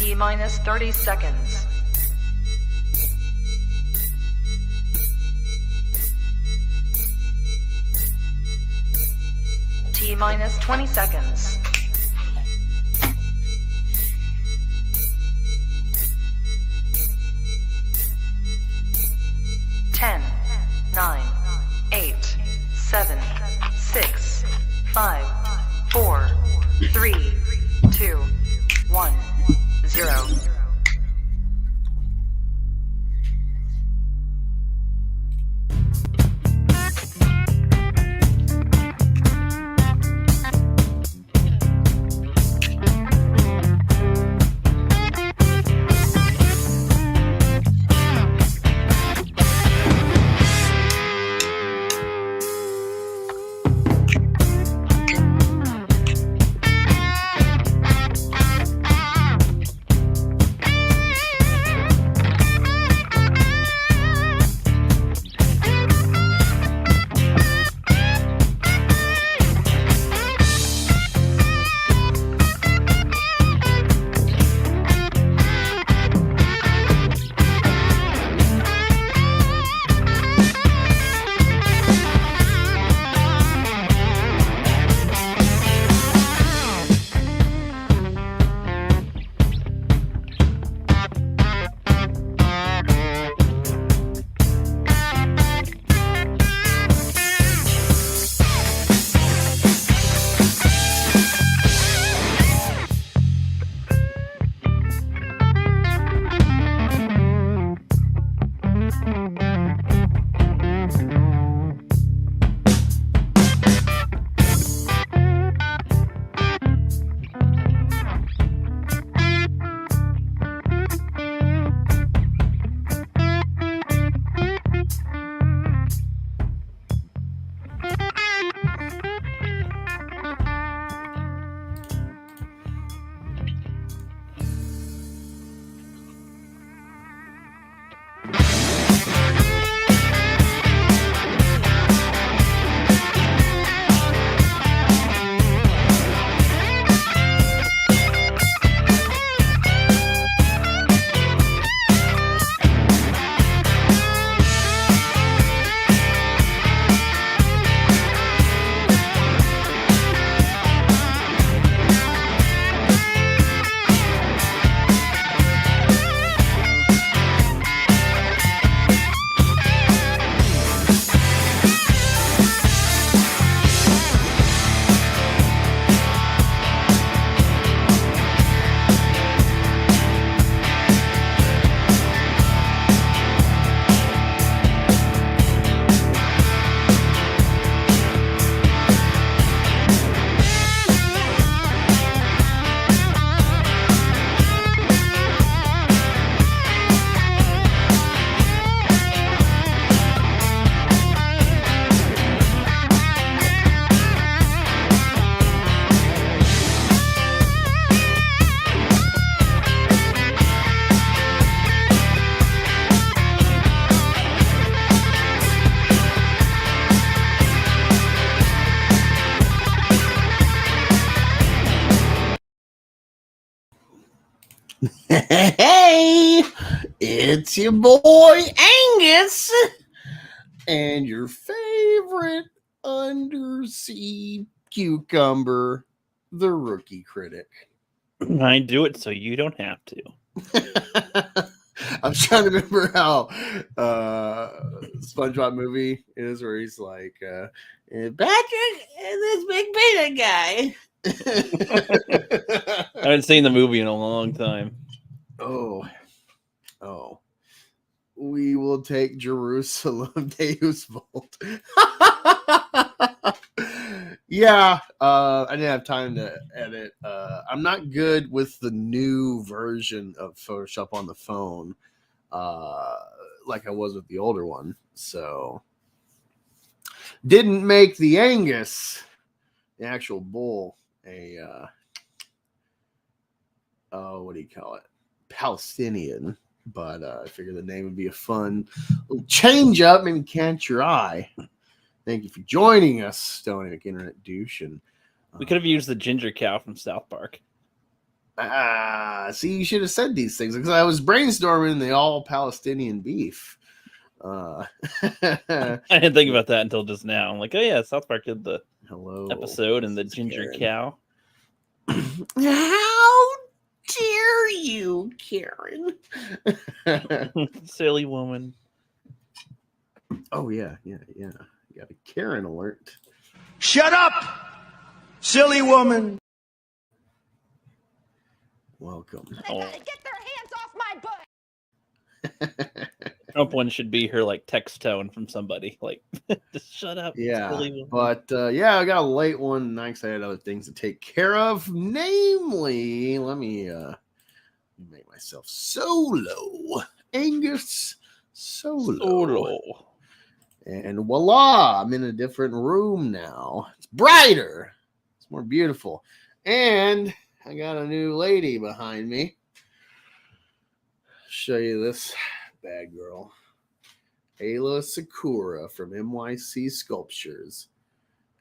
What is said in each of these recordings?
T minus 30 seconds. T minus 20 seconds. 10, 9, 8, 7, 6, 5, 4, 3, 2, 1, 0. Hey, it's your boy Angus and your favorite undersea cucumber, the Rookie Critic. I do it so you don't have to. I'm trying to remember how SpongeBob movie is where he's like, Patrick and this big peanut guy. I haven't seen the movie in a long time. Oh. We will take Jerusalem, Deus Volt. Yeah, I didn't have time to edit. I'm not good with the new version of Photoshop on the phone, like I was with the older one. So, didn't make the Angus, the actual bull, a what do you call it? Palestinian. But I figured the name would be a fun little change up, maybe catch your eye. Thank you for joining us, Stony McInternet Douche. And we could have used the ginger cow from South Park. See, you should have said these things because I was brainstorming the all Palestinian beef. I didn't think about that until just now. I'm like, oh yeah, South Park did the hello episode and the ginger Karen. cow. How dare you, Karen? Silly woman. Oh yeah. You got a Karen alert. Shut up, silly woman. Welcome. They gotta get their hands off my butt. Trump one should be her like text tone from somebody. Like, just shut up. Yeah, silly woman. but I got a late one. And I had other things to take care of. Namely, let me make myself solo. Angus solo. And voila, I'm in a different room now. It's brighter. It's more beautiful. And I got a new lady behind me. Show you this bad girl. Ayla Sakura from NYC Sculptures.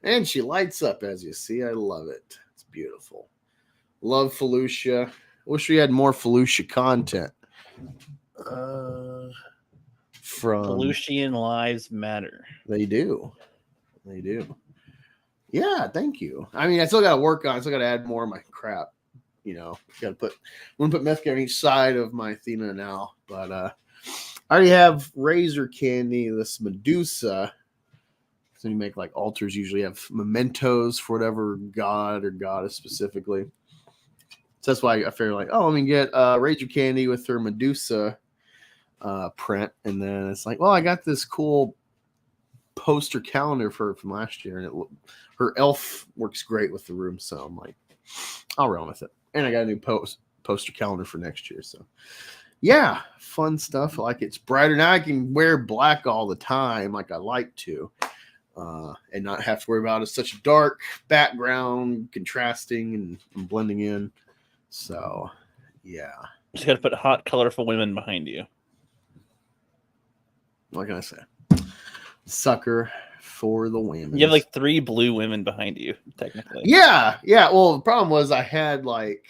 And she lights up, as you see. I love it. It's beautiful. Love Felucia. Wish we had more Felucia content. From Felucian lives matter. They do. Yeah, thank you. I mean, I still got to work on it. I still got to add more of my crap. I'm going to put meth on each side of my Athena now. But I already have razor candy, this Medusa. So you make like altars, usually have mementos for whatever god or goddess specifically. So that's why I figured like, let me get razor candy with her Medusa print. And then it's like, well, I got this cool poster calendar for her from last year, and her elf works great with the room. So I'm like, I'll run with it. And I got a new poster calendar for next year. So yeah, fun stuff. Like it's brighter now. I can wear black all the time, like I like to, and not have to worry about it. Such a dark background, contrasting and blending in. So yeah, Just got to put hot, colorful women behind you. What can I say? Sucker for the women. You have like 3 blue women behind you, technically. Yeah. Well, the problem was I had like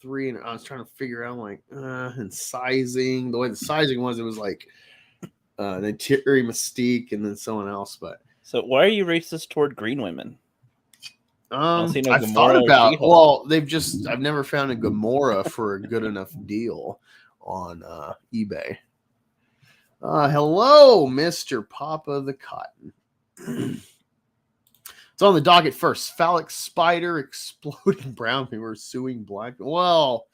3, and I was trying to figure out like and sizing. The way the sizing was, it was like then Terry Mystique and then someone else. But so why are you racist toward green women? I've Gamora thought or about. She-Hulk. Well, I've never found a Gamora for a good enough deal on eBay. Hello, Mr. Papa the Cotton. It's on the docket first. Phallic spider exploding brown. We were suing black. Well,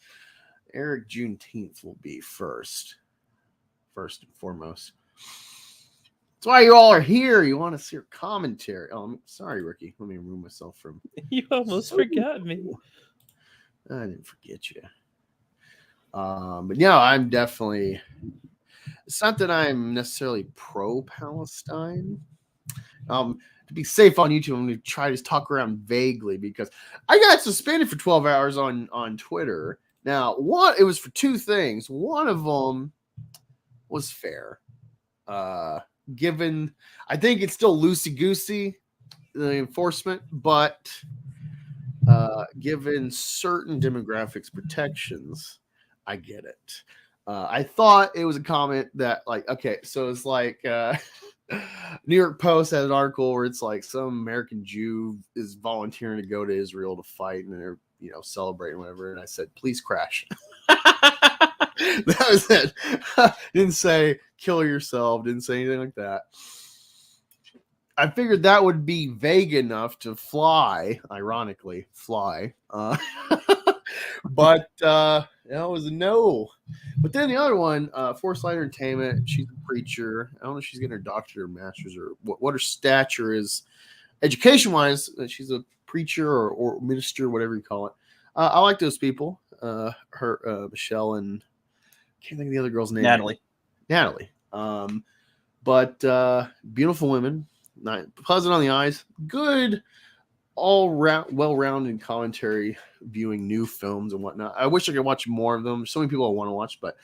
Eric Juneteenth will be first and foremost. That's why you all are here. You want to see your commentary. Oh, I'm sorry, Ricky. Let me remove myself from. You almost forgot me. I didn't forget you. But yeah, I'm definitely. It's not that I'm necessarily pro-Palestine. To be safe on YouTube, I'm going to try to talk around vaguely because I got suspended for 12 hours on Twitter. Now, it was for 2 things. One of them was fair. Given, I think it's still loosey-goosey, the enforcement, but given certain demographics protections, I get it. I thought it was a comment that like, okay, so it's like New York Post had an article where it's like some American Jew is volunteering to go to Israel to fight and they're, celebrating whatever. And I said, please crash. That was it. Didn't say kill yourself. Didn't say anything like that. I figured that would be vague enough to ironically fly. But that was a no. But then the other one, Force Light Entertainment, she's a preacher. I don't know if she's getting her doctorate or master's or what her stature is education-wise. She's a preacher or minister, whatever you call it. I like those people. Michelle and I can't think of the other girl's name. Natalie. But beautiful women, pleasant on the eyes, good, well-rounded commentary, viewing new films and whatnot. I wish I could watch more of them. So many people I want to watch, but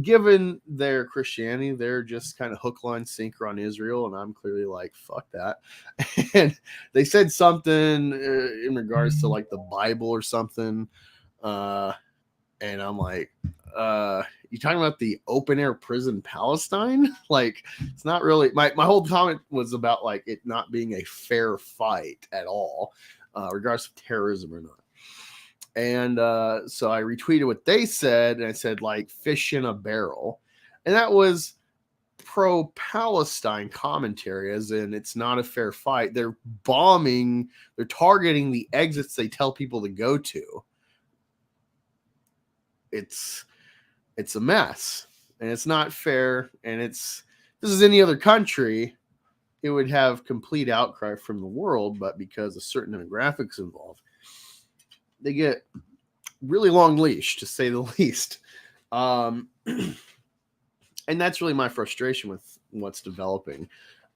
given their Christianity, they're just kind of hook, line, sinker on Israel, and I'm clearly like, fuck that. And they said something in regards to like the Bible or something. And I'm like, you talking about the open air prison Palestine? Like, it's not really my whole comment was about like it not being a fair fight at all, regardless of terrorism or not. And so I retweeted what they said, and I said like fish in a barrel, and that was pro-Palestine commentary, as in it's not a fair fight. They're bombing, they're targeting the exits they tell people to go to. It's a mess, and it's not fair. And this is any other country, it would have complete outcry from the world, but because of certain demographics involved, they get really long leash, to say the least. And that's really my frustration with what's developing.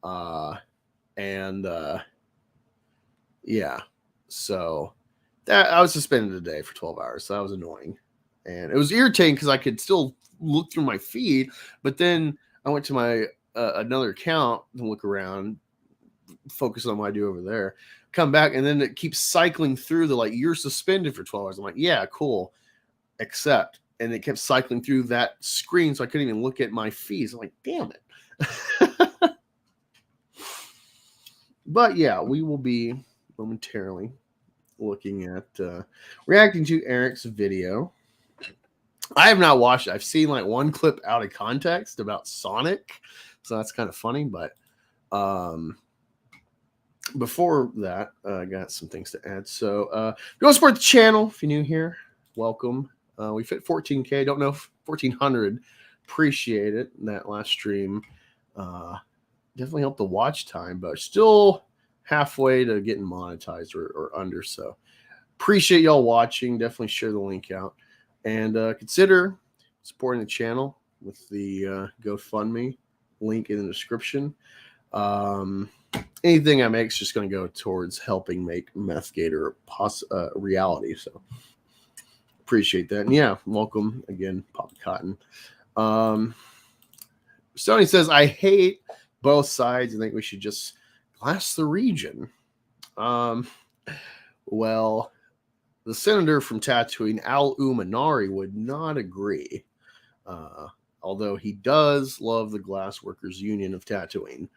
Yeah. So that I was suspended today for 12 hours. So that was annoying. And it was irritating because I could still look through my feed, but then I went to my another account and look around, focus on what I do over there, come back, and then it keeps cycling through the like, you're suspended for 12 hours. I'm like, yeah, cool. Accept. And it kept cycling through that screen, so I couldn't even look at my feeds. I'm like, damn it. But yeah, we will be momentarily looking at reacting to Eric's video. I have not watched it. I've seen like one clip out of context about Sonic, so that's kind of funny. But before that, I got some things to add. So if you want to support the channel, if you're new here, welcome. We fit 14K. Don't know if 1400. Appreciate it. That last stream definitely helped the watch time, but still halfway to getting monetized or under. So appreciate y'all watching. Definitely share the link out, and consider supporting the channel with the GoFundMe link in the description. Anything I make is just going to go towards helping make Methgator reality. So appreciate that. And yeah, welcome again, Papa Cotton. Sony says, I hate both sides. I think we should just glass the region. Well, the senator from Tatooine, Al Umanari, would not agree. Although he does love the Glassworkers Union of Tatooine.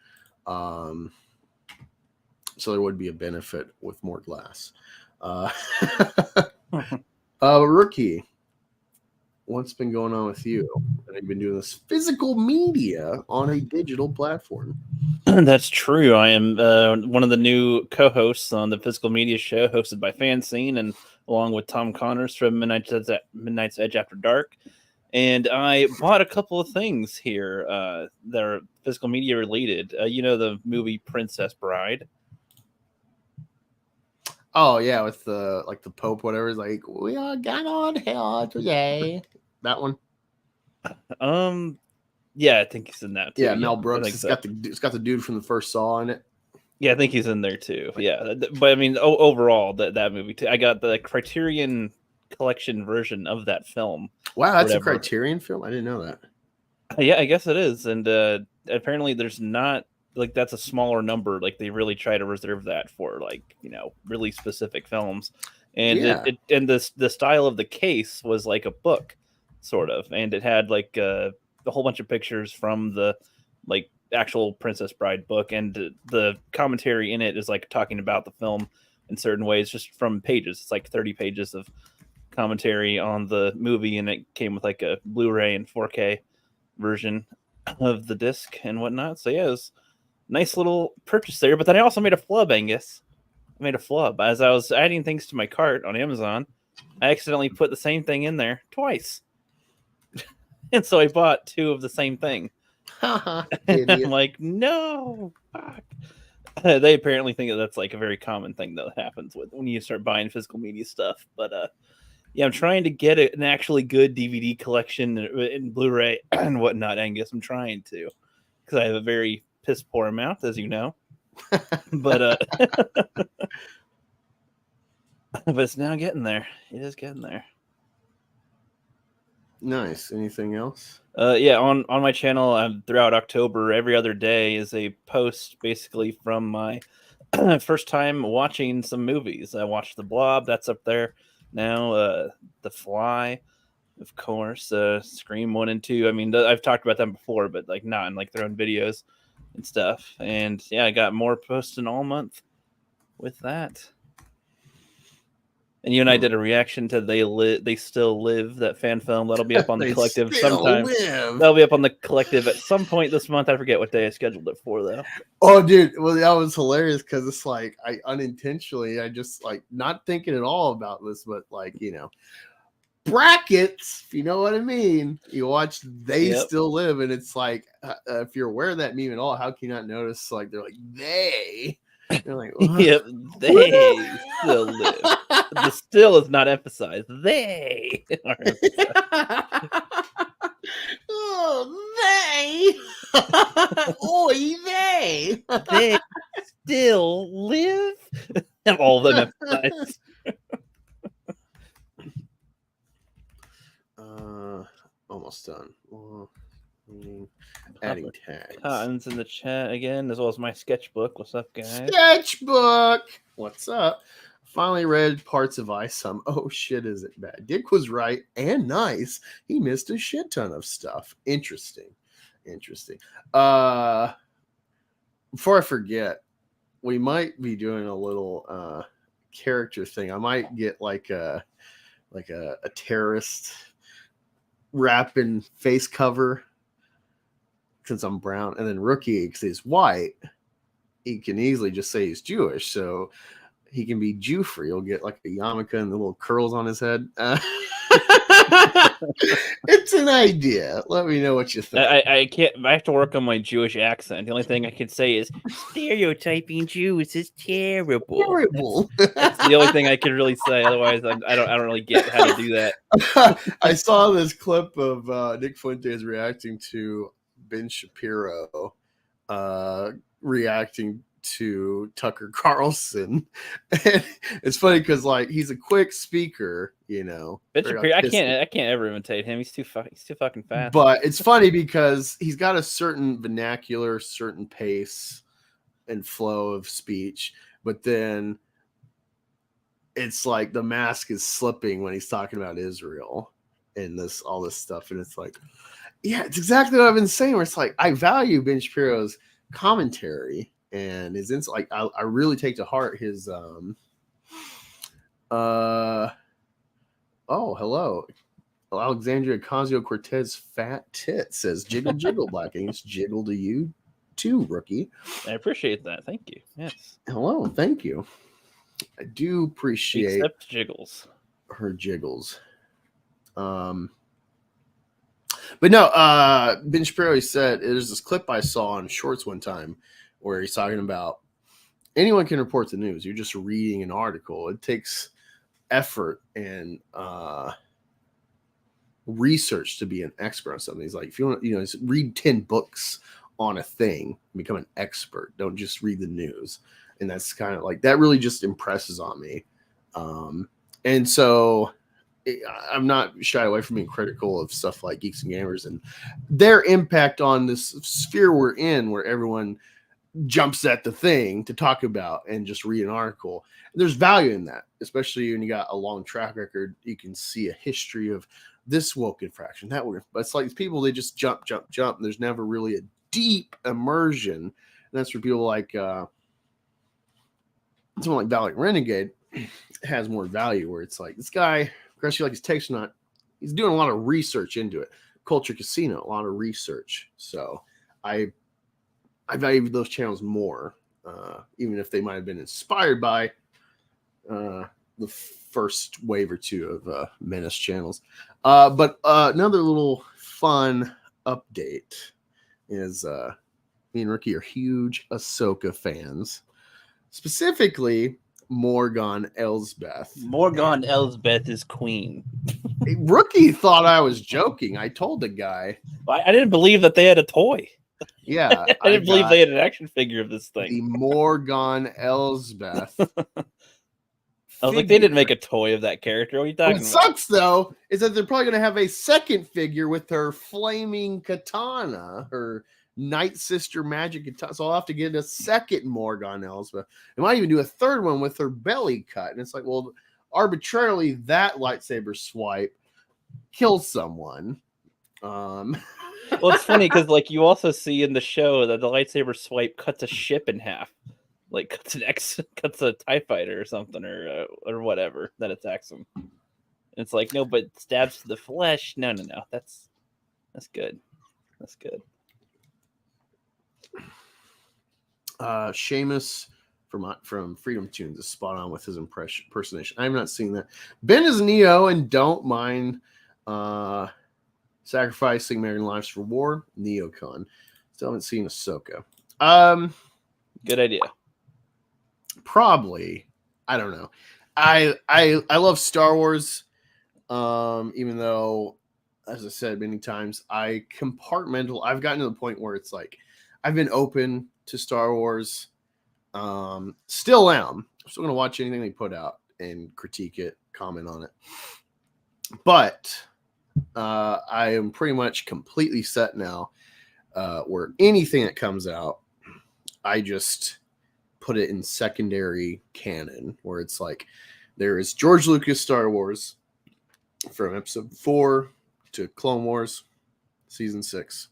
So there would be a benefit with more glass. Rookie, what's been going on with you? You've been doing this physical media on a digital platform. That's true. I am one of the new co-hosts on the Physical Media Show, hosted by Fanscene, and along with Tom Connors from Midnight's Edge After Dark. And I bought a couple of things here that are physical media related. You know the movie Princess Bride? Oh yeah, with the like the Pope, whatever. Is like, we are gathered here today. That one. Yeah, I think he's in that too. Yeah, Mel Brooks. It's so. got the dude from the first Saw in it. Yeah, I think he's in there too. Yeah, but I mean, overall, that movie too. I got the Criterion Collection version of that film. Wow, that's a Criterion film. I didn't know that. Yeah, I guess it is, and apparently there's not. Like, that's a smaller number. Like, they really try to reserve that for, like, you know, really specific films. And yeah. the style of the case was like a book, sort of. And it had like a whole bunch of pictures from the like actual Princess Bride book, and the commentary in it is like talking about the film in certain ways, just from pages. It's like 30 pages of commentary on the movie, and it came with like a Blu-ray and 4K version of the disc and whatnot. So yeah, it was nice little purchase there. But then I also made a flub, Angus. I made a flub. As I was adding things to my cart on Amazon, I accidentally put the same thing in there twice. And so I bought two of the same thing. And I'm like, no, fuck. They apparently think that that's like a very common thing that happens when you start buying physical media stuff. But yeah, I'm trying to get an actually good DVD collection in Blu-ray and whatnot, Angus. I'm trying to, because I have a very piss poor amount, as you know. But but it's now getting there. It is getting there. Nice. Anything else? Yeah, on my channel throughout October, every other day is a post basically from my first time watching some movies. I watched The Blob. That's up there. now. The Fly, of course. Scream 1 and 2. I mean, I've talked about them before, but like not in like their own videos and stuff. And yeah, I got more posting all month with that. And you and I did a reaction to They Still Live, that fan film. That'll be up on the They collective still sometime. live. That'll be up on the collective at some point this month. I forget what day I scheduled it for, though. Oh, dude, well, that was hilarious because it's like I just like not thinking at all about this, but like, you know, brackets, if you know what I mean. You watch They Yep. Still Live, and it's like, if you're aware of that meme at all, how can you not notice? Like, they're like, they. They're like, what? Yep, they still live. The still is not emphasized. They are emphasized. Oh, they. Oi, they. They still live. And all of them emphasized. Almost done. Adding tags. Cotton's in the chat again, as well as my sketchbook. What's up, guys? Sketchbook. What's up? Finally read parts of Isom. Oh shit, is it bad? Dick was right and nice. He missed a shit ton of stuff. Interesting. Before I forget, we might be doing a little character thing. I might get like a terrorist wrapping face cover since I'm brown, and then Rookie, because he's white, he can easily just say he's Jewish, so he can be Jew-free. He'll get like a yarmulke and the little curls on his head. It's an idea. Let me know what you think. I can't. I have to work on my Jewish accent. The only thing I can say is stereotyping Jews is terrible. Terrible. That's the only thing I can really say. Otherwise, I don't really get how to do that. I saw this clip of Nick Fuentes reacting to Ben Shapiro reacting to Tucker Carlson. And it's funny because like he's a quick speaker, you know. Ben Shapiro, I can't ever imitate him. He's too fucking fast. But it's funny because he's got a certain vernacular, certain pace and flow of speech, but then it's like the mask is slipping when he's talking about Israel and all this stuff, and it's like, yeah, it's exactly what I've been saying. Where it's like I value Ben Shapiro's commentary and his like I really take to heart his oh, hello, Alexandria Ocasio-Cortez fat tit says jiggle jiggle Black Angus, jiggle to you too, Rookie. I appreciate that. Thank you. Yes. Hello, thank you. I do appreciate Except jiggles. her jiggles. But no, Ben Shapiro said there's this clip I saw on Shorts one time where he's talking about anyone can report the news. You're just reading an article. It takes effort and research to be an expert on something. He's like, if you want, read 10 books on a thing, become an expert. Don't just read the news. And that's kind of like that really just impresses on me. And so I'm not shy away from being critical of stuff like Geeks and Gamers and their impact on this sphere we're in, where everyone jumps at the thing to talk about and just read an article. There's value in that, especially when you got a long track record. You can see a history of this woke infraction, that woke. But it's like people, they just jump. And there's never really a deep immersion. And that's where people like someone like Valak Renegade has more value, where it's like this guy, especially like his takes not, he's doing a lot of research into it. Culture Casino, a lot of research. So I value those channels more, even if they might have been inspired by the first wave or two of Menace channels. But another little fun update is me and Rookie are huge Ahsoka fans. Specifically, Morgan Elsbeth. Morgan Elsbeth is queen. Rookie thought I was joking. I told the guy. I didn't believe that they had a toy. Yeah. I didn't believe they had an action figure of this thing. The Morgan Elsbeth. I was like, they didn't make a toy of that character. What are you talking What about? sucks, though, is that they're probably going to have a second figure with her flaming katana, her Night Sister magic katana. So I'll have to get a second Morgan Elsbeth. They might even do a third one with her belly cut. And it's like, well, arbitrarily that lightsaber swipe kills someone. Well, it's funny because like you also see in the show that the lightsaber swipe cuts a ship in half, like cuts a TIE fighter or something or whatever that attacks them. And it's like no, but stabs to the flesh. No. That's good. That's good. Seamus from Freedom Tunes is spot on with his impersonation. I'm not seeing that. Ben is Neo and don't mind sacrificing American lives for war. Neocon. Still haven't seen Ahsoka. Good idea. Probably. I don't know. I love Star Wars. Even though, as I said many times, I've gotten to the point where it's like I've been open to Star Wars. Still am. I'm still gonna watch anything they put out and critique it, comment on it. But I am pretty much completely set now. Where anything that comes out, I just put it in secondary canon, where it's like there is George Lucas Star Wars from episode 4 to Clone Wars season 6.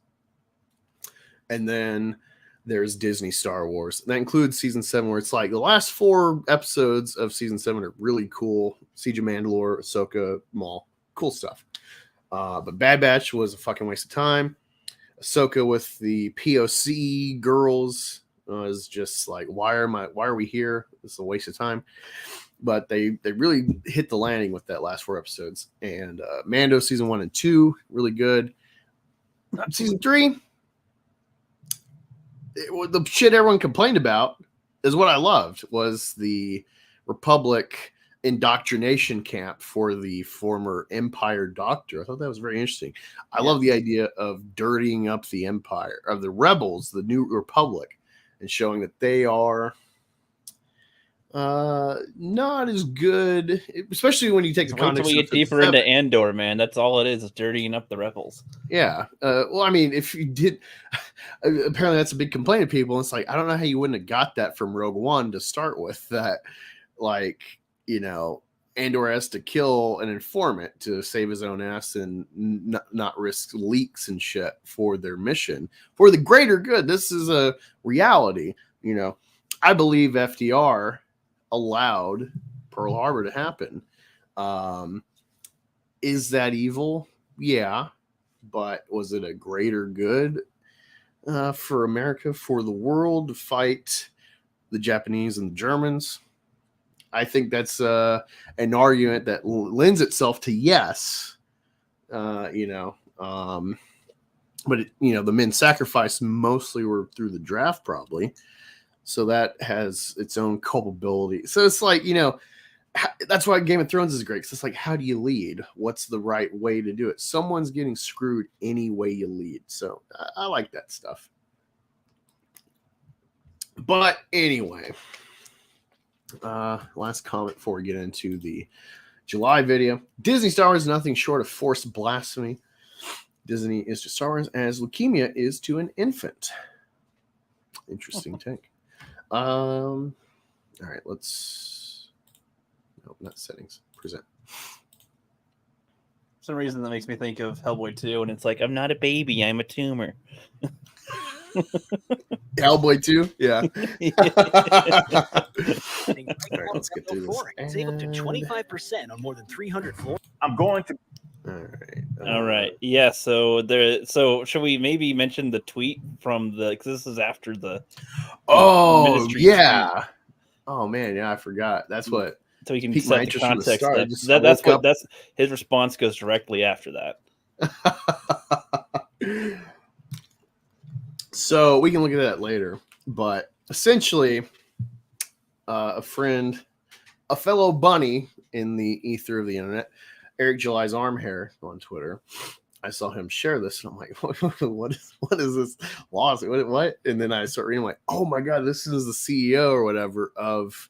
And then there's Disney Star Wars. That includes season 7, where it's like the last 4 episodes of season 7 are really cool. Siege of Mandalore, Ahsoka, Maul, cool stuff. But Bad Batch was a fucking waste of time. Ahsoka with the POC girls is just like, why are we here? It's a waste of time. But they really hit the landing with that last 4 episodes. And Mando season 1 and 2, really good. Season 3, the shit everyone complained about is what I loved, was the Republic indoctrination camp for the former Empire Doctor. I thought that was very interesting. I love the idea of dirtying up the Empire, of the rebels, the New Republic, and showing that they are not as good, especially when you take the context. Until we get deeper into Andor, man. That's all it is dirtying up the rebels. Yeah. Well, I mean, if you did, apparently that's a big complaint of people. It's like, I don't know how you wouldn't have got that from Rogue One to start with. That, like, you know, Andor has to kill an informant to save his own ass and not risk leaks and shit for their mission for the greater good. This is a reality. You know, I believe FDR allowed Pearl Harbor to happen. Is that evil? Yeah. But was it a greater good for America, for the world, to fight the Japanese and the Germans? I think that's an argument that lends itself to yes. But the men sacrificed mostly were through the draft, probably. So that has its own culpability. So it's like, that's why Game of Thrones is great. Because it's like, how do you lead? What's the right way to do it? Someone's getting screwed any way you lead. So I like that stuff. But anyway, last comment before we get into the July video. Disney Star Wars is nothing short of forced blasphemy. Disney is to Star Wars as leukemia is to an infant. Interesting take. All right, let's. No, not settings. Present. For some reason that makes me think of Hellboy 2, and it's like, I'm not a baby, I'm a tumor. Hellboy 2? Yeah. All right, let's get through this. Save up to 25% on more than 300 floors. I'm going to. All right. Yeah. So should we maybe mention the tweet from the? Because this is after the. Yeah. Tweet. Oh man, yeah, I forgot. That's what. So we can set the context. That's his response goes directly after that. So we can look at that later, but essentially, a fellow bunny in the ether of the internet, Eric July's arm hair on Twitter. I saw him share this, and I'm like, what is this lawsuit? What? And then I start reading, like, oh my god, this is the CEO or whatever of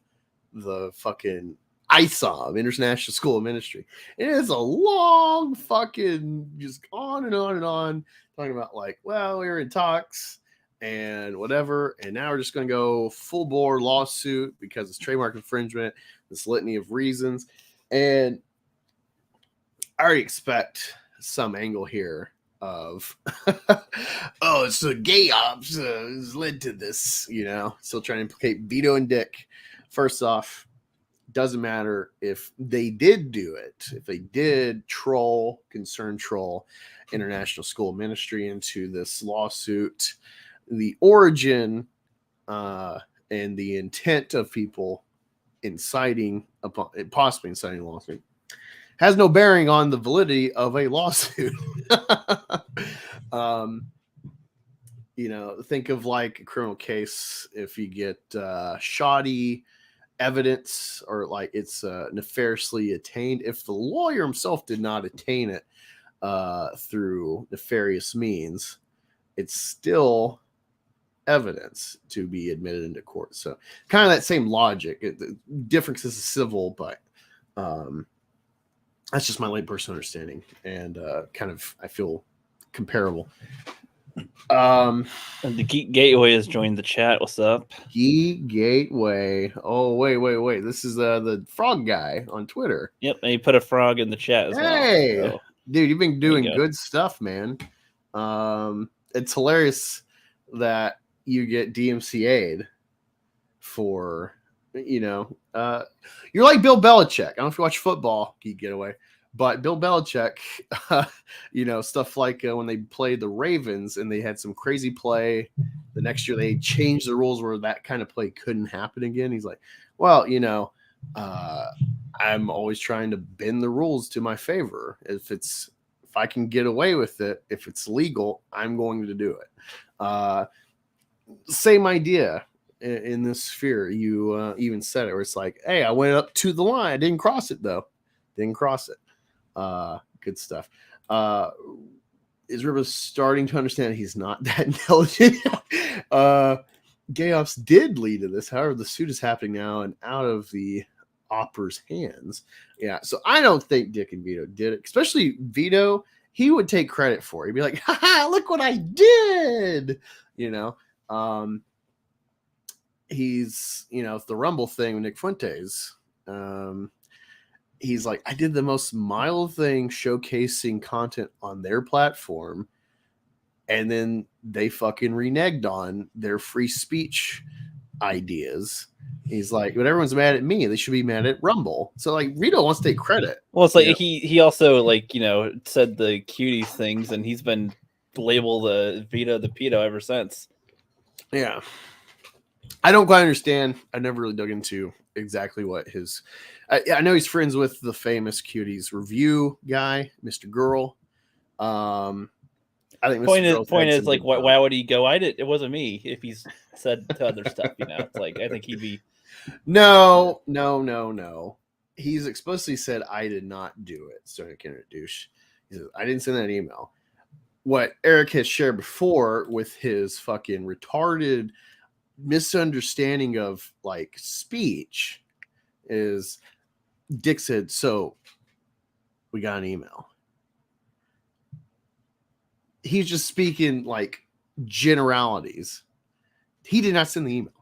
the fucking Isom, International School of Ministry. And it's a long fucking just on and on and on, talking about like, well, we were in talks and whatever, and now we're just going to go full bore lawsuit because it's trademark infringement, this litany of reasons. And I already expect some angle here of, oh, it's the gay ops has led to this, still trying to implicate Vito and Dick. First off, doesn't matter if they did do it, if they did concern troll International School Ministry into this lawsuit, the origin and the intent of people possibly inciting a lawsuit has no bearing on the validity of a lawsuit. Think of like a criminal case. If you get shoddy evidence or like it's nefariously attained, if the lawyer himself did not attain it through nefarious means, it's still evidence to be admitted into court. So kind of that same logic. The difference is civil, but that's just my layperson understanding, and kind of I feel comparable. The Geek Gateway has joined the chat. What's up? Geek Gateway. Oh, wait. This is the frog guy on Twitter. Yep, and he put a frog in the chat as well. Hey, So, dude, you've been doing good stuff, man. It's hilarious that you get DMCA'd for, you're like Bill Belichick. I don't know if you watch football, Geek Getaway, but Bill Belichick, stuff like when they played the Ravens and they had some crazy play. The next year they changed the rules where that kind of play couldn't happen again. He's like, well, I'm always trying to bend the rules to my favor. If I can get away with it, if it's legal, I'm going to do it. Same idea in this sphere. You even said it, where it's like, hey, I went up to the line. I didn't cross it, though. Didn't cross it. Good stuff. Is Rippaverse starting to understand he's not that intelligent? Gay ops did lead to this. However, the suit is happening now and out of the opera's hands. Yeah, so I don't think Dick and Vito did it. Especially Vito, he would take credit for it. He'd be like, ha, look what I did. He's, it's the Rumble thing with Nick Fuentes. He's like, I did the most mild thing showcasing content on their platform, and then they fucking reneged on their free speech ideas. He's like, but everyone's mad at me. They should be mad at Rumble. So like, Vito wants to take credit. Well, it's like he also said the cuties things, and he's been labeled Vito the pedo ever since. Yeah. I don't quite understand. I never really dug into exactly what his... I know he's friends with the famous Cuties review guy, Mr. Girl. I think Mr. Point is like, why would he go? It wasn't me. If he's said to other stuff, it's like, I think he'd be... No. He's explicitly said, I did not do it. So I can't douche. He says, I didn't send that email. What Eric has shared before with his fucking retarded misunderstanding of like speech is Dick said, so we got an email. He's just speaking like generalities. He did not send the email.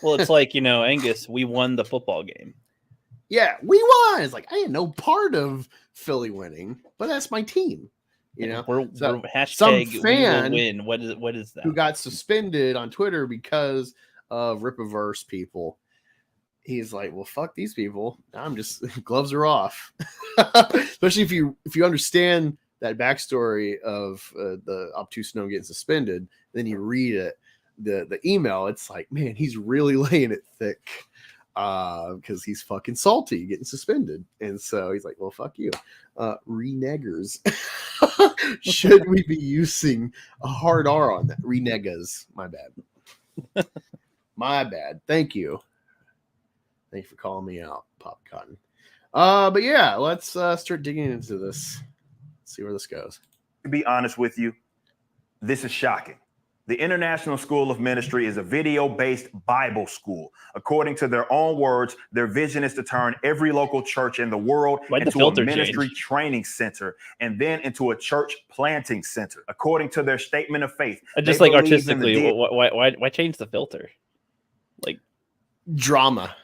Well, it's like, Angus, we won the football game. Yeah, we won. It's like, I had no part of Philly winning, but that's my team. We're hashtag some fan we will win. What is that? Who got suspended on Twitter because of Rippaverse people. He's like, well, fuck these people. I'm just gloves are off. Especially if you understand that backstory of the obtuse gnome getting suspended, then you read it, the email. It's like, man, he's really laying it thick because he's fucking salty getting suspended, and so he's like, well, fuck you, reneggers. Should we be using a hard R on that? Renegas. My bad. My bad. Thank you. Thank you for calling me out, Pop Cotton. But yeah, let's start digging into this. See where this goes. To be honest with you, this is shocking. The International School of Ministry is a video-based Bible school. According to their own words, their vision is to turn every local church in the world into a ministry training center and then into a church planting center. According to their statement of faith. Just like artistically, why change the filter? Like drama.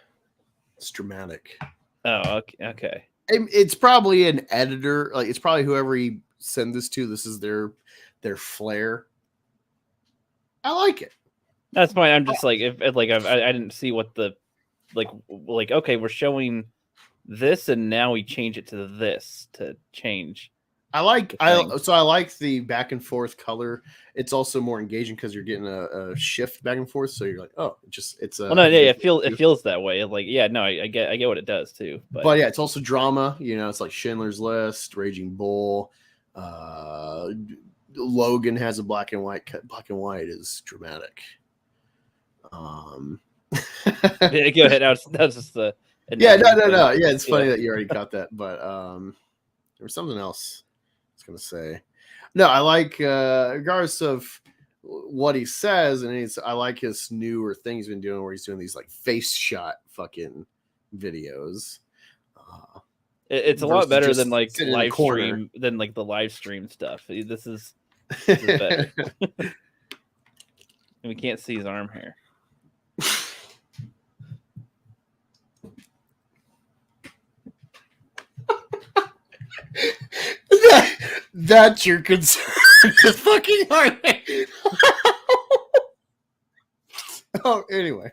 It's dramatic. Oh, okay. It's probably an editor. Like it's probably whoever he send this to. This is their flair. I like it. That's fine. I'm just like, if like I didn't see what the like. Okay, we're showing this, and now we change it to this to change. I like the back and forth color. It's also more engaging because you're getting a shift back and forth. So you're like, oh, it's a. Well, no, yeah, it feels that way. Like, yeah, no, I get what it does too. But yeah, it's also drama. You know, it's like Schindler's List, Raging Bull. Logan has a black and white. Black and white is dramatic. Yeah, go ahead. That's just the. Yeah, no. Yeah, it's funny that you already got that, but there was something else I was gonna say. No, I like regardless of what he says, and I like his newer thing he's been doing where he's doing these like face shot fucking videos. It's a lot better than like live stream than like the live stream stuff. This is better. We can't see his arm hair. That's your concern. The fucking arm hair. Oh, anyway.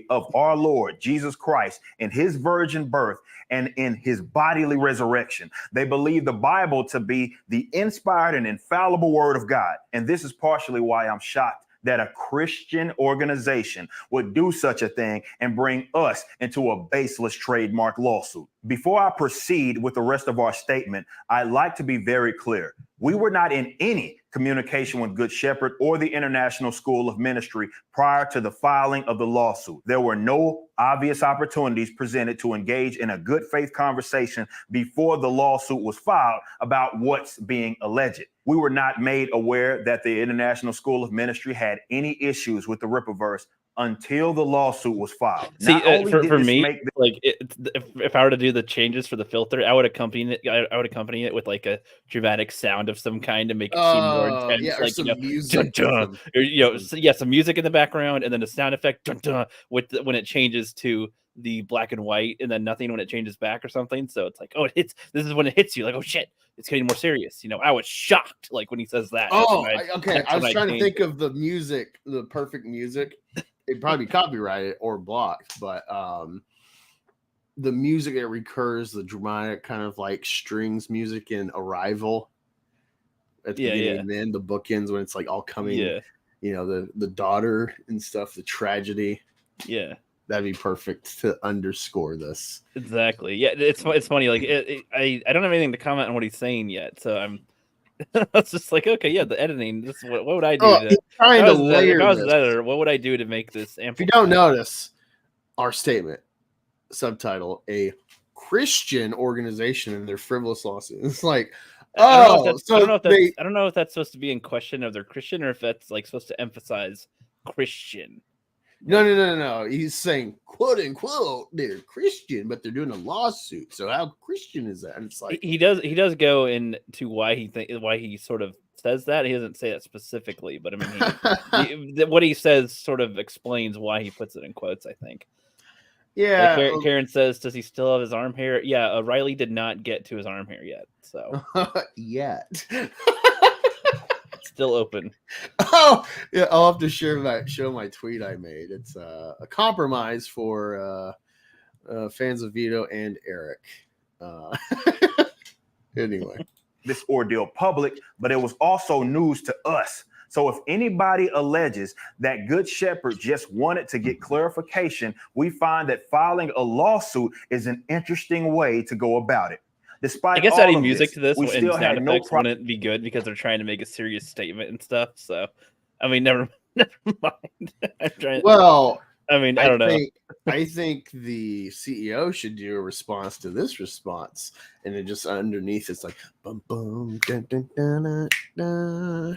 Of our Lord Jesus Christ in his virgin birth and in his bodily resurrection. They believe the Bible to be the inspired and infallible word of God. And this is partially why I'm shocked that a Christian organization would do such a thing and bring us into a baseless trademark lawsuit. Before I proceed with the rest of our statement, I'd like to be very clear. We were not in any communication with Good Shepherd or the International School of Ministry prior to the filing of the lawsuit. There were no obvious opportunities presented to engage in a good faith conversation before the lawsuit was filed about what's being alleged. We were not made aware that the International School of Ministry had any issues with the Rippaverse until the lawsuit was filed. See, for me, like if I were to do the changes for the filter, I would accompany it with like a dramatic sound of some kind to make it seem more intense. Yeah, like some music, dun, or, some music in the background, and then a sound effect when it changes to the black and white, and then nothing when it changes back or something. So it's like, oh, it hits. This is when it hits you. Like, oh shit, it's getting more serious. I was shocked like when he says that. Oh, okay. I was trying to think of the music, the perfect music. It'd probably be copyrighted or blocked, but the music that recurs, the dramatic kind of like strings music in Arrival at the beginning, and then the bookends when it's like all coming, the daughter and stuff, the tragedy. Yeah, that'd be perfect to underscore this. Exactly. Yeah, it's funny. Like I don't have anything to comment on what he's saying yet, so I'm. It's just like, okay, yeah, the editing. This is what would I do? What would I do to make this? If you don't notice, our statement subtitle: a Christian organization and their frivolous lawsuit. It's like, I don't know if that's supposed to be in question of they're Christian or if that's like supposed to emphasize Christian. No. He's saying, quote unquote, they're Christian, but they're doing a lawsuit. So how Christian is that? And it's like he does go into why he sort of says that. He doesn't say that specifically, but I mean, what he says sort of explains why he puts it in quotes, I think. Yeah. Like Karen says, does he still have his arm hair? Yeah, Riley did not get to his arm hair yet. So yet. Still open. Oh yeah, I'll have to show my tweet I made. It's a compromise for fans of Vito and Eric. Anyway, this ordeal public, but it was also news to us. So if anybody alleges that Good Shepherd just wanted to get clarification, we find that filing a lawsuit is an interesting way to go about it. Despite I guess adding music to this we and still sound had effects wouldn't be good because they're trying to make a serious statement and stuff. So, I mean, never mind. I don't know. I think the CEO should do a response to this response, and then just underneath it's like, bum bum, dun, dun, dun, dun, dun.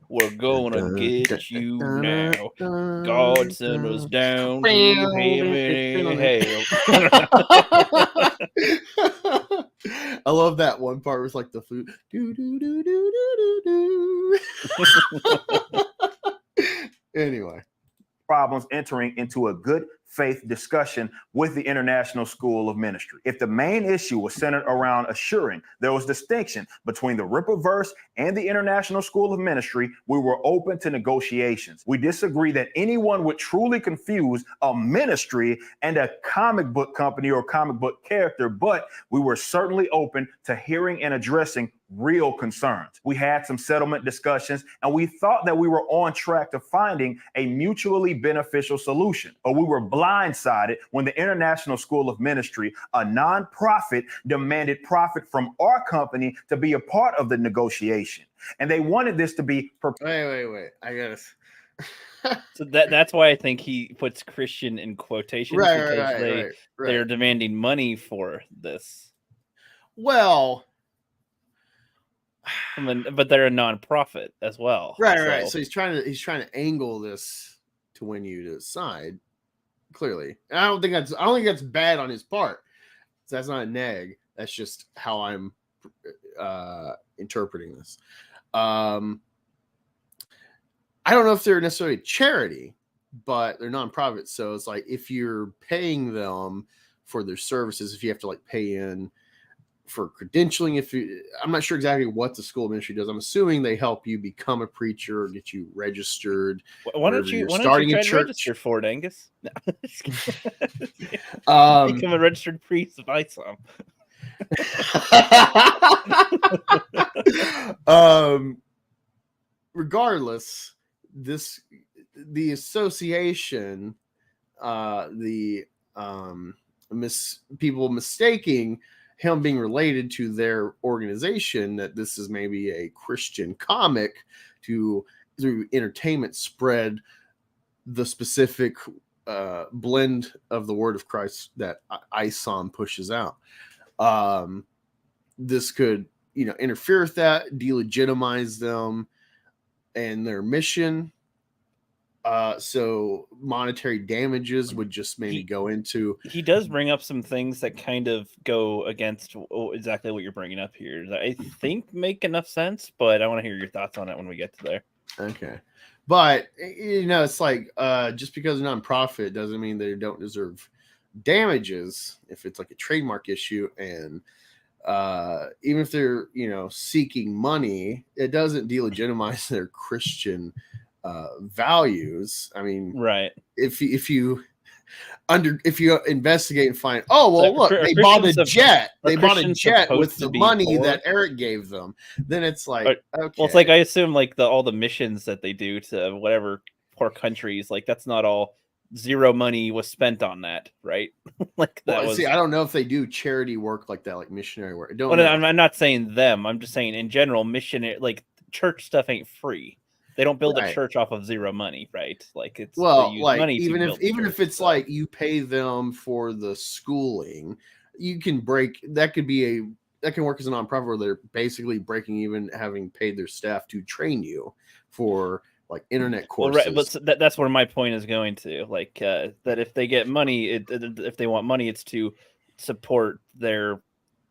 We're gonna get you now. God sent us down to heaven and hell. I love that one part with like the flute. Do, do, do, do, do, do, do. Anyway, problems entering into a good faith discussion with the International School of Ministry. If the main issue was centered around assuring there was distinction between the Rippaverse and the International School of Ministry, we were open to negotiations. We disagree that anyone would truly confuse a ministry and a comic book company or comic book character, but we were certainly open to hearing and addressing real concerns. We had some settlement discussions, and we thought that we were on track to finding a mutually beneficial solution. But we were blindsided when the International School of Ministry, a nonprofit, demanded profit from our company to be a part of the negotiation. And they wanted this to be... Wait. I gotta... So that's why I think he puts Christian in quotations, because they're demanding money for this. Well... but they're a nonprofit as well. Right. So he's trying to angle this to win you to side. Clearly, and I don't think that's bad on his part. So that's not a neg. That's just how I'm interpreting this. I don't know if they're necessarily a charity, but they're nonprofit. So it's like if you're paying them for their services, if you have to like pay in for credentialing, I'm not sure exactly what the school ministry does. I'm assuming they help you become a preacher or get you registered. Why don't you starting a church? Register for it, Angus? No. Become a registered priest of Isom. Regardless, the association, people mistaking him being related to their organization, that this is maybe a Christian comic, to through entertainment spread the specific blend of the word of Christ that Isom pushes out. This could, interfere with that, delegitimize them and their mission. So monetary damages would just maybe go into... He does bring up some things that kind of go against exactly what you're bringing up here. That I think make enough sense, but I want to hear your thoughts on it when we get to there. Okay. But, it's like, just because they're nonprofit doesn't mean they don't deserve damages if it's like a trademark issue. And even if they're, seeking money, it doesn't delegitimize their Christian values. I mean, right. If you investigate and find, look, they bought a jet. They bought a jet with the money that Eric gave them. Then it's like, okay. Well, it's like, I assume like all the missions that they do to whatever poor countries, like that's not all zero money was spent on that, right? Like that See, I don't know if they do charity work like that, like missionary work. I'm not saying them. I'm just saying in general, missionary, like church stuff ain't free. They don't build a church off of zero money, right? Like it's like money even if it's like you pay them for the schooling, you can that can work as a nonprofit where they're basically breaking even, having paid their staff to train you for like internet courses. Well, right, but that's where my point is going to. Like that if they get money, if they want money, it's to support their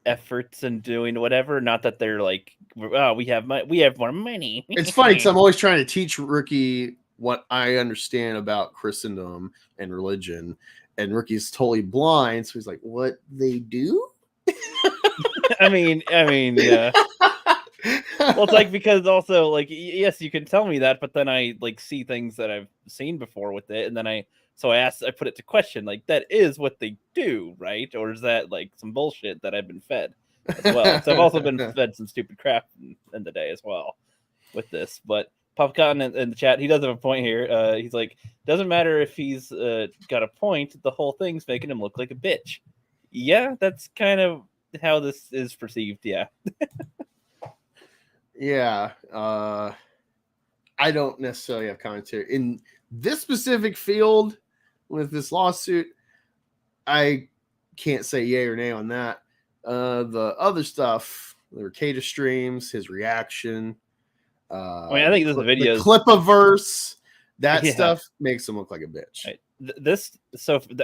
efforts and doing whatever. Not that they're like, we have more money. It's funny because I'm always trying to teach Rookie what I understand about Christendom and religion, and Rookie's totally blind, so he's like, what they do? I mean yeah. Well, it's like, because also like, yes, you can tell me that, but then I like see things that I've seen before with it, and then I put it to question, like, that is what they do, right? Or is that like some bullshit that I've been fed as well? So I've also been fed some stupid crap in the day as well with this. But Popcorn in the chat, he does have a point here. He's like, doesn't matter if he's got a point, the whole thing's making him look like a bitch. Yeah, that's kind of how this is perceived, yeah. Yeah. I don't necessarily have commentary. In this specific field with this lawsuit, I can't say yay or nay on that. The other stuff, the Ricada streams, his reaction. I think this video, the Clippaverse, that stuff makes him look like a bitch. Right.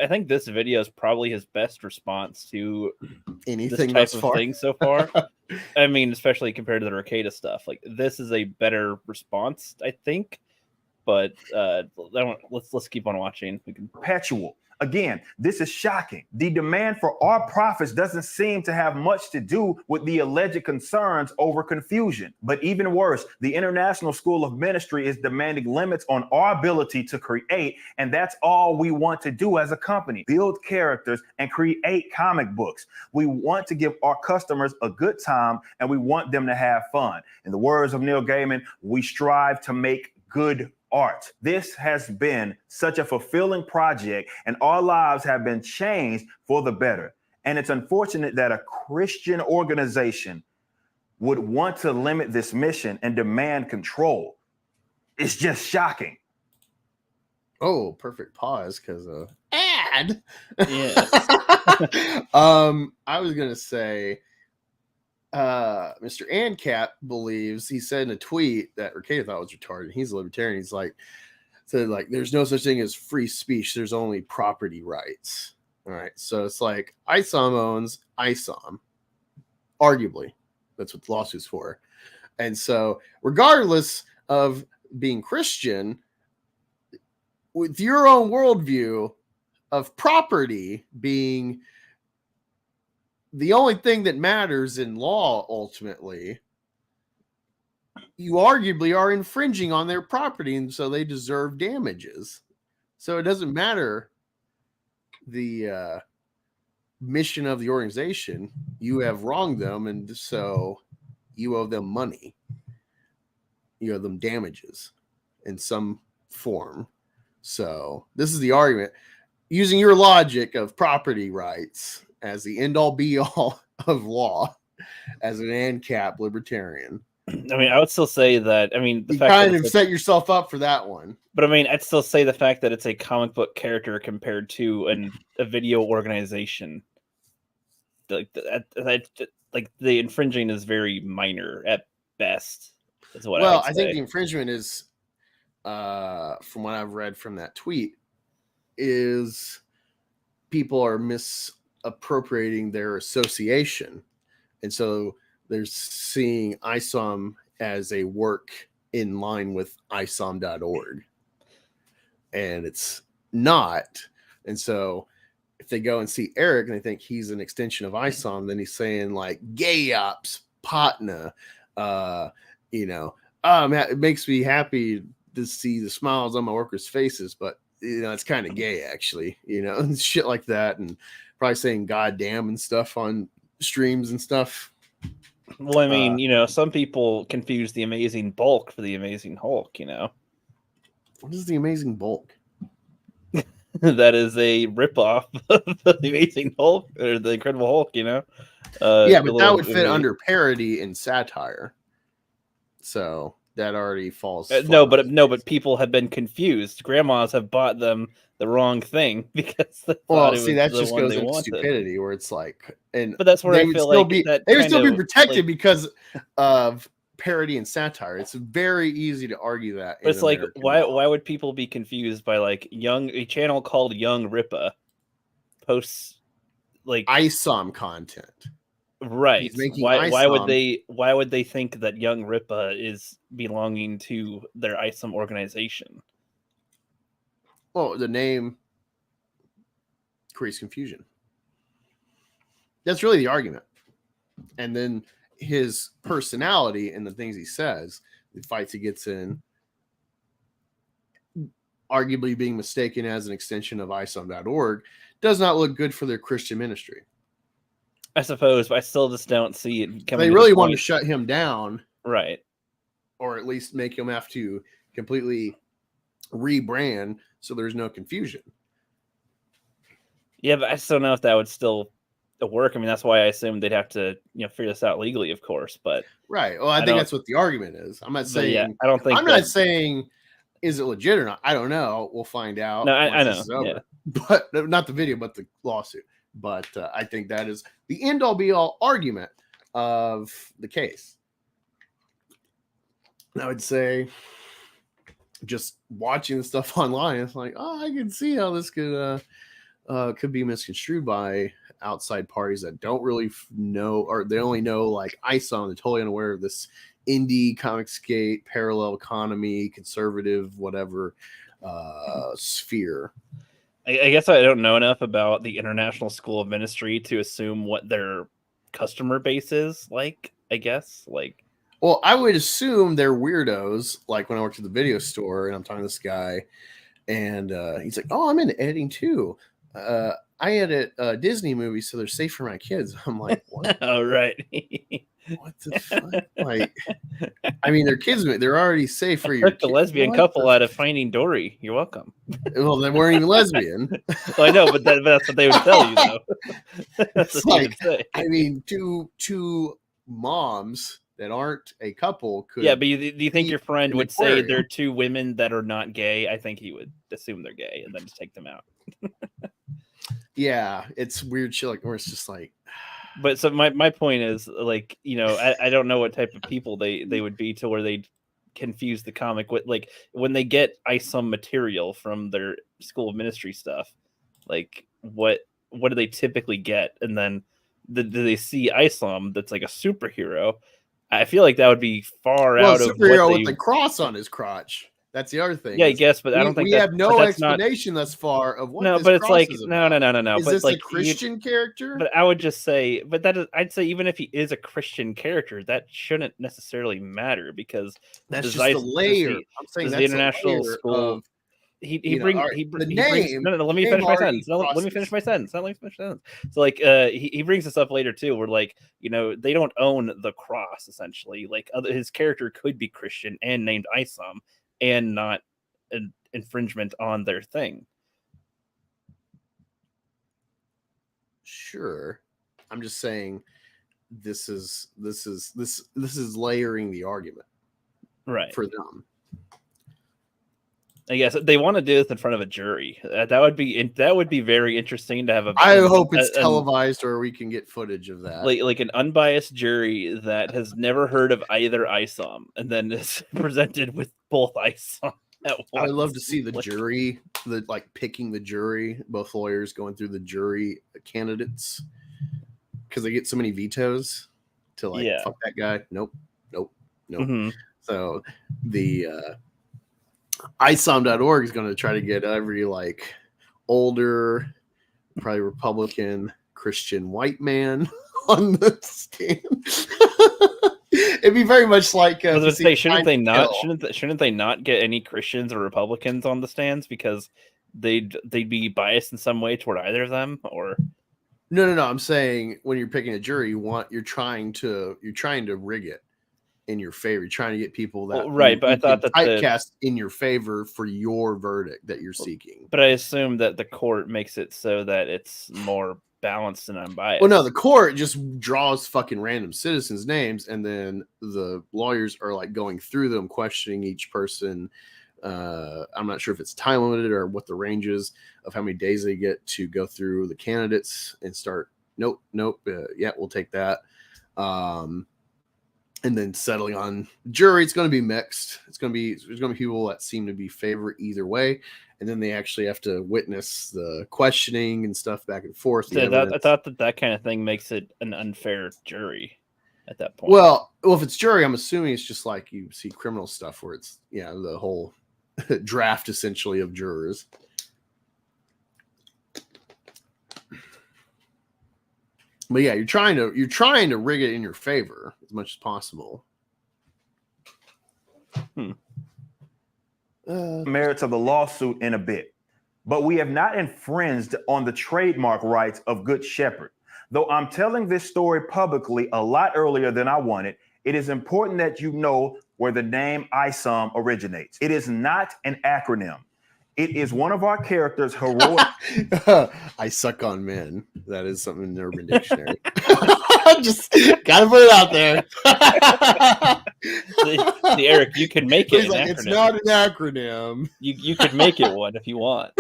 I think this video is probably his best response to anything this type of thing so far. I mean, especially compared to the Ricada stuff. Like, this is a better response, I think. but let's keep on watching. We can. Perpetual. Again, this is shocking. The demand for our profits doesn't seem to have much to do with the alleged concerns over confusion. But even worse, the International School of Ministry is demanding limits on our ability to create, and that's all we want to do as a company: build characters and create comic books. We want to give our customers a good time, and we want them to have fun. In the words of Neil Gaiman, we strive to make good art. This has been such a fulfilling project, and our lives have been changed for the better. And it's unfortunate that a Christian organization would want to limit this mission and demand control. It's just shocking. Oh, perfect pause because ad. Yes. I was gonna say, Mr. ANCAP believes, he said in a tweet that Ricada thought was retarded. He's a libertarian. He's like, said like, there's no such thing as free speech. There's only property rights. All right. So it's like Isom owns Isom. Arguably, that's what the lawsuit's for. And so regardless of being Christian, with your own worldview of property being the only thing that matters in law, ultimately, you arguably are infringing on their property, and so they deserve damages. So it doesn't matter the mission of the organization. You have wronged them, and so you owe them money. You owe them damages in some form. So this is the argument. Using your logic of property rights as the end-all be-all of law, as an ANCAP libertarian. I mean, I would still say that. I mean, you kind of set yourself up for that one. But I mean, I'd still say the fact that it's a comic book character compared to a video organization, like the infringing is very minor at best. Is what I think the infringement is, from what I've read from that tweet, is people are misappropriating their association, and so they're seeing Isom as a work in line with isom.org, and it's not. And so if they go and see Eric and they think he's an extension of Isom, then he's saying like gay ops, Patna, it makes me happy to see the smiles on my workers' faces, but it's kind of gay actually, and shit like that, and probably saying goddamn and stuff on streams and stuff. Well, I mean, some people confuse the Amazing Bulk for the Amazing Hulk, What is the Amazing Bulk? That is a ripoff of the Amazing Hulk or the Incredible Hulk, Yeah, but that would fit under parody and satire. So that already falls. But people have been confused. Grandmas have bought them the wrong thing because that just goes into stupidity, where it's like, but that's where I feel like they would still be protected because of parody and satire. It's very easy to argue that. But it's like, why would people be confused by like a channel called Young Rippa posts like Isom content? Right. Why would they think that Young Rippa is belonging to their Isom organization? Well, the name creates confusion. That's really the argument. And then his personality and the things he says, the fights he gets in, arguably being mistaken as an extension of isom.org, does not look good for their Christian ministry. I suppose, but I still just don't see it coming. They really want to shut him down. Right. Or at least make him have to completely rebrand so there's no confusion. Yeah, but I just don't know if that would still work. I mean, that's why I assume they'd have to, figure this out legally, of course. But right. Well, I think that's what the argument is. I'm not saying. Yeah, I don't think. I'm not saying is it legit or not. I don't know. We'll find out. No, I know. Yeah. But not the video, but the lawsuit. But I think that is the end-all be-all argument of the case. And I would say, just watching the stuff online, it's like, I can see how this could be misconstrued by outside parties that don't really know, or they only know like Isom. They're totally unaware of this indie, comic skate, parallel economy, conservative, whatever sphere. I guess I don't know enough about the International School of Ministry to assume what their customer base is like. I guess like. Well, I would assume they're weirdos. Like when I worked at the video store and I'm talking to this guy, and he's like, "Oh, I'm into editing too. I edit Disney movies, so they're safe for my kids." I'm like, "What? Oh, right." What the fuck?" Like, I mean, they're kids. They're already safe for I your took the kids. lesbian What couple the- out of Finding Dory. You're welcome. Well, they weren't even lesbian. Well, I know, but that's what they would tell you, though. That's It's what they like, would say. I mean, two moms that aren't a couple could. Yeah, but do you think your friend an would say aquarium. they're two women that are not gay? I think he would assume they're gay and then just take them out. Yeah, it's weird shit like where it's just like. But so my point is, like, you know, I don't know what type of people they would be to where they'd confuse the comic with, like, when they get Isom material from their School of Ministry stuff, like what do they typically get? And then do they see Isom that's like a superhero? I feel like that would be far Well, out of superhero what with they, the cross on his crotch. That's the other thing. yeah, I is guess, but I don't think we that, have no but that's not, explanation thus far of what. no, this but it's cross like is no. about. Is But this like a Christian character? But I would just say, but I'd say even if he is a Christian character, that shouldn't necessarily matter because That's does just the does layer. the- I'm saying does that's the international a layer school. of, He you know, brings all right, he, the he brings name- no, let me name finish my already sentence. No, let me crosses. finish my sentence. No, let me finish my sentence. So like he brings this up later too, where like, you know, they don't own the cross essentially. Like his character could be Christian and named Isom and not an infringement on their thing. Sure. I'm just saying this is layering the argument Right. for them. I guess they want to do this in front of a jury. That would be very interesting to have a. I hope it's an- televised or we can get footage of that. like an unbiased jury that has never heard of either Isom, and then is presented with both Isom at once. I would love to see the Like, jury, picking the jury, both lawyers going through the jury candidates because they get so many vetoes to Yeah. fuck that guy. Nope. mhm. So the isom.org is going to try to get every older, probably Republican Christian white man on the stand. It'd be very much like I was going to say, shouldn't they not? Kill. Shouldn't they not get any Christians or Republicans on the stands because they'd be biased in some way toward either of them? Or No. I'm saying when you're picking a jury, you're trying to rig it in your favor. You're trying to get people that right, but I thought that typecast in your favor for your verdict that you're seeking. But I assume that the court makes it so that it's more balanced and unbiased. Well, no, the court just draws fucking random citizens' names, and then the lawyers are going through them, questioning each person. I'm not sure if it's time limited or what the range is of how many days they get to go through the candidates and start. Nope. Yeah, we'll take that. And then settling on jury, it's going to be mixed. There's going to be people that seem to be favor either way, and then they actually have to witness the questioning and stuff back and forth. So I thought that kind of thing makes it an unfair jury at that point. Well, if it's jury, I'm assuming it's just like you see criminal stuff where it's the whole draft essentially of jurors. But yeah, you're trying to rig it in your favor as much as possible. Merits of the lawsuit in a bit, but we have not infringed on the trademark rights of Good Shepherd. Though I'm telling this story publicly a lot earlier than I wanted, it is important that you know where the name Isom originates. It is not an acronym. It is one of our characters' heroic. I suck on men. That is something in the Urban Dictionary. Just gotta put it out there. See, Eric, you can make it. It's not an acronym. You could make it one if you want.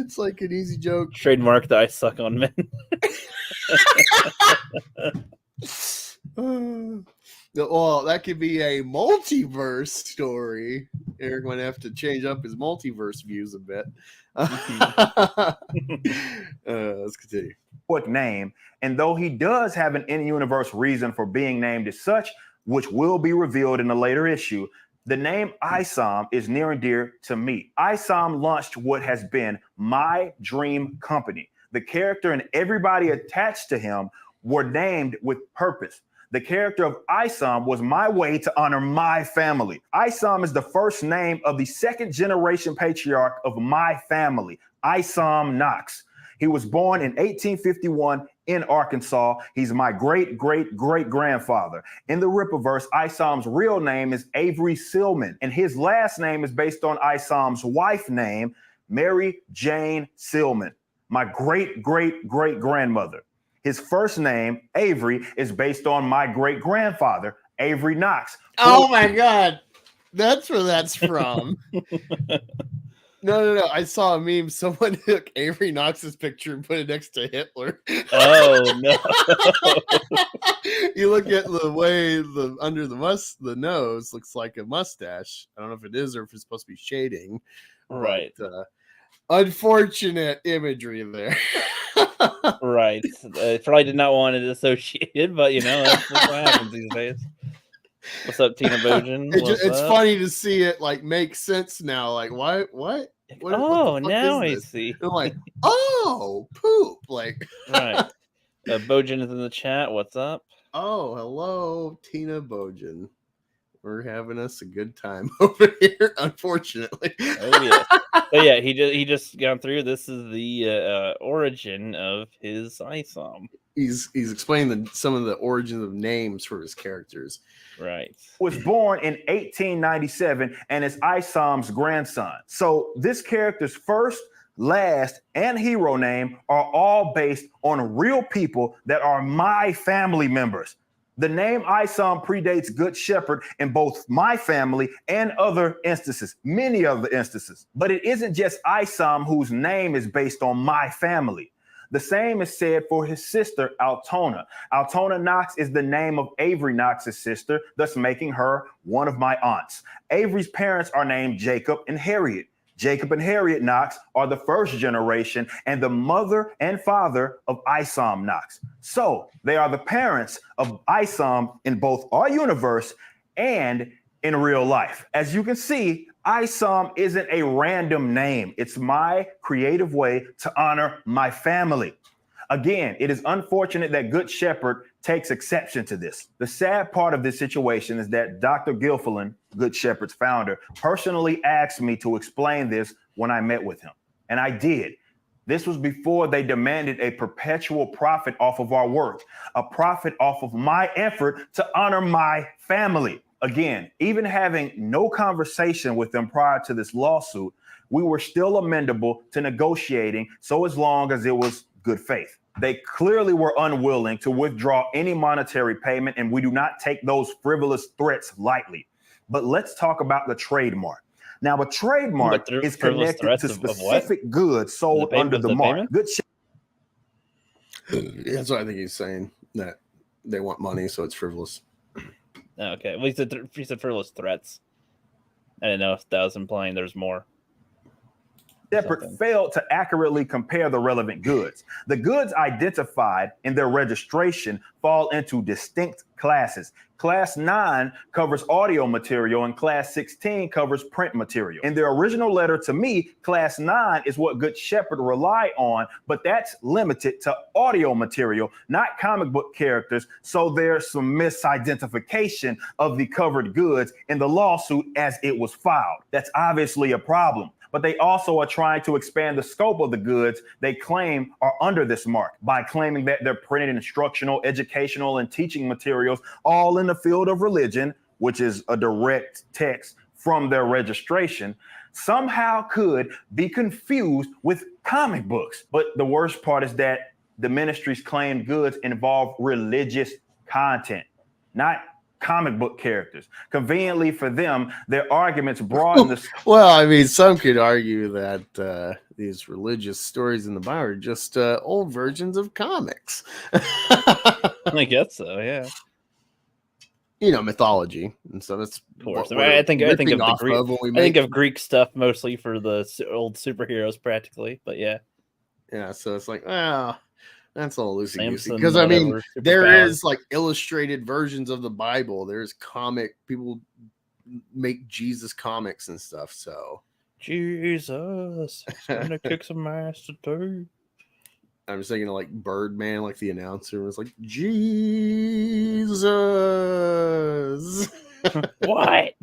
It's like an easy joke. Trademark the I suck on men. Well, that could be a multiverse story. Eric might have to change up his multiverse views a bit. Let's continue. name, and though he does have an in-universe reason for being named as such, which will be revealed in a later issue, the name Isom is near and dear to me. Isom launched what has been my dream company. The character and everybody attached to him were named with purpose. The character of Isom was my way to honor my family. Isom is the first name of the second generation patriarch of my family, Isom Knox. He was born in 1851 in Arkansas. He's my great-great-great-grandfather. In the Rippaverse, Isom's real name is Avery Silman, and his last name is based on Isom's wife name, Mary Jane Silman, my great-great-great-grandmother. His first name, Avery, is based on my great-grandfather, Avery Knox. Oh my God. That's where that's from. No. I saw a meme. Someone took Avery Knox's picture and put it next to Hitler. Oh no! You look at the way under the nose looks like a mustache. I don't know if it is or if it's supposed to be shading. Right. But, unfortunate imagery there. Right. Probably did not want it associated, but that's what happens these days. What's up, Tina Bojan? It's funny to see it like make sense now. Like, what? Oh, now I see. I'm like, oh, poop. Like, right. Bojan is in the chat. What's up? Oh, hello, Tina Bojan. We're having us a good time over here, unfortunately. Oh yeah. But yeah, he just gone through. This is the origin of his Isom. He's explaining some of the origins of names for his characters. Right. Was born in 1897 and is Isom's grandson. So this character's first, last, and hero name are all based on real people that are my family members. The name Isom predates Good Shepherd in both my family and other instances, many other instances. But it isn't just Isom whose name is based on my family. The same is said for his sister, Altona. Altona Knox is the name of Avery Knox's sister, thus making her one of my aunts. Avery's parents are named Jacob and Harriet. Jacob and Harriet Knox are the first generation and the mother and father of Isom Knox. So they are the parents of Isom in both our universe and in real life. As you can see, Isom isn't a random name. It's my creative way to honor my family. Again, it is unfortunate that Good Shepherd takes exception to this. The sad part of this situation is that Dr. Gilfillan, Good Shepherd's founder, personally asked me to explain this when I met with him. And I did. This was before they demanded a perpetual profit off of our work, a profit off of my effort to honor my family. Again, even having no conversation with them prior to this lawsuit, we were still amendable to negotiating so as long as it was good faith. They clearly were unwilling to withdraw any monetary payment, and we do not take those frivolous threats lightly. But let's talk about the trademark. Now, a trademark is connected to specific goods sold under the mark. That's what I think he's saying, that they want money, so it's frivolous. Okay. Well, he said frivolous threats. I didn't know if that was implying there's more. Shepherd failed to accurately compare the relevant goods. The goods identified in their registration fall into distinct classes. Class 9 covers audio material and Class 16 covers print material. In their original letter to me, Class 9 is what Good Shepherd rely on, but that's limited to audio material, not comic book characters. So there's some misidentification of the covered goods in the lawsuit as it was filed. That's obviously a problem. But they also are trying to expand the scope of the goods they claim are under this mark by claiming that they're printed instructional, educational, and teaching materials all in the field of religion, which is a direct text from their registration, somehow could be confused with comic books. But the worst part is that the ministry's claimed goods involve religious content, not comic book characters. Conveniently for them, their arguments broaden the... Well, I mean, some could argue that these religious stories in the Bible are just old versions of comics. I guess so, yeah. You know, mythology and so that's of course. I think of Greek stuff mostly for the old superheroes, practically. But yeah, so it's like, well, That's all loosey goosey. Samson, Because I mean, whatever, there superpower. is like illustrated versions of the Bible. There's comic people make Jesus comics and stuff. So Jesus, he's gonna kick some ass today. I'm just thinking of like Birdman, like the announcer was like Jesus. What?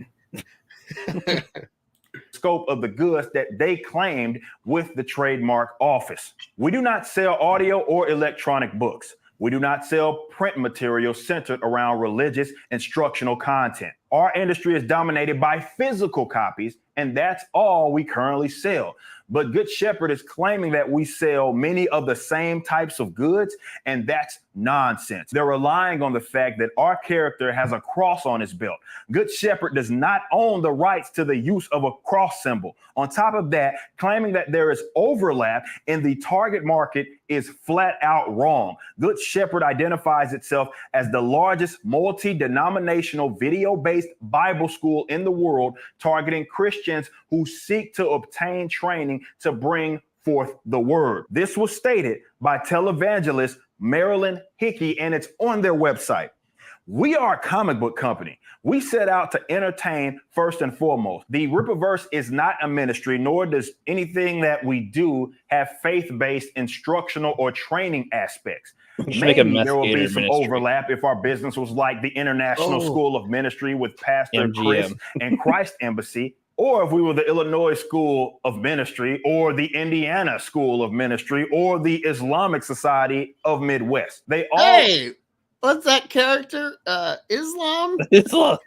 Scope of the goods that they claimed with the trademark office. We do not sell audio or electronic books. We do not sell print material centered around religious instructional content. Our industry is dominated by physical copies, and that's all we currently sell. But Good Shepherd is claiming that we sell many of the same types of goods, and that's nonsense. They're relying on the fact that our character has a cross on his belt. Good Shepherd does not own the rights to the use of a cross symbol. On top of that, claiming that there is overlap in the target market is flat out wrong. Good Shepherd identifies itself as the largest multi-denominational video-based Bible school in the world, targeting Christians who seek to obtain training to bring forth the word. This was stated by televangelist Marilyn Hickey, and it's on their website. We are a comic book company. We set out to entertain first and foremost. The Rippaverse is not a ministry, nor does anything that we do have faith-based instructional or training aspects. Maybe there will be some overlap if our business was like the International School of Ministry with Pastor MGM. Chris and Christ Embassy, or if we were the Illinois School of Ministry, or the Indiana School of Ministry, or the Islamic Society of Midwest. They all... Hey, what's that character? Islam? Islam.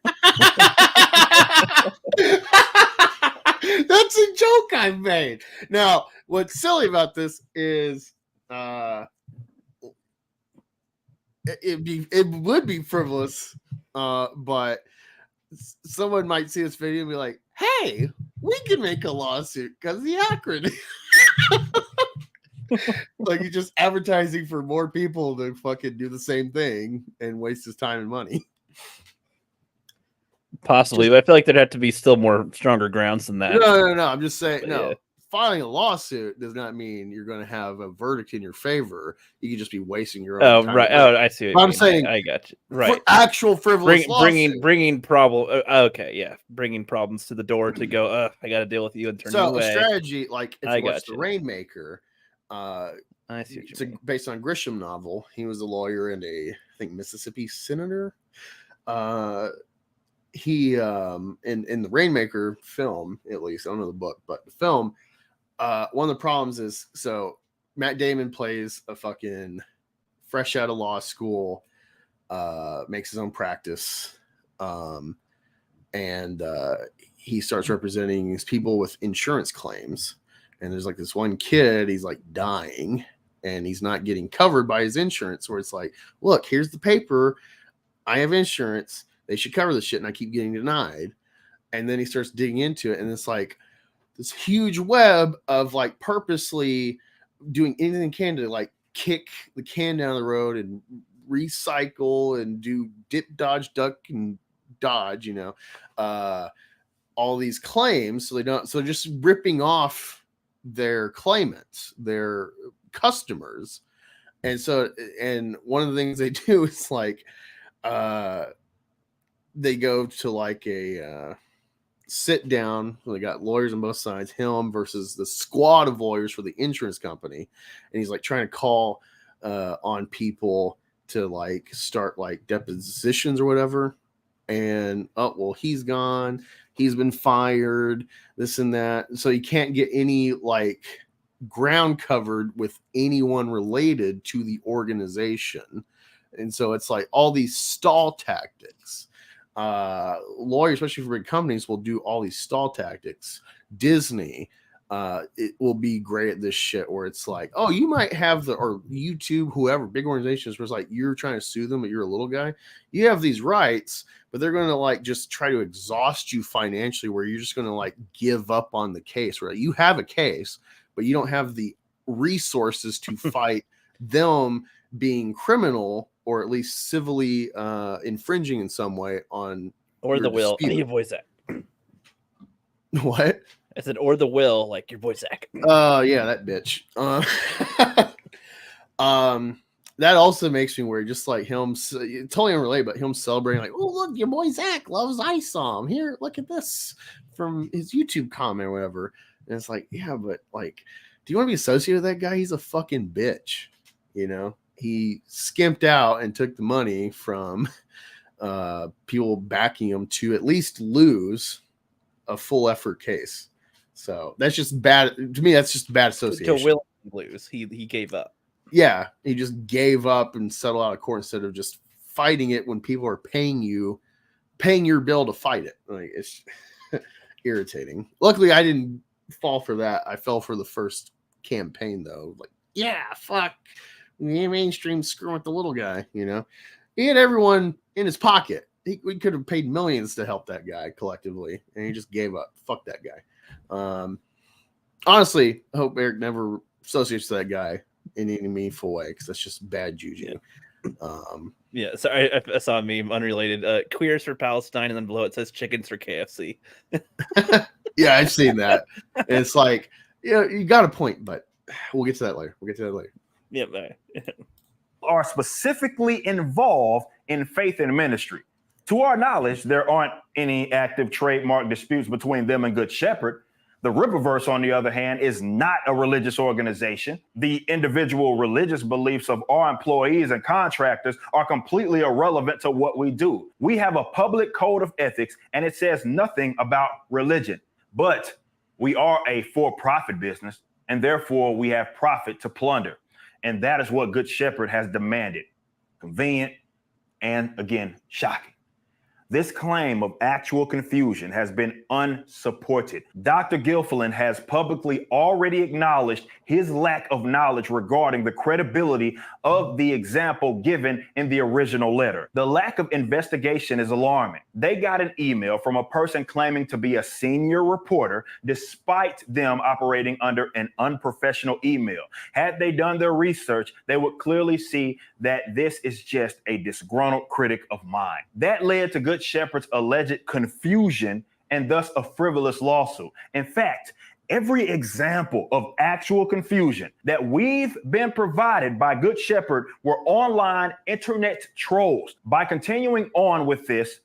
That's a joke I made. Now, what's silly about this is it would be frivolous, but someone might see this video and be like, hey, we can make a lawsuit because of the acronym. Like he's just advertising for more people to fucking do the same thing and waste his time and money. Possibly, but I feel like there'd have to be still more stronger grounds than that. No. I'm just saying, no. Yeah. Filing a lawsuit does not mean you're going to have a verdict in your favor. You can just be wasting your own time. Right. Oh, I see. What I'm saying, I got you. Right. Actual frivolous bringing problem. Okay, yeah, bringing problems to the door to go. I got to deal with you and turn you away. So a strategy, like if you watch The you. Rainmaker, I see what you mean. based on Grisham novel. He was a lawyer and I think Mississippi senator. He in the Rainmaker film, at least I don't know the book, but the film. One of the problems is, so Matt Damon plays a fucking fresh out of law school, makes his own practice, and he starts representing these people with insurance claims. And there's like this one kid, he's like dying and he's not getting covered by his insurance, where it's like, look, here's the paper. I have insurance. They should cover this shit. And I keep getting denied. And then he starts digging into it. And it's like this huge web of like purposely doing anything he can to like kick the can down the road and recycle and do dip, dodge, duck, and dodge, all these claims. So they're just ripping off their claimants, their customers. And one of the things they do is like they go to like a sit down. They got lawyers on both sides, him versus the squad of lawyers for the insurance company, and he's like trying to call on people to like start like depositions or whatever. And he's gone, he's been fired, this and that. So you can't get any like ground covered with anyone related to the organization. And so it's like all these stall tactics. Lawyers, especially for big companies, will do all these stall tactics. Disney, it will be great at this shit where it's like, oh, you might have or YouTube, whoever, big organizations, where it's like you're trying to sue them, but you're a little guy. You have these rights, but they're going to like just try to exhaust you financially, where you're just going to like give up on the case. Where you have a case, but you don't have the resources to fight them being criminal or at least civilly infringing in some way on or the will. Dispute. Your voice Zach. What? I said, or the will, like your boy Zach. Oh yeah, that bitch. That also makes me worry, just like him, totally unrelated, but him celebrating, like, oh, look, your boy Zach loves Isom. Here, look at this from his YouTube comment or whatever. And it's like, yeah, but like, do you want to be associated with that guy? He's a fucking bitch. You know, he skimped out and took the money from people backing him to at least lose a full effort case. So that's just bad. To me, that's just bad association. To willingly lose, he gave up. Yeah, he just gave up and settled out of court instead of just fighting it when people are paying your bill to fight it. Like, it's irritating. Luckily, I didn't fall for that. I fell for the first campaign though. Like, yeah, fuck, the mainstream screwing with the little guy. You know, he had everyone in his pocket. We could have paid millions to help that guy collectively, and he just gave up. Fuck that guy. Honestly, I hope Eric never associates with that guy in any meaningful way, because that's just bad juju. Yeah, so I saw a meme unrelated. Queers for Palestine, and then below it says chickens for KFC. Yeah, I've seen that. And it's like, yeah, you got a point, but we'll get to that later. Yeah, bye. Are specifically involved in faith and ministry. To our knowledge, there aren't any active trademark disputes between them and Good Shepherd. The Rippaverse, on the other hand, is not a religious organization. The individual religious beliefs of our employees and contractors are completely irrelevant to what we do. We have a public code of ethics, and it says nothing about religion. But we are a for-profit business, and therefore we have profit to plunder. And that is what Good Shepherd has demanded. Convenient and, again, shocking. This claim of actual confusion has been unsupported. Dr. Gilfillan has publicly already acknowledged his lack of knowledge regarding the credibility of the example given in the original letter. The lack of investigation is alarming. They got an email from a person claiming to be a senior reporter, despite them operating under an unprofessional email. Had they done their research, they would clearly see that this is just a disgruntled critic of mine. That led to Good Shepherd's alleged confusion and thus a frivolous lawsuit. In fact, every example of actual confusion that we've been provided by Good Shepherd were online internet trolls. By continuing on with this,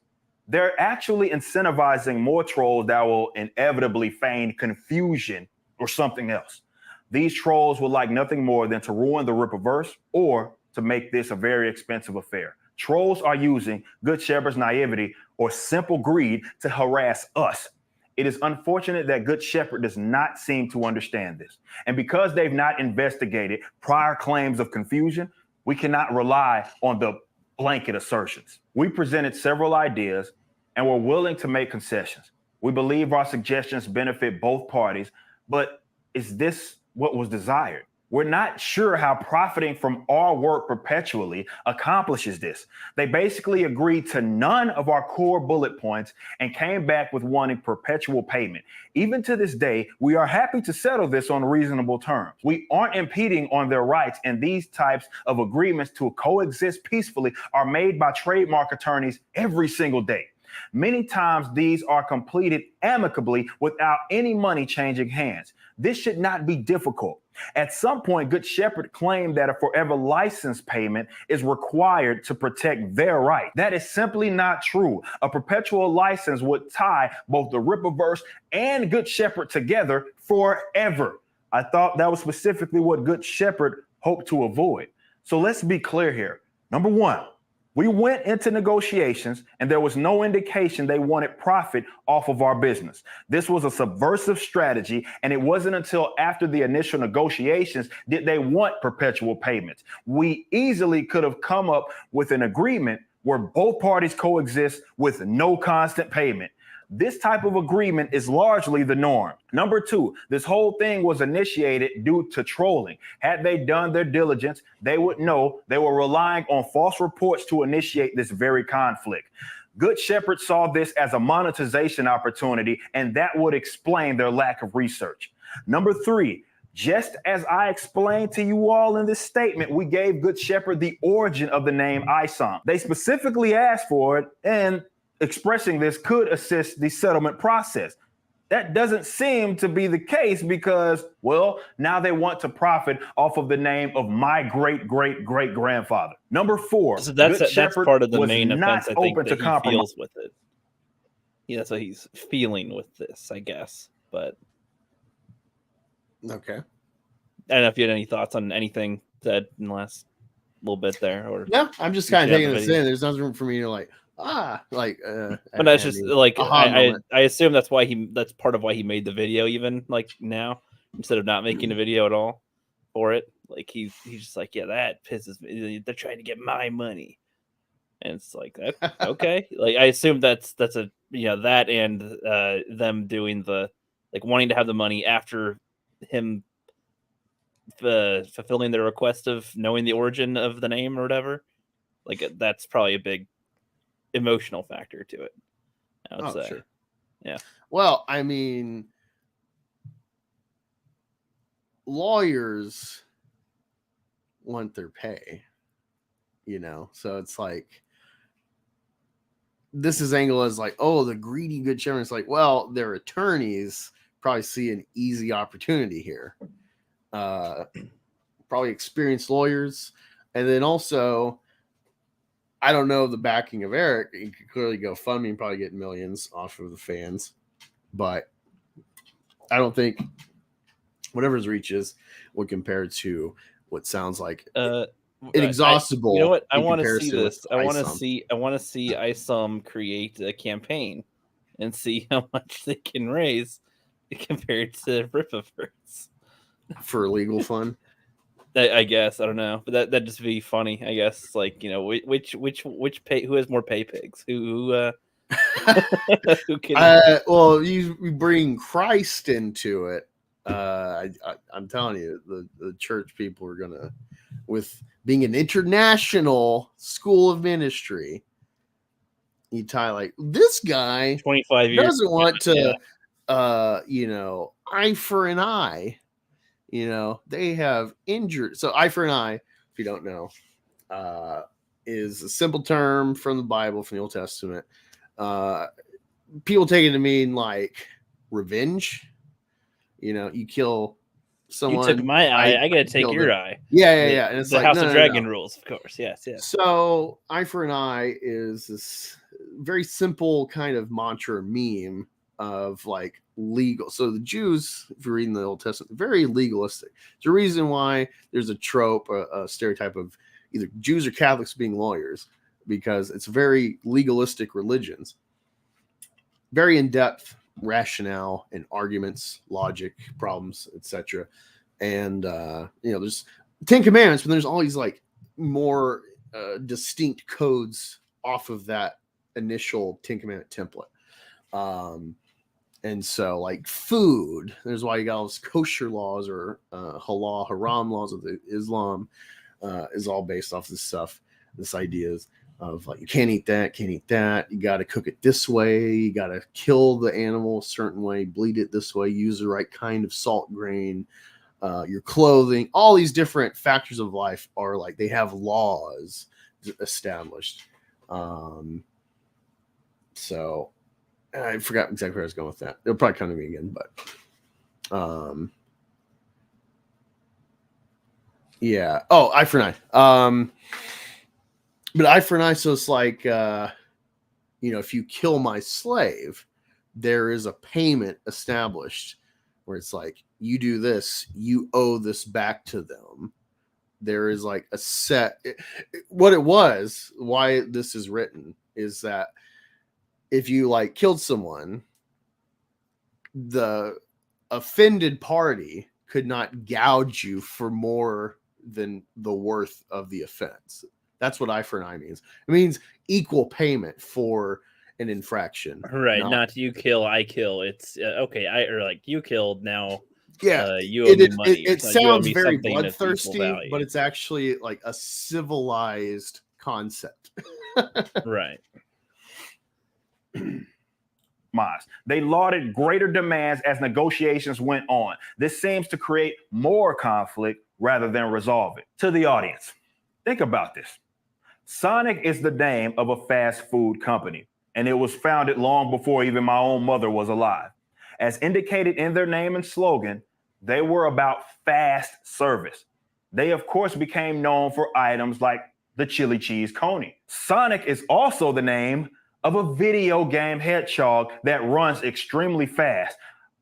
they're actually incentivizing more trolls that will inevitably feign confusion or something else. These trolls would like nothing more than to ruin the Rippaverse or to make this a very expensive affair. Trolls are using Good Shepherd's naivety or simple greed to harass us. It is unfortunate that Good Shepherd does not seem to understand this. And because they've not investigated prior claims of confusion, we cannot rely on the blanket assertions. We presented several ideas and were willing to make concessions. We believe our suggestions benefit both parties, but is this what was desired? We're not sure how profiting from our work perpetually accomplishes this. They basically agreed to none of our core bullet points and came back with wanting perpetual payment. Even to this day, we are happy to settle this on reasonable terms. We aren't impeding on their rights, and these types of agreements to coexist peacefully are made by trademark attorneys every single day. Many times these are completed amicably without any money changing hands. This should not be difficult. At some point, Good Shepherd claimed that a forever license payment is required to protect their right. That is simply not true. A perpetual license would tie both the Rippaverse and Good Shepherd together forever. I thought that was specifically what Good Shepherd hoped to avoid. So let's be clear here. Number one, we went into negotiations and there was no indication they wanted profit off of our business. This was a subversive strategy, and it wasn't until after the initial negotiations did they want perpetual payments. We easily could have come up with an agreement where both parties coexist with no constant payment. This type of agreement is largely the norm. Number two, this whole thing was initiated due to trolling. Had they done their diligence, they would know they were relying on false reports to initiate this very conflict. Good Shepherd saw this as a monetization opportunity, and that would explain their lack of research. Number three, just as I explained to you all in this statement, we gave Good Shepherd the origin of the name Isom. They specifically asked for it, and expressing this could assist the settlement process. That doesn't seem to be the case because, well, now they want to profit off of the name of my great-great-great-grandfather. Number 4, So Good that's Shepherd part of the was main not offense, I think, open to that he compromise. feels with it. Yeah, that's what he's feeling with this, I guess. But Okay. I don't know if you had any thoughts on anything said in the last little bit there, or No, I'm just kind of taking this in. There's nothing for me to like. But that's just like I moment. assume that's why that's part of why he made the video even like now instead of not making a video at all for it. Like he's just like, yeah, that pisses me. They're trying to get my money, and it's like that. Okay, like I assume that's a that and them doing the like wanting to have the money after him fulfilling their request of knowing the origin of the name or whatever. Like that's probably a big emotional factor to it, I would say. Sure. Yeah. Well, I mean, lawyers want their pay, so it's like this is angle as like, oh, the greedy good shepherd. It's like, well, their attorneys probably see an easy opportunity here. Probably experienced lawyers, and then also, I don't know the backing of Eric. He could clearly go fund me and probably get millions off of the fans, but I don't think whatever his reach is would compare to what sounds like inexhaustible. You know what? I want to see this. I want to see Isom create a campaign and see how much they can raise compared to Rippaverse for legal fund. I guess I don't know, but that'd just be funny. I guess like which pay who has more pay pigs who can well you bring Christ into it. I'm telling you, the church people are gonna, with being an international school of ministry, you tie like this guy 25 years doesn't want to eye for an eye. They have injured. So eye for an eye, if you don't know, is a simple term from the Bible, from the Old Testament. People take it to mean like revenge. You kill someone. You took my eye. I got to take your eye. Yeah. And it's the like House of Dragon rules, of course. Yes. So eye for an eye is this very simple kind of mantra meme of like legal. So the Jews, if you're reading the Old Testament, very legalistic. There's a reason why there's a trope, a stereotype of either Jews or Catholics being lawyers, because it's very legalistic religions, very in-depth rationale and arguments, logic, problems, etc. And there's 10 commandments, but there's all these like more distinct codes off of that initial 10 commandment template. And so like food, there's why you got all those kosher laws or halal, haram laws of the Islam, is all based off this stuff, this ideas of like, you can't eat that, you got to cook it this way, you got to kill the animal a certain way, bleed it this way, use the right kind of salt grain, your clothing, all these different factors of life are like, they have laws established. So I forgot exactly where I was going with that. It'll probably come to me again, but yeah. Oh, eye for an eye. But eye for an eye, so it's like if you kill my slave, there is a payment established where it's like, you do this, you owe this back to them. There is like a set. What it was, why this is written, is that if you like killed someone, the offended party could not gouge you for more than the worth of the offense. That's what eye for an eye means. It means equal payment for an infraction. Right. Not you kill, I kill. It's okay. You killed now. Yeah. You owe me money. It sounds very bloodthirsty, but it's actually like a civilized concept. Right. They lauded greater demands as negotiations went on. This seems to create more conflict rather than resolve it. To the audience, think about this. Sonic is the name of a fast food company, and it was founded long before even my own mother was alive. As indicated in their name and slogan, they were about fast service. They, of course, became known for items like the chili cheese coney. Sonic is also the name of a video game hedgehog that runs extremely fast.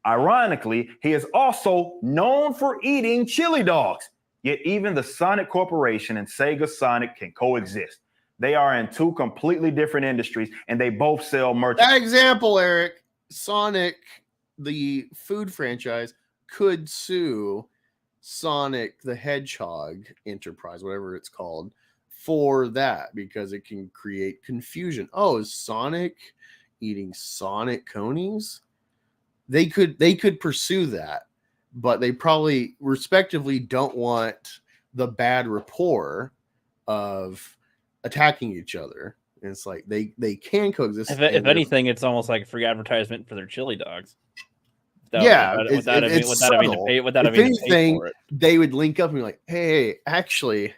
Ironically, he is also known for eating chili dogs. Yet even the Sonic Corporation and Sega Sonic can coexist. They are in two completely different industries, and they both sell merchandise. That example, Eric, Sonic, the food franchise, could sue Sonic the Hedgehog Enterprise, whatever it's called, for that because it can create confusion. Oh, is Sonic eating Sonic conies? They could pursue that, but they probably respectively don't want the bad rapport of attacking each other. And it's like they can coexist. If anything, it's almost like a free advertisement for their chili dogs. Without having to pay for it. They would link up and be like, "Hey, actually,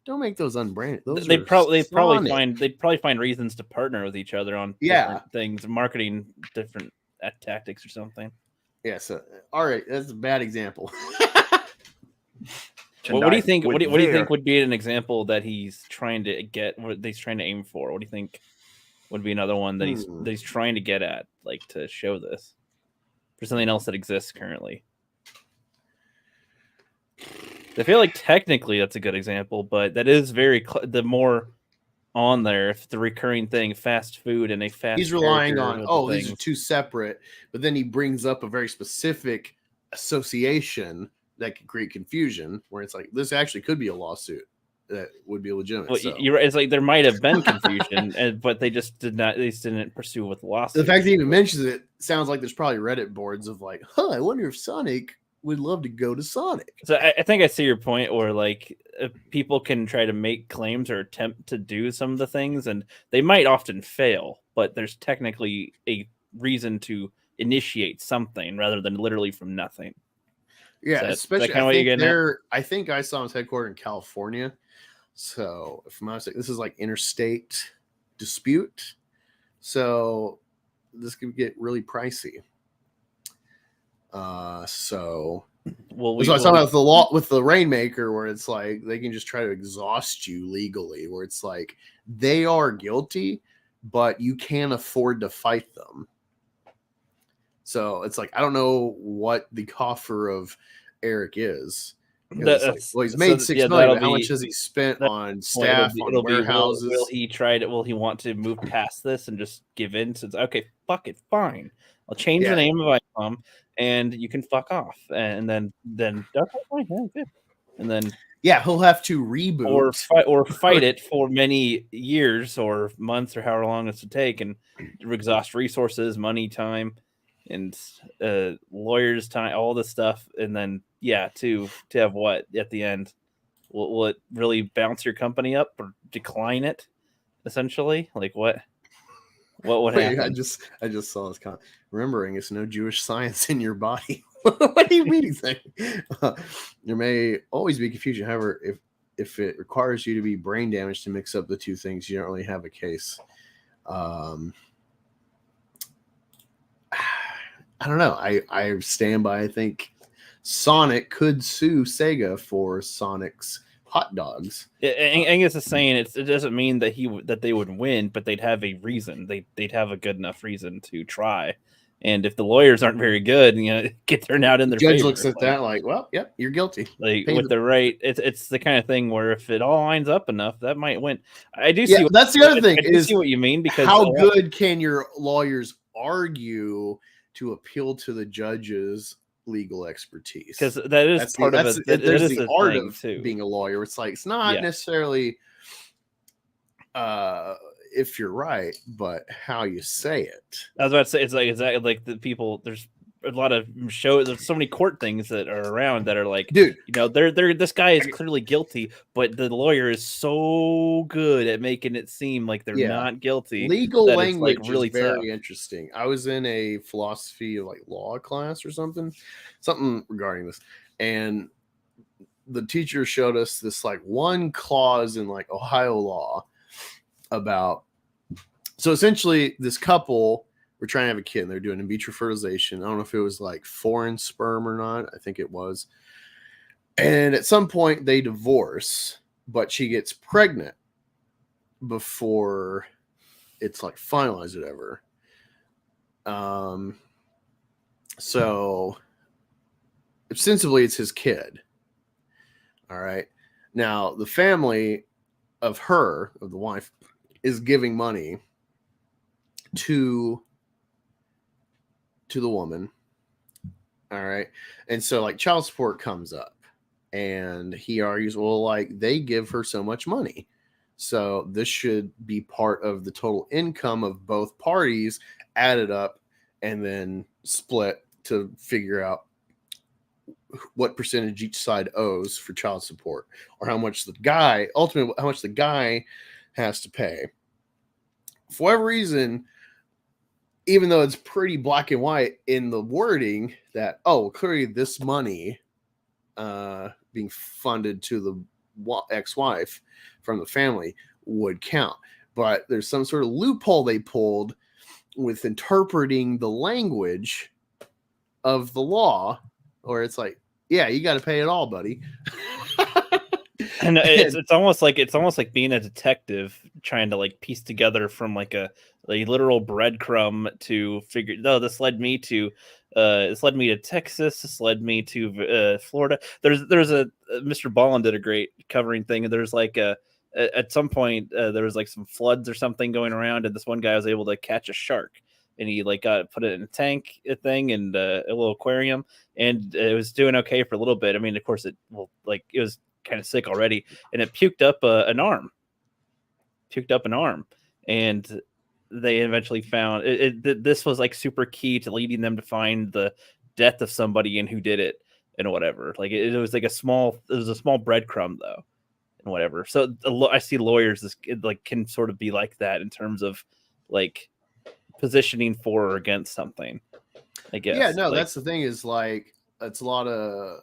don't make those unbranded." They'd probably find reasons to partner with each other on different things, marketing different tactics or something. Yeah. So, all right, that's a bad example. Well, what do you think? What do you think would be an example that he's trying to get? What he's trying to aim for? What do you think would be another one that he's trying to get at, like to show this for something else that exists currently? I feel like technically that's a good example, but that is very the more on there. If the recurring thing, fast food and a fast, he's relying on these are two separate, but then he brings up a very specific association that could create confusion, where it's like this actually could be a lawsuit that would be legitimate. Well, you're right. It's like there might have been confusion, but they just didn't pursue with lawsuits. The fact that he even mentions it sounds like there's probably Reddit boards of like, I wonder if Sonic would love to go to Sonic. So I think I see your point, where like people can try to make claims or attempt to do some of the things, and they might often fail, but there's technically a reason to initiate something rather than literally from nothing. Yeah, especially I think Isom's headquartered in California. So if I'm not mistaken, this is like interstate dispute. So this could get really pricey. I was talking about the law with the Rainmaker, where it's like they can just try to exhaust you legally, where it's like they are guilty, but you can't afford to fight them. So it's like I don't know what the coffer of Eric is. He's made $6 million. But how much has he spent on staff, on warehouses? Will he want to move past this and just give in? Since okay, fuck it, fine. I'll change the name of Isom, and you can fuck off. And then okay, fine, yeah, good. And then he'll have to reboot or fight it for many years or months or however long it's to take, and exhaust resources, money, time, and lawyers' time, all this stuff, and then to have what at the end? Will it really bounce your company up or decline it? Essentially, like what would happen? I just saw this comment. Remembering it's no Jewish science in your body. What do you mean? There may always be confusion. However, if it requires you to be brain damaged to mix up the two things, you don't really have a case. I don't know. I stand by. I think Sonic could sue Sega for Sonic's hot dogs. Angus is saying it doesn't mean that they would win, but they'd have a reason. They'd have a good enough reason to try. And if the lawyers aren't very good, get turned out in their judge favor. Looks at that like, well, yep, you're guilty. Like with the right, it's the kind of thing where if it all lines up enough, that might win. I do see. That's the other thing. I see what you mean, because how good can your lawyers argue to appeal to the judge's legal expertise? Because that is part of it. There's the art of being a lawyer. It's like it's not necessarily if you're right, but how you say it. I was about to say it's like exactly like the people. There's a lot of shows. There's so many court things that are around that are like, dude, they're this guy is clearly guilty, but the lawyer is so good at making it seem like they're not guilty. Legal language is really very interesting. I was in a philosophy of law class or something regarding this, and the teacher showed us this one clause in Ohio law about. So essentially, this couple were trying to have a kid. And they're doing in vitro fertilization. I don't know if it was like foreign sperm or not. I think it was. And at some point they divorce, but she gets pregnant before it's like finalized or whatever. So ostensibly it's his kid. All right. Now the family of the wife, is giving money to the woman. All right. And so like child support comes up and he argues, well, like they give her so much money. So this should be part of the total income of both parties added up and then split to figure out what percentage each side owes for child support, or how much the guy has to pay. For whatever reason, even though it's pretty black and white in the wording that, clearly this money being funded to the ex-wife from the family would count. But there's some sort of loophole they pulled with interpreting the language of the law, where it's like, yeah, you got to pay it all, buddy. And it's almost like being a detective trying to like piece together from like a literal breadcrumb to figure. No, this led me to Texas. This led me to Florida. There's a Mr. Ballin did a great covering thing. And there's like at some point there was like some floods or something going around, and this one guy was able to catch a shark. And he like put it in a tank thing and a little aquarium, and it was doing okay for a little bit. I mean, of course, it was kind of sick already, and it puked up an arm. And they eventually found this was like super key to leading them to find the death of somebody and who did it and whatever. Like it was a small breadcrumb though, and whatever. So I see lawyers can sort of be like that in terms of like positioning for or against something, I guess. Yeah, no, that's the thing is like it's a lot of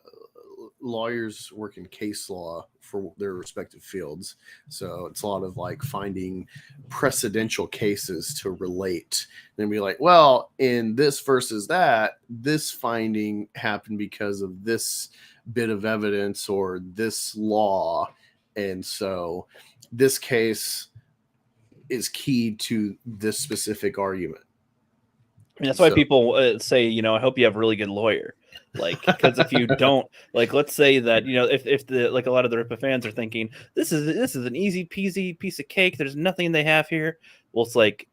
lawyers work in case law for their respective fields. So it's a lot of like finding precedential cases to relate and be like, well, in this versus that, this finding happened because of this bit of evidence or this law. And so this case is key to this specific argument. And that's why people say, I hope you have a really good lawyer. Like, because if you don't, like, let's say that, if the, like a lot of the Rippa fans are thinking, this is an easy peasy piece of cake. There's nothing they have here. Well, it's like,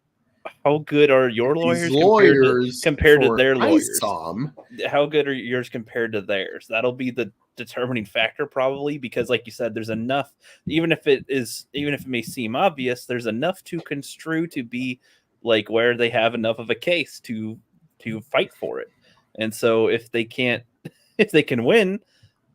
how good are your lawyers compared to their lawyers? Isom. How good are yours compared to theirs? That'll be the determining factor probably, because like you said, there's enough, even if it may seem obvious, there's enough to construe to be like where they have enough of a case to fight for it. And so if they can win,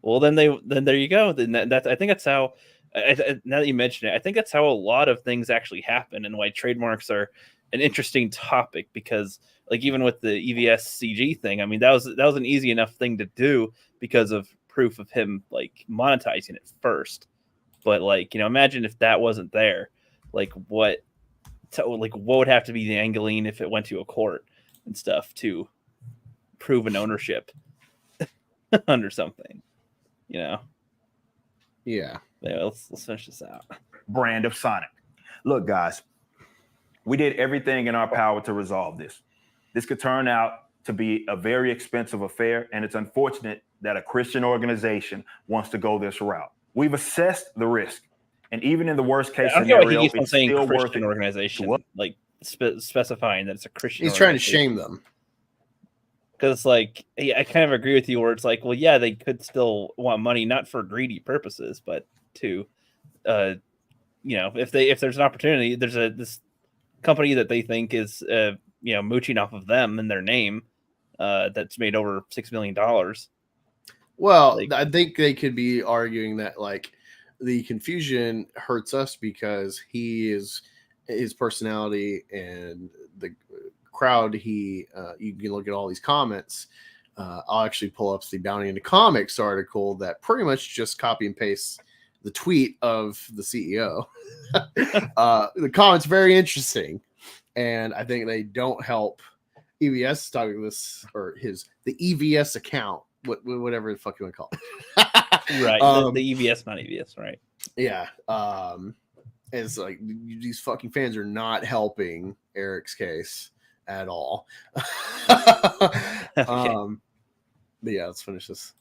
well, then there you go. Then I think that's how, now that you mention it, I think that's how a lot of things actually happen, and why trademarks are an interesting topic, because like even with the EVS CG thing, I mean, that was an easy enough thing to do because of proof of him like monetizing it first. But like, imagine if that wasn't there, like what would have to be the angling if it went to a court and stuff to prove an ownership under something, Yeah, let's finish this out. Brand of Sonic. Look, guys, we did everything in our power to resolve this. This could turn out to be a very expensive affair, and it's unfortunate that a Christian organization wants to go this route. We've assessed the risk, and even in the worst case scenario, it's still worth it. Organization, like specifying that it's a Christian. He's trying to shame them. Because like, I kind of agree with you where it's like, well, yeah, they could still want money, not for greedy purposes, but to, if there's an opportunity, there's this company that they think is, mooching off of them and their name, that's made over $6 million. Well, I think they could be arguing that like the confusion hurts us because his personality and the crowd, you can look at all these comments. I'll actually pull up the Bounty into Comics article that pretty much just copy and paste the tweet of the CEO. The comments very interesting, and I think they don't help EVS is talking this, or the EVS account, whatever the fuck you want to call it. Right. The EVS, not EVS, right? Yeah. It's like these fucking fans are not helping Eric's case at all. Okay. But yeah, let's finish this.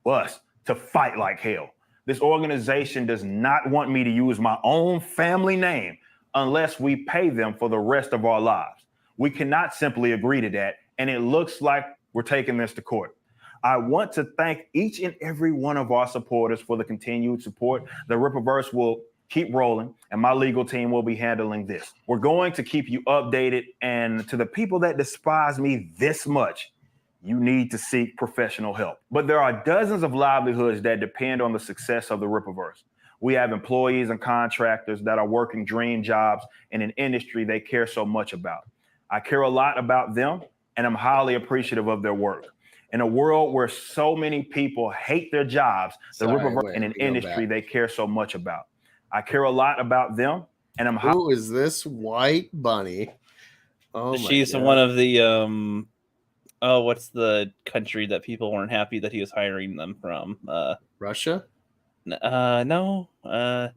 Us to fight like hell. This organization does not want me to use my own family name unless we pay them for the rest of our lives. We cannot simply agree to that, and it looks like we're taking this to court. I want to thank each and every one of our supporters for the continued support. The Rippaverse will keep rolling, and my legal team will be handling this. We're going to keep you updated, and to the people that despise me this much, you need to seek professional help. But there are dozens of livelihoods that depend on the success of the Rippaverse. We have employees and contractors that are working dream jobs in an industry they care so much about. I care a lot about them, and I'm highly appreciative of their work. In a world where so many people hate their jobs, the Rippaverse in an industry they care so much about. I care a lot about them, and I'm Who is this white bunny? Oh, she's one of the what's the country that people weren't happy that he was hiring them from? Russia? No.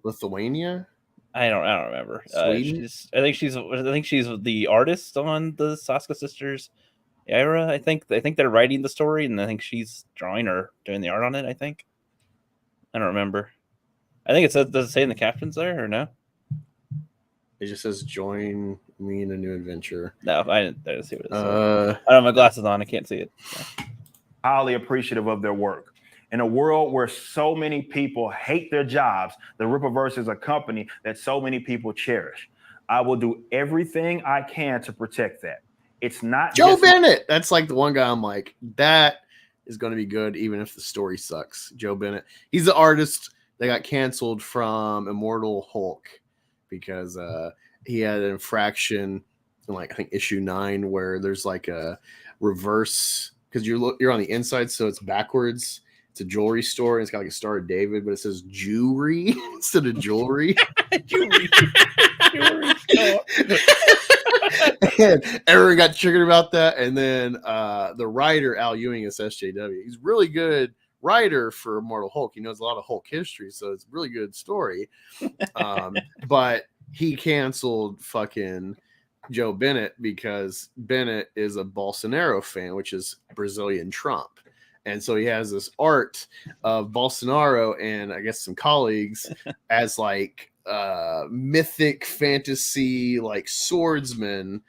Lithuania? I don't remember. Sweden? I think she's the artist on the Saska Sisters era. I think they're writing the story, and I think she's drawing or doing the art on it. I think. I don't remember. I think it says, does it say in the captions there or no? It just says join me in a new adventure. No, I didn't see what it says. I don't have my glasses on. I can't see it. So. Highly appreciative of their work. In a world where so many people hate their jobs, the Rippaverse is a company that so many people cherish. I will do everything I can to protect that. It's not Joe Bennett. That's like the one guy I'm like, that is going to be good even if the story sucks. Joe Bennett. He's the artist that got canceled from Immortal Hulk because he had an infraction in like I think issue 9 where there's like a reverse because you're on the inside, so it's backwards. It's a jewelry store, and it's got like a Star of David, but it says jewelry instead of jewelry. Jewelry And everyone got triggered about that. And then the writer, Al Ewing, is SJW. He's really good writer for Immortal Hulk. He knows a lot of Hulk history, so it's a really good story. But he canceled fucking Joe Bennett because Bennett is a Bolsonaro fan, which is Brazilian Trump. And so he has this art of Bolsonaro and I guess some colleagues as like mythic fantasy, like swordsmen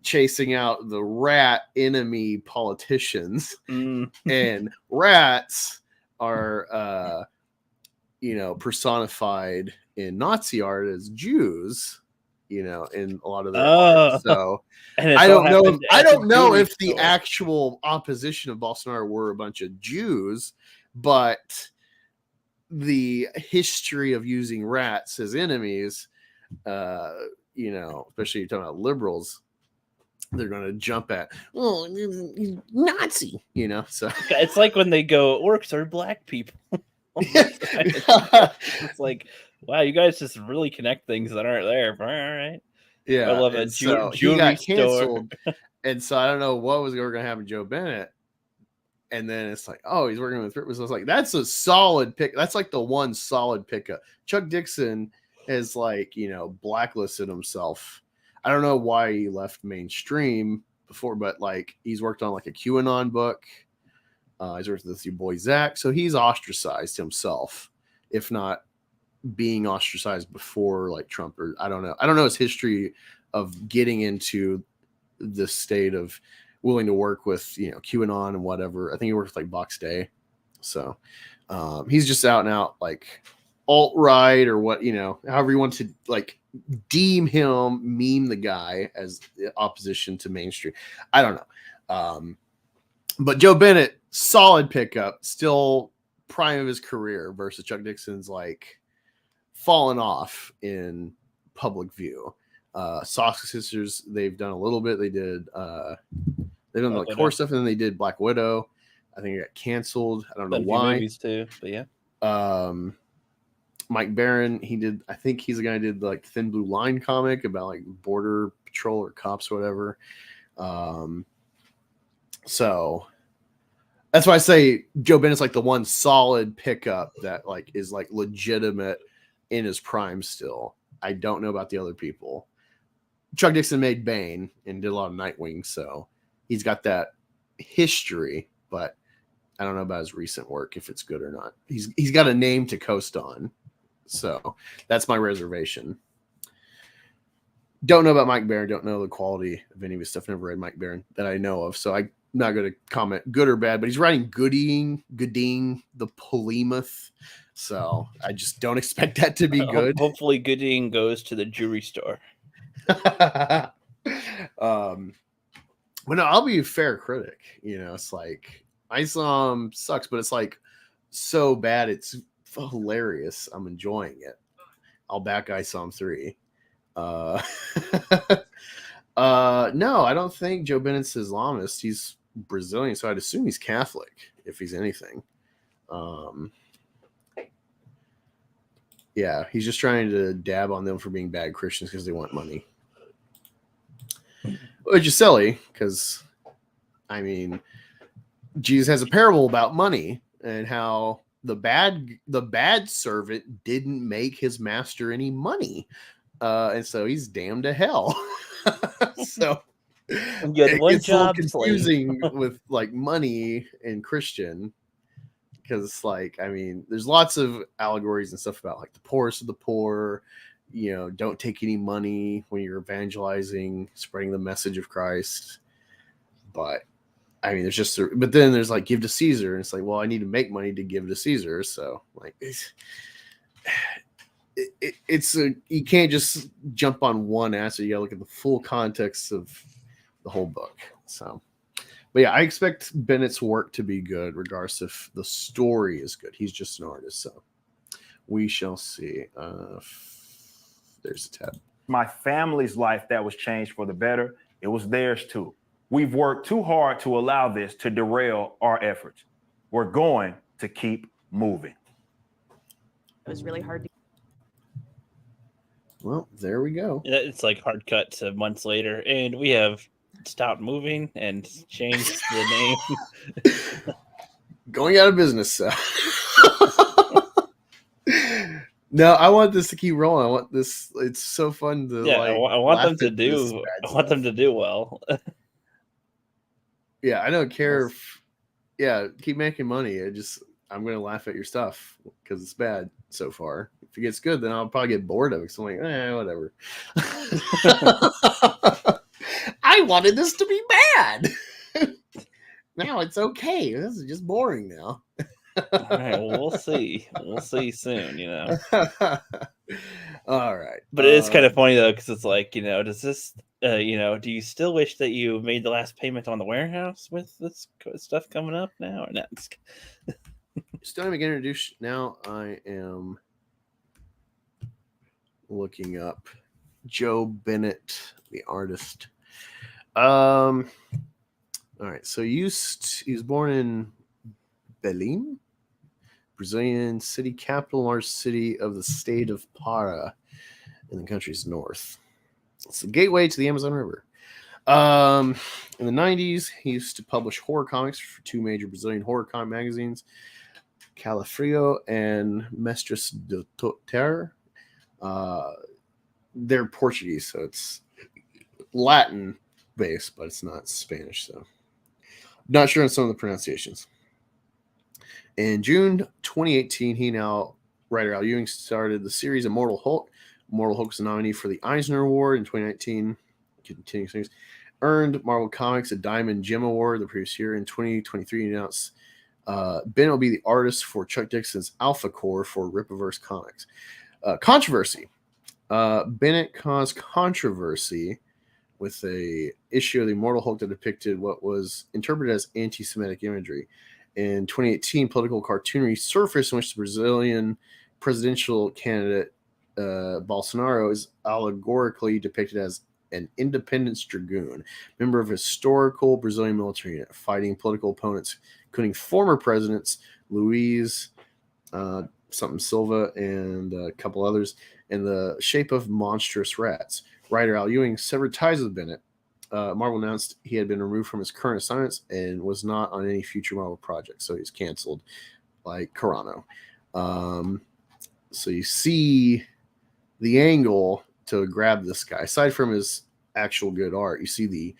chasing out the rat enemy politicians. And rats are, personified in Nazi art as Jews, in a lot of their art. So I don't know if the actual opposition of Bolsonaro were a bunch of Jews, but the history of using rats as enemies, especially you're talking about liberals, they're going to jump at, Nazi, so it's like when they go, orcs are black people. It's like, wow, you guys just really connect things that aren't there. All right. Yeah, I love it. So he got canceled, and so I don't know what was going to happen to Joe Bennett. And then it's like, oh, he's working with Rippaverse. So I was like, that's a solid pick. That's like the one solid pickup. Chuck Dixon has blacklisted himself. I don't know why he left mainstream before, but like he's worked on like a QAnon book. He's worked with your boy Zach, so he's ostracized himself, if not being ostracized before like Trump, or I don't know his history of getting into the state of willing to work with QAnon and whatever. I think he works with like Box Day, so he's just out and out like alt-right or what, however you want to like deem him, meme the guy as the opposition to mainstream. I don't know, but Joe Bennett, solid pickup, still prime of his career versus Chuck Dixon's like fallen off in public view. Saska Sisters, they've done a little bit. They've done like core stuff, and then they did Black Widow. I think it got canceled. I don't know why. Movies too, but yeah. Mike Barron, I think he's the guy who did like Thin Blue Line comic about like border patrol or cops or whatever. So that's why I say Joe Bennett's like the one solid pickup that like is like legitimate in his prime still. I don't know about the other people. Chuck Dixon made Bane and did a lot of Nightwing, so he's got that history, but I don't know about his recent work if it's good or not. He's got a name to coast on, so that's my reservation. Don't know about Mike Barron. Don't know the quality of any of his stuff. Never read Mike Barron that I know of, so I'm not going to comment good or bad. But he's writing Gooding, the Polemuth, so I just don't expect that to be good. Hopefully, Gooding goes to the jewelry store. But no, I'll be a fair critic. You know, it's like Isom sucks, but it's like so bad it's hilarious. I'm enjoying it. I'll back Isom 3. No, I don't think Joe Bennett's Islamist. He's Brazilian, so I'd assume he's Catholic if he's anything. Yeah, he's just trying to dab on them for being bad Christians because they want money. Which is silly, because I mean, Jesus has a parable about money and how the bad servant didn't make his master any money, and so he's damned to hell. So it's a little confusing with like money and Christian, because like I mean, there's lots of allegories and stuff about like the poorest of the poor. You know, don't take any money when you're evangelizing, spreading the message of Christ. But I mean, but then there's like give to Caesar, and it's like, well, I need to make money to give to Caesar. So like, you can't just jump on one answer. You gotta look at the full context of the whole book. So, but yeah, I expect Bennett's work to be good, regardless if the story is good. He's just an artist, so we shall see. There's a tab. My family's life that was changed for the better. It was theirs too. We've worked too hard to allow this to derail our efforts. We're going to keep moving. It was really hard to. Well, there we go. It's like hard cut to months later, and we have stopped moving and changed the name. Going out of business. So. No, I want this to keep rolling. I want this. It's so fun to I want them to do. I want them to do well. Yeah, I don't care. Keep making money. I'm gonna laugh at your stuff because it's bad so far. If it gets good, then I'll probably get bored of it. So I'm like, whatever. I wanted this to be bad. Now it's okay. This is just boring now. All right, well, we'll see. We'll see soon, you know. All right. But it is kind of funny, though, because it's like, does this, do you still wish that you made the last payment on the warehouse with this stuff coming up now or not? Still haven't get introduced. Now I am looking up Joe Bennett, the artist. All right. So he was born in Belém, Brazilian city capital, largest city of the state of Pará in the country's north. It's the gateway to the Amazon River. In the 90s, he used to publish horror comics for two major Brazilian horror comic magazines, Calafrio and Mestres do Terror. They're Portuguese, so it's Latin based, but it's not Spanish, so not sure on some of the pronunciations. In June 2018, he writer Al Ewing started the series Immortal Hulk. Immortal Hulk was a nominee for the Eisner Award in 2019. Continuing series. Earned Marvel Comics a Diamond Gem Award the previous year. In 2023, he announced Ben will be the artist for Chuck Dixon's Alpha Core for Rippaverse Comics. Controversy. Bennett caused controversy with a issue of the Immortal Hulk that depicted what was interpreted as anti-Semitic imagery. In 2018, political cartoonery surfaced in which the Brazilian presidential candidate Bolsonaro is allegorically depicted as an independence dragoon, member of a historical Brazilian military unit, fighting political opponents, including former presidents Luiz Silva and a couple others, in the shape of monstrous rats. Writer Al Ewing severed ties with Bennett Marvel announced he had been removed from his current assignments and was not on any future Marvel projects, so he's canceled, like Carano. So you see the angle to grab this guy. Aside from his actual good art, you see the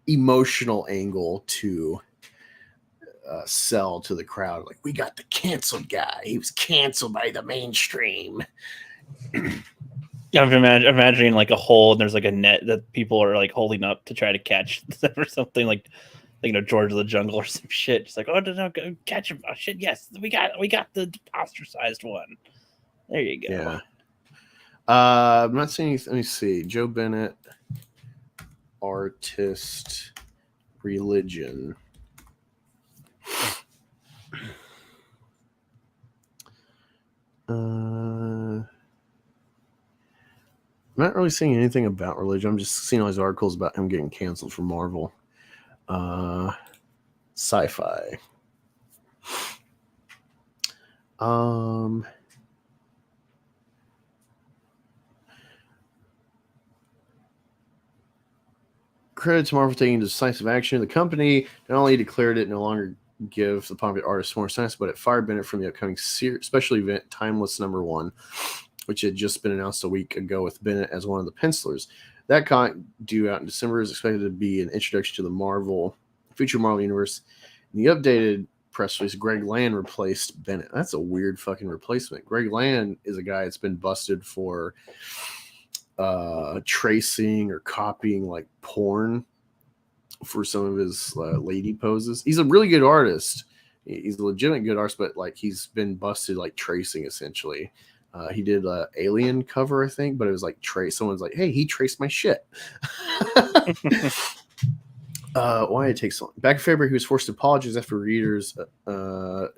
emotional angle to sell to the crowd. Like, we got the canceled guy. He was canceled by the mainstream. Yeah, I'm imagining like a hole and there's like a net that people are like holding up to try to catch them or something like George of the Jungle or some shit. Just like, oh no, go catch him! Oh shit, yes, we got the ostracized one. There you go. Yeah. I'm not seeing anything. Let me see. Joe Bennett, artist, religion. I'm not really seeing anything about religion. I'm just seeing all these articles about him getting canceled from Marvel. Sci-fi. Credit to Marvel for taking decisive action. The company not only declared it no longer give the popular artist more science, but it fired Bennett from the upcoming special event Timeless #1, which had just been announced a week ago with Bennett as one of the pencilers. That con due out in December is expected to be an introduction to the future Marvel universe. In the updated press release, Greg Land replaced Bennett. That's a weird fucking replacement. Greg Land is a guy that's been busted for tracing or copying like porn for some of his lady poses. He's a really good artist. He's a legitimate good artist, but like he's been busted like tracing essentially. He did an Alien cover, I think, but it was like someone's like, hey, he traced my shit. Why it takes so long? Back in February, he was forced to apologize after readers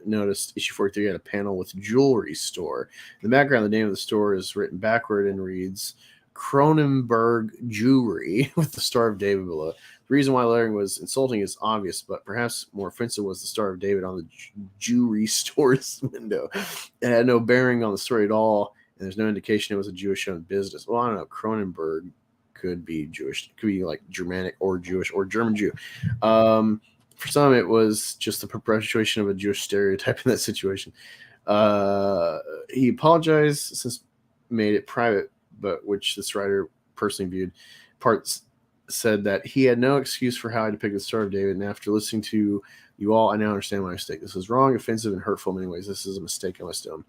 noticed issue 43 had a panel with jewelry store. In the background, the name of the store is written backward and reads Cronenberg Jewelry with the Star of David below. The reason why lettering was insulting is obvious, but perhaps more offensive was the Star of David on the jewelry store's window. It had no bearing on the story at all, and there's no indication it was a Jewish-owned business. Well, I don't know. Cronenberg could be Jewish. It could be like Germanic or Jewish or German Jew. For some, it was just the perpetuation of a Jewish stereotype in that situation. He apologized since made it private, but which this writer personally viewed. Parts said that he had no excuse for how I depicted the Star of David, and after listening to you all, I now understand my mistake. This is wrong, offensive, and hurtful in many ways. This is a mistake I must own.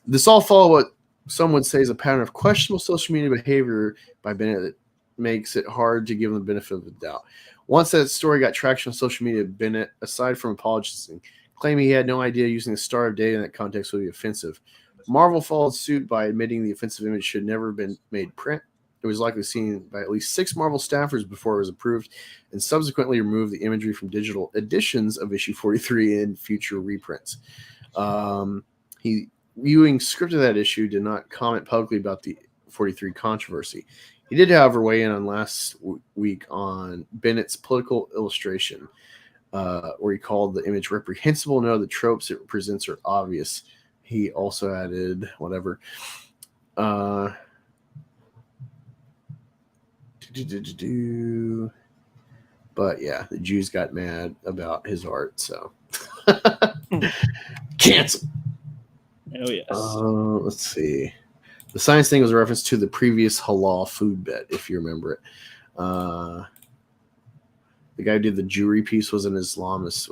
This all follow what some would say is a pattern of questionable social media behavior by Bennett that makes it hard to give him the benefit of the doubt. Once that story got traction on social media, Bennett, aside from apologizing, claiming he had no idea using the Star of David in that context would be offensive. Marvel followed suit by admitting the offensive image should never have been made print. It was likely seen by at least 6 Marvel staffers before it was approved, and subsequently removed the imagery from digital editions of issue 43 and future reprints. He, viewing script of that issue, did not comment publicly about the 43 controversy. He did, however, weigh in on last week on Bennett's political illustration, where he called the image reprehensible. No, the tropes it represents are obvious. He also added whatever. But yeah, the Jews got mad about his art, so cancel. Oh yes. Let's see. The science thing was a reference to the previous halal food bet, if you remember it. The guy who did the jewelry piece was an Islamist.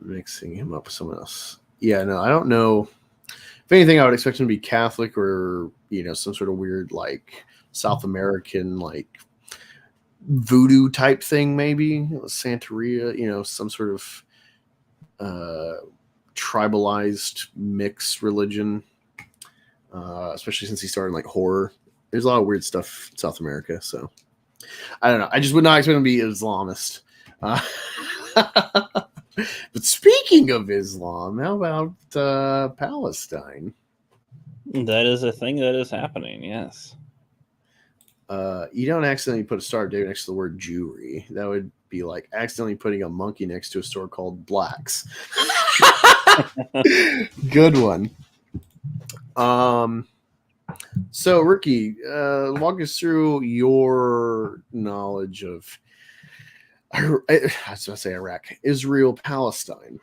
Mixing him up with someone else. Yeah, no, I don't know. If anything, I would expect him to be Catholic or, some sort of weird, like, South American, like, voodoo type thing, maybe. Santeria, some sort of tribalized mixed religion. Especially since he started, like, horror. There's a lot of weird stuff in South America, so. I don't know. I just would not expect him to be Islamist. But speaking of Islam, how about Palestine? That is a thing that is happening, yes. You don't accidentally put a Star of David next to the word jewelry. That would be like accidentally putting a monkey next to a store called Blacks. Good one. So, Ricky, walk us through your knowledge of, I was going to say Iraq, Israel, Palestine.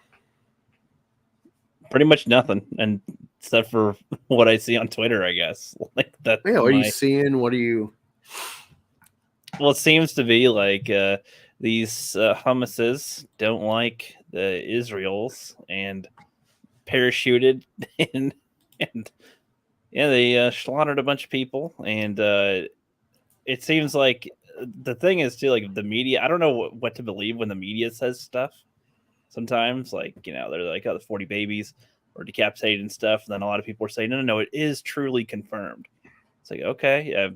Pretty much nothing, and except for what I see on Twitter, I guess. Like that. Yeah, what are you seeing? What are you? Well, it seems to be like these hummuses don't like the Israels and parachuted and yeah, they slaughtered a bunch of people, and it seems like the thing is too, like the media. I don't know what to believe when the media says stuff. Sometimes, like they're like, "Oh, the 40 babies or decapitated and stuff," and then a lot of people are saying, "No, it is truly confirmed." It's like, okay,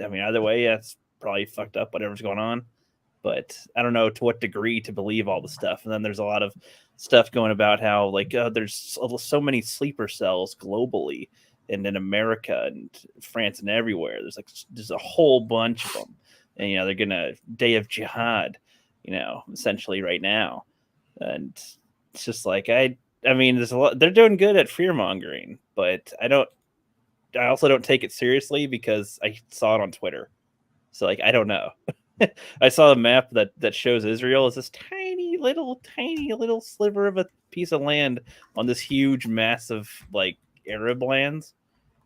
I mean, either way, yeah, it's probably fucked up, whatever's going on. But I don't know to what degree to believe all the stuff. And then there's a lot of stuff going about how like there's so many sleeper cells globally and in America and France and everywhere. There's a whole bunch of them, and they're gonna day of jihad, essentially right now. And it's just like I mean, there's a lot. They're doing good at fear mongering, but I also don't take it seriously because I saw it on Twitter. So like I don't know. I saw a map that shows Israel as this tiny little sliver of a piece of land on this huge, massive like Arab lands,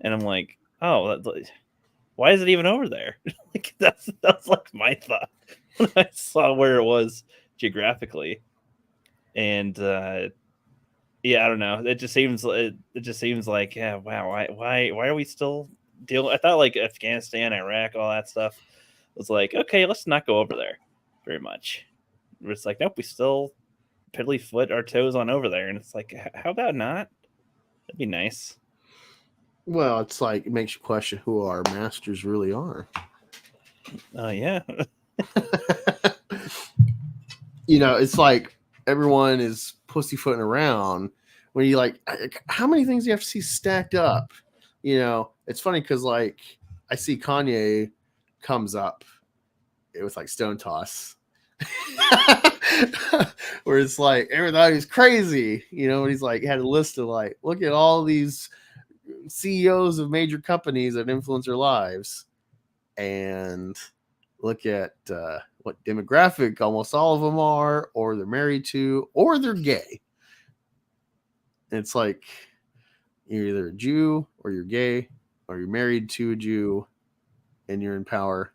and I'm like, oh, why is it even over there? Like that's like my thought when I saw where it was geographically, and yeah, I don't know. It just seems like yeah, wow, why are we still dealing? I thought like Afghanistan, Iraq, all that stuff was like, okay, let's not go over there very much. It's like, nope, we still piddly foot our toes on over there. And it's like, how about not? That'd be nice. Well, it's like, it makes you question who our masters really are. Yeah. It's like everyone is pussyfooting around when you like, how many things do you have to see stacked up? It's funny because like I see Kanye comes up with like Stone Toss, where it's like everybody's crazy, and he's like had a list of like, look at all these CEOs of major companies that influence their lives, and look at what demographic almost all of them are, or they're married to, or they're gay. And it's like you're either a Jew or you're gay, or you're married to a Jew and you're in power,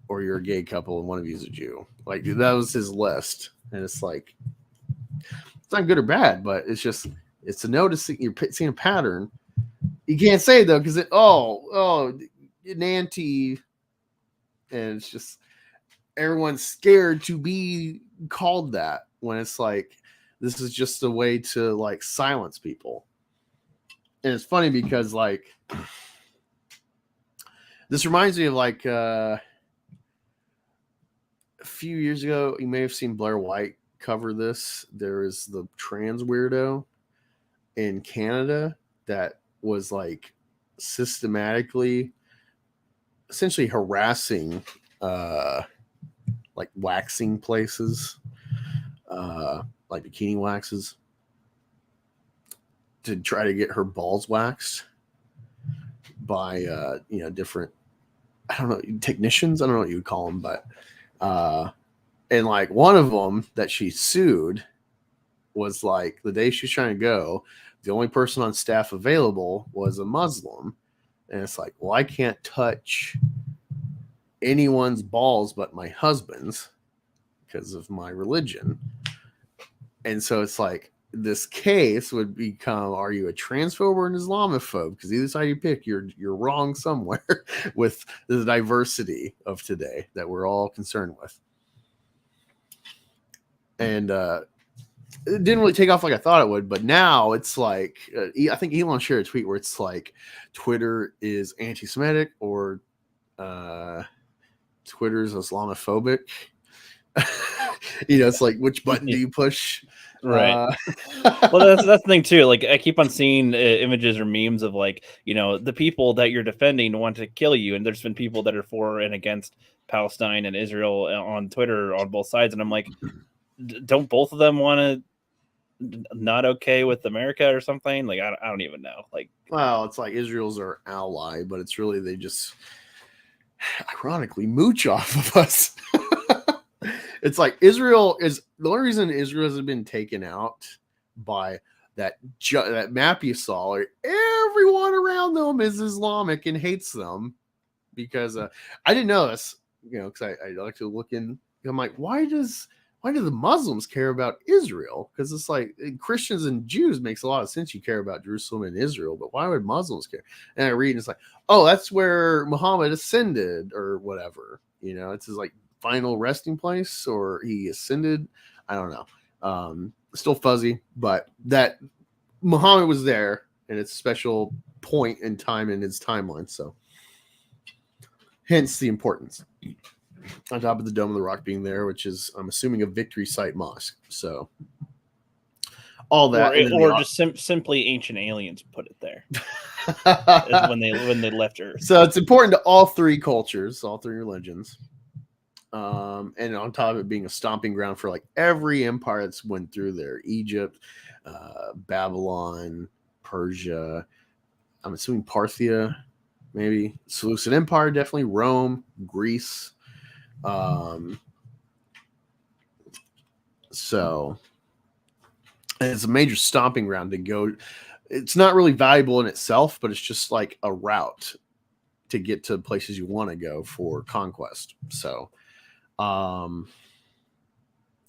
or you're a gay couple and one of you is a Jew. Like that was his list. And it's like, it's not good or bad, but it's a noticing, you're seeing a pattern. You can't say though, because an anti, and it's just everyone's scared to be called that when it's like, this is just a way to like silence people. And it's funny because like, this reminds me of like a few years ago, you may have seen Blair White cover this. There is the trans weirdo in Canada that was like systematically essentially harassing like waxing places, like bikini waxes, to try to get her balls waxed by different, I don't know, technicians. I don't know what you would call them, but and like one of them that she sued was like the day she was trying to go, the only person on staff available was a Muslim. And it's like, well, I can't touch anyone's balls but my husband's because of my religion. And so it's like, this case would become, are you a transphobe or an Islamophobe? Because either side you pick, you're wrong somewhere with the diversity of today that we're all concerned with. And it didn't really take off like I thought it would, but now it's like, I think Elon shared a tweet where it's like Twitter is anti-Semitic or Twitter's Islamophobic. It's like, which button do you push? Right. Well, that's the thing too. Like I keep on seeing images or memes of like, the people that you're defending want to kill you. And there's been people that are for and against Palestine and Israel on Twitter on both sides. And I'm like, don't both of them want to not okay with America or something. Like I don't even know. Like, well, it's like Israel's our ally, but it's really they just ironically mooch off of us. It's like Israel is the only reason Israel hasn't been taken out by that map you saw. Like, everyone around them is Islamic and hates them because I didn't know this, because I like to look in. I'm like, why do the Muslims care about Israel? Because it's like Christians and Jews makes a lot of sense. You care about Jerusalem and Israel, but why would Muslims care? And I read, and it's like, oh, that's where Muhammad ascended or whatever. It's his like final resting place, or he ascended. I don't know. Still fuzzy, but that Muhammad was there, and it's a special point in time in his timeline. So, hence the importance. On top of the Dome of the Rock being there, which is, I'm assuming, a victory site mosque. So, all that, or just simply ancient aliens put it there when they left Earth. So it's important to all three cultures, all three religions. And on top of it being a stomping ground for like every empire that's went through there, Egypt, Babylon, Persia, I'm assuming Parthia, maybe Seleucid Empire, definitely Rome, Greece. So it's a major stomping ground to go. It's not really valuable in itself, but it's just like a route to get to places you want to go for conquest. So,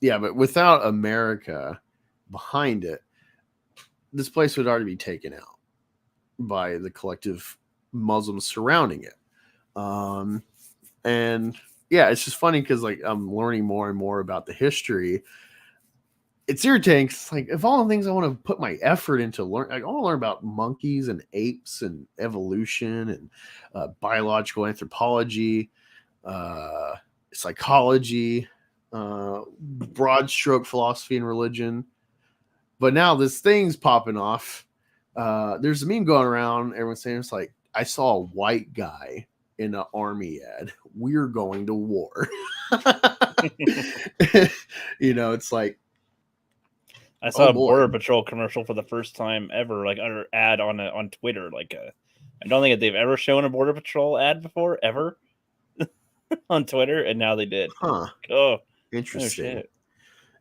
yeah, but without America behind it, this place would already be taken out by the collective Muslims surrounding it. And yeah, it's just funny because like I'm learning more and more about the history. It's irritating. It's like, if all the things I want to put my effort into learn, I want to learn about monkeys and apes and evolution and biological anthropology, psychology, broad stroke philosophy and religion. But now this thing's popping off. There's a meme going around. Everyone's saying it's like, I saw a white guy in an army ad. We're going to war. It's like, I saw a Border Patrol commercial for the first time ever, like an ad on Twitter. Like, I don't think that they've ever shown a Border Patrol ad before, ever, on Twitter, and now they did. Huh? Oh, interesting.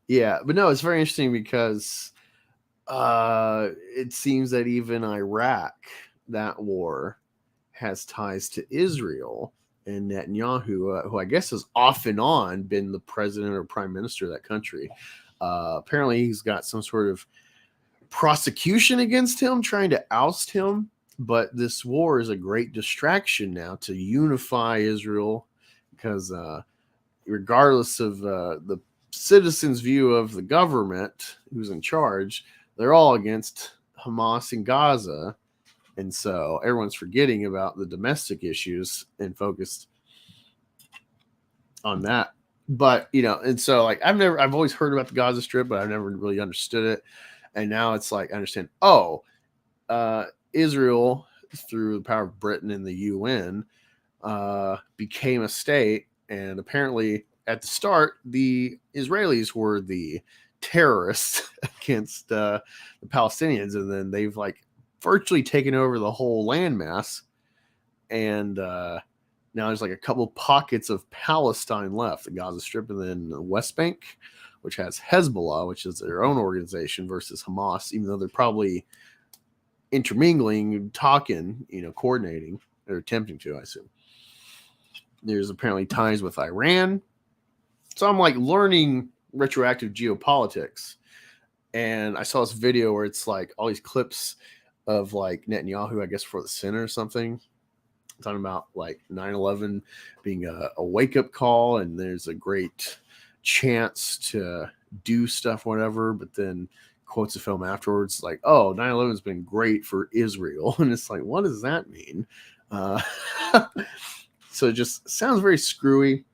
Yeah, but no, it's very interesting because it seems that even Iraq, that war, has ties to Israel, and Netanyahu, who I guess has off and on been the president or prime minister of that country. Apparently he's got some sort of prosecution against him, trying to oust him. But this war is a great distraction now to unify Israel, because regardless of the citizens' view of the government who's in charge, they're all against Hamas in Gaza. And so everyone's forgetting about the domestic issues and focused on that. But, and so like I've always heard about the Gaza Strip, but I've never really understood it. And now it's like, I understand, Israel, through the power of Britain and the UN, became a state. And apparently at the start, the Israelis were the terrorists against the Palestinians. And then they've like virtually taken over the whole landmass. And, now there's like a couple pockets of Palestine left, the Gaza Strip, and then the West Bank, which has Hezbollah, which is their own organization, versus Hamas, even though they're probably intermingling, talking, coordinating, or attempting to, I assume. There's apparently ties with Iran. So I'm like learning retroactive geopolitics. And I saw this video where it's like all these clips of like Netanyahu, I guess, for the Senate or something, talking about like 9/11 being a wake-up call, and there's a great chance to do stuff, whatever, but then quotes the film afterwards like, 9/11 has been great for Israel. And it's like, what does that mean? So it just sounds very screwy.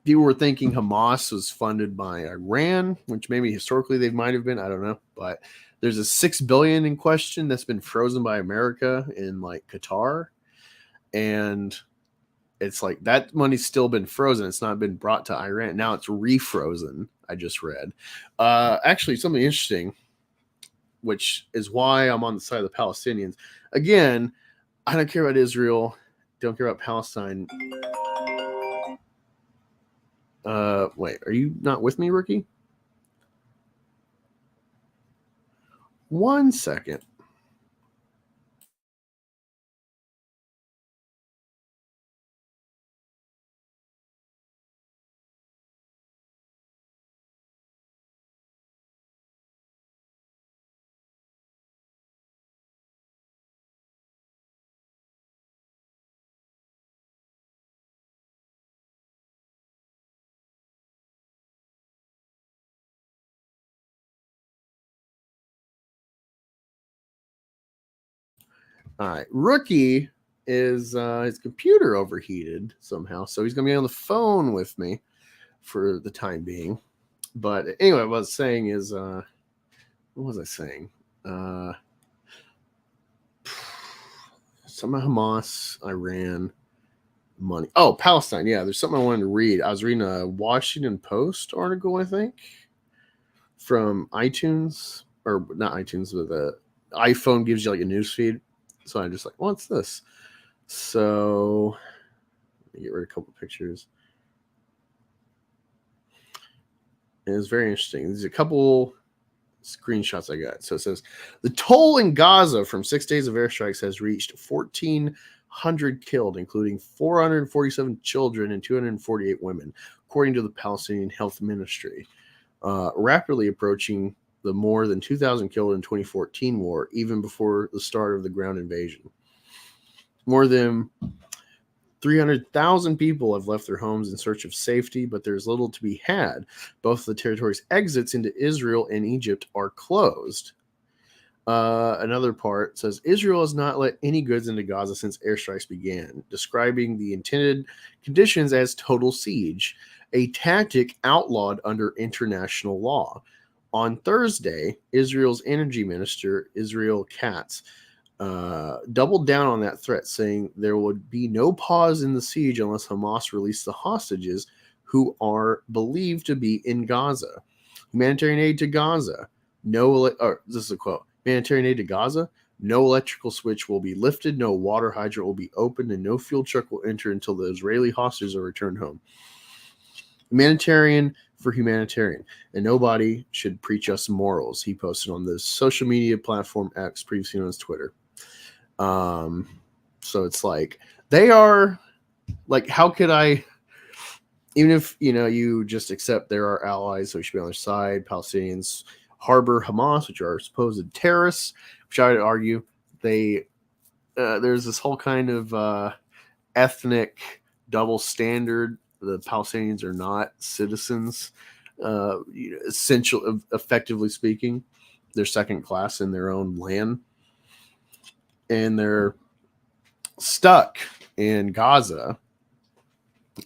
People were thinking Hamas was funded by Iran, which maybe historically they might have been, I don't know, but there's a $6 billion in question that's been frozen by America in like Qatar. And it's like that money's still been frozen. It's not been brought to Iran. Now it's refrozen. I just read. Actually, something interesting, which is why I'm on the side of the Palestinians. Again, I don't care about Israel. Don't care about Palestine. Wait, are you not with me, Rookie? 1 second. All right, Rookie is his computer overheated somehow, so he's gonna be on the phone with me for the time being. But anyway, what I was saying is, what was I saying? Some Hamas, Iran, money. Oh, Palestine. Yeah, there's something I wanted to read. I was reading a Washington Post article, I think, from iTunes, or not iTunes, but the iPhone gives you like a news feed. So I'm just like, what's this? So let me get rid of a couple of pictures. And it's very interesting. There's a couple screenshots I got. So it says the toll in Gaza from 6 days of airstrikes has reached 1,400 killed, including 447 children and 248 women, according to the Palestinian Health Ministry, rapidly approaching the more than 2,000 killed in 2014 war, even before the start of the ground invasion. More than 300,000 people have left their homes in search of safety, but there's little to be had. Both the territory's exits into Israel and Egypt are closed. Another part says Israel has not let any goods into Gaza since airstrikes began, describing the intended conditions as total siege, a tactic outlawed under international law. On Thursday, Israel's energy minister, Israel Katz, doubled down on that threat, saying there would be no pause in the siege unless Hamas released the hostages who are believed to be in Gaza. Humanitarian aid to Gaza. This is a quote. Humanitarian aid to Gaza. No electrical switch will be lifted, no water hydrant will be opened, and no fuel truck will enter until the Israeli hostages are returned home. Humanitarian for humanitarian, and nobody should preach us morals, he posted on the social media platform X, previously known as Twitter. So it's like they are like, how could I, even if you just accept there are allies, so we should be on their side. Palestinians harbor Hamas, which are supposed terrorists, which I would argue they there's this whole kind of ethnic double standard. The Palestinians are not citizens, effectively speaking. They're second class in their own land. And they're stuck in Gaza.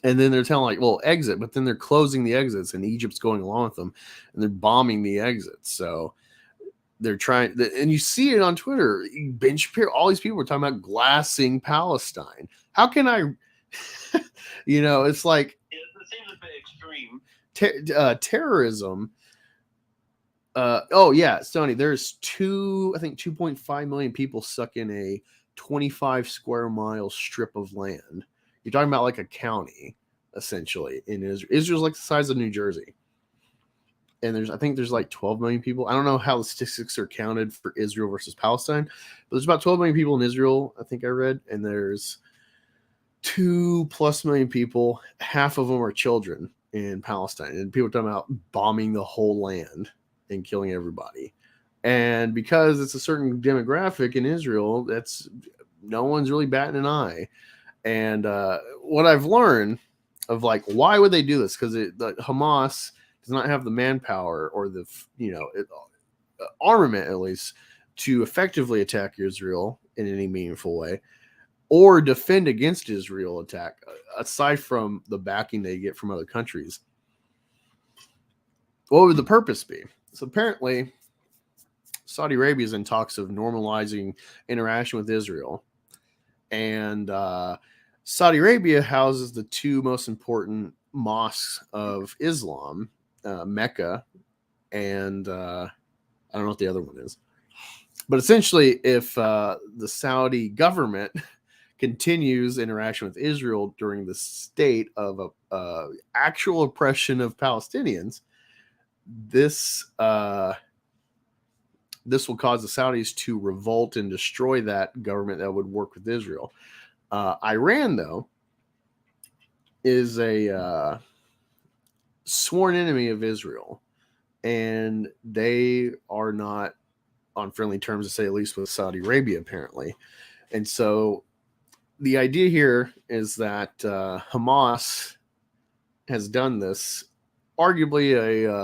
And then they're telling exit, but then they're closing the exits and Egypt's going along with them and they're bombing the exits. So they're trying, and you see it on Twitter. Ben Shapiro, all these people are talking about glassing Palestine. How can I, it's like, it seems a bit extreme. Terrorism. Stoney, there's 2.5 million people stuck in a 25 square mile strip of land. You're talking about like a county, essentially, in Israel. Israel's like the size of New Jersey. And there's like 12 million people. I don't know how the statistics are counted for Israel versus Palestine, but there's about 12 million people in Israel, I think I read, and there's 2+ million people. Half of them are children in Palestine. And people are talking about bombing the whole land and killing everybody. And because it's a certain demographic in Israel, that's no one's really batting an eye. And what I've learned of why would they do this? Because Hamas does not have the manpower or the armament, at least, to effectively attack Israel in any meaningful way or defend against Israel attack, aside from the backing they get from other countries. What would the purpose be? So apparently, Saudi Arabia is in talks of normalizing interaction with Israel. And Saudi Arabia houses the two most important mosques of Islam, Mecca, and I don't know what the other one is. But essentially, if the Saudi government continues interaction with Israel during the state of actual oppression of Palestinians, this will cause the Saudis to revolt and destroy that government that would work with Israel. Iran, though, is a sworn enemy of Israel, and they are not on friendly terms, to say at least, with Saudi Arabia, apparently. And so the idea here is that Hamas has done this, arguably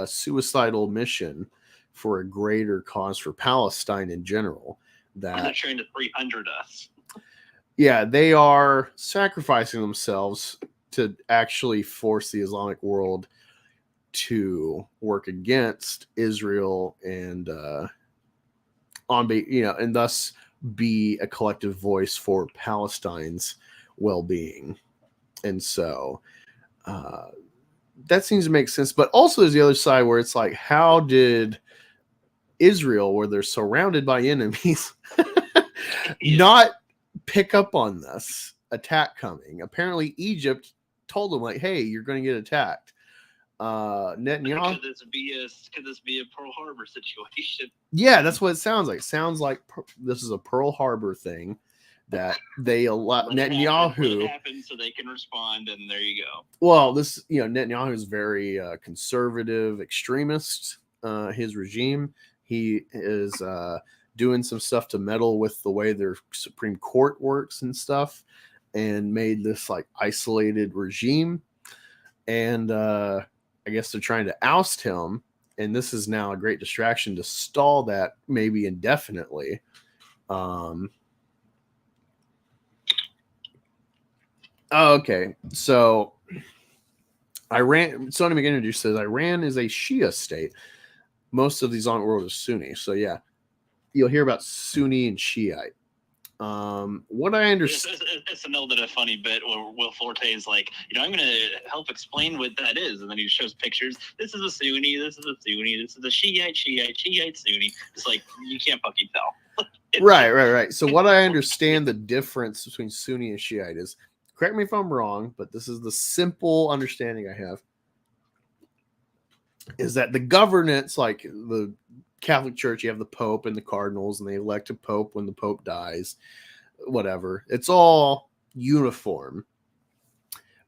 a suicidal mission for a greater cause for Palestine in general. That they're trying to 300 us. Yeah, they are sacrificing themselves to actually force the Islamic world to work against Israel and and thus be a collective voice for Palestine's well-being. And so that seems to make sense. But also there's the other side where it's like, how did Israel, where they're surrounded by enemies, not pick up on this attack coming? Apparently Egypt told them, like, hey, you're going to get attacked. Netanyahu, could this be a Pearl Harbor situation? Yeah, that's what it sounds like. Sounds like this is a Pearl Harbor thing that they allow Netanyahu happen so they can respond, and there you go. Well, this Netanyahu is very conservative, extremist. His regime, he is doing some stuff to meddle with the way their Supreme Court works and stuff, and made this like isolated regime. And I guess they're trying to oust him, and this is now a great distraction to stall that maybe indefinitely. Okay, so Iran. Sonny McIntyre says Iran is a Shia state. Most of the Islamic world is Sunni. So yeah, you'll hear about Sunni and Shiite. What I understand, SNL did a funny bit where Will Forte is like, I'm going to help explain what that is, and then he shows pictures. This is a Sunni. This is a Sunni. This is a Shiite, Sunni. It's like you can't fucking tell. Right. So what I understand the difference between Sunni and Shiite is, correct me if I'm wrong, but this is the simple understanding I have, is that the governance, like the Catholic Church, you have the Pope and the cardinals, and they elect a Pope when the Pope dies, whatever. It's all uniform.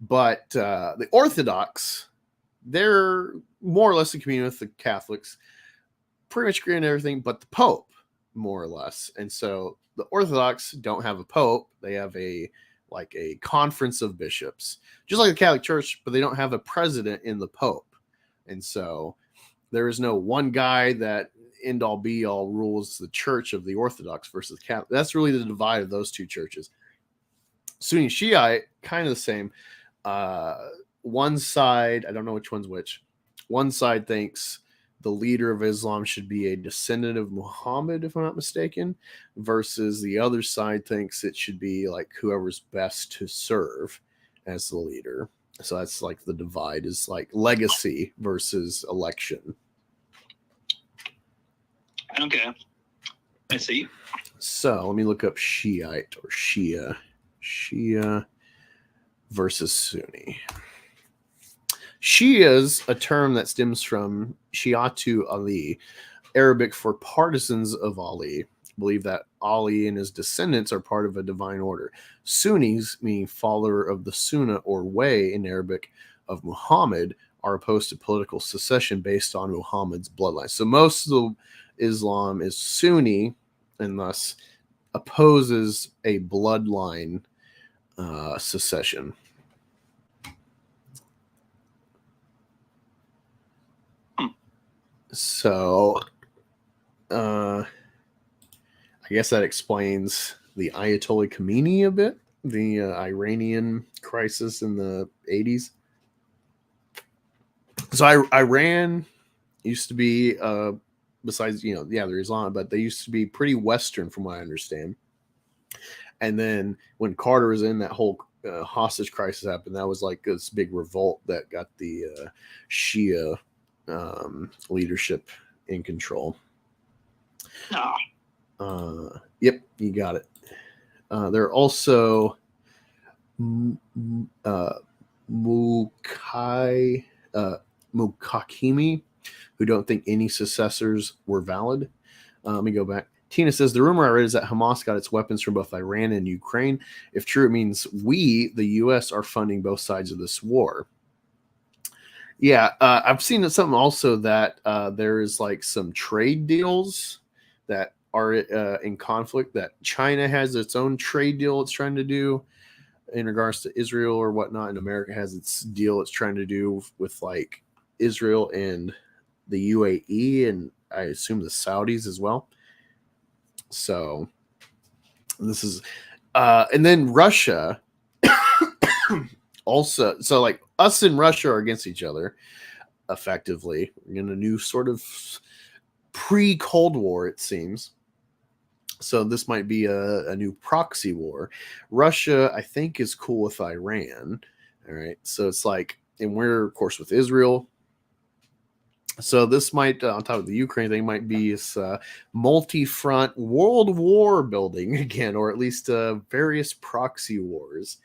But the Orthodox, they're more or less in communion with the Catholics, pretty much agree on everything but the Pope, more or less. And so the Orthodox don't have a Pope. They have a conference of bishops, just like the Catholic Church, but they don't have a president in the Pope. And so there is no one guy that end all be all rules the church of the Orthodox versus Catholic. That's really the divide of those two churches. Sunni Shiite, kind of the same. One side, I don't know which one's which. One side thinks the leader of Islam should be a descendant of Muhammad, if I'm not mistaken, versus the other side thinks it should be like whoever's best to serve as the leader. So that's like the divide, is like legacy versus election. Okay, I see. So let me look up Shiite or Shia versus Sunni. Shia is a term that stems from Shiatu Ali, Arabic for partisans of Ali. Believe that Ali and his descendants are part of a divine order. Sunnis, meaning follower of the Sunnah or way in Arabic of Muhammad, are opposed to political secession based on Muhammad's bloodline. So most of the Islam is Sunni, and thus opposes a bloodline secession. So I guess that explains the Ayatollah Khomeini a bit, the Iranian crisis in the 80s. So Iran used to be, besides, they're Islam, but they used to be pretty Western from what I understand. And then when Carter was in, that whole hostage crisis happened, that was like this big revolt that got the Shia leadership in control. Yep, you got it. There are also Mukakimi, who don't think any successors were valid. Let me go back. Tina says, the rumor I read is that Hamas got its weapons from both Iran and Ukraine. If true, it means we, the U.S., are funding both sides of this war. Yeah, I've seen something also that there is like some trade deals that are in conflict, that China has its own trade deal it's trying to do in regards to Israel or whatnot, and America has its deal it's trying to do with like Israel and the UAE, and I assume the Saudis as well. So this is and then Russia also, so like us and Russia are against each other effectively in a new sort of pre-Cold War, it seems. So this might be a new proxy war. Russia, I think, is cool with Iran. All right. So it's like, and we're, of course, with Israel. So this might, on top of the Ukraine thing, might be this multi-front world war building again, or at least various proxy wars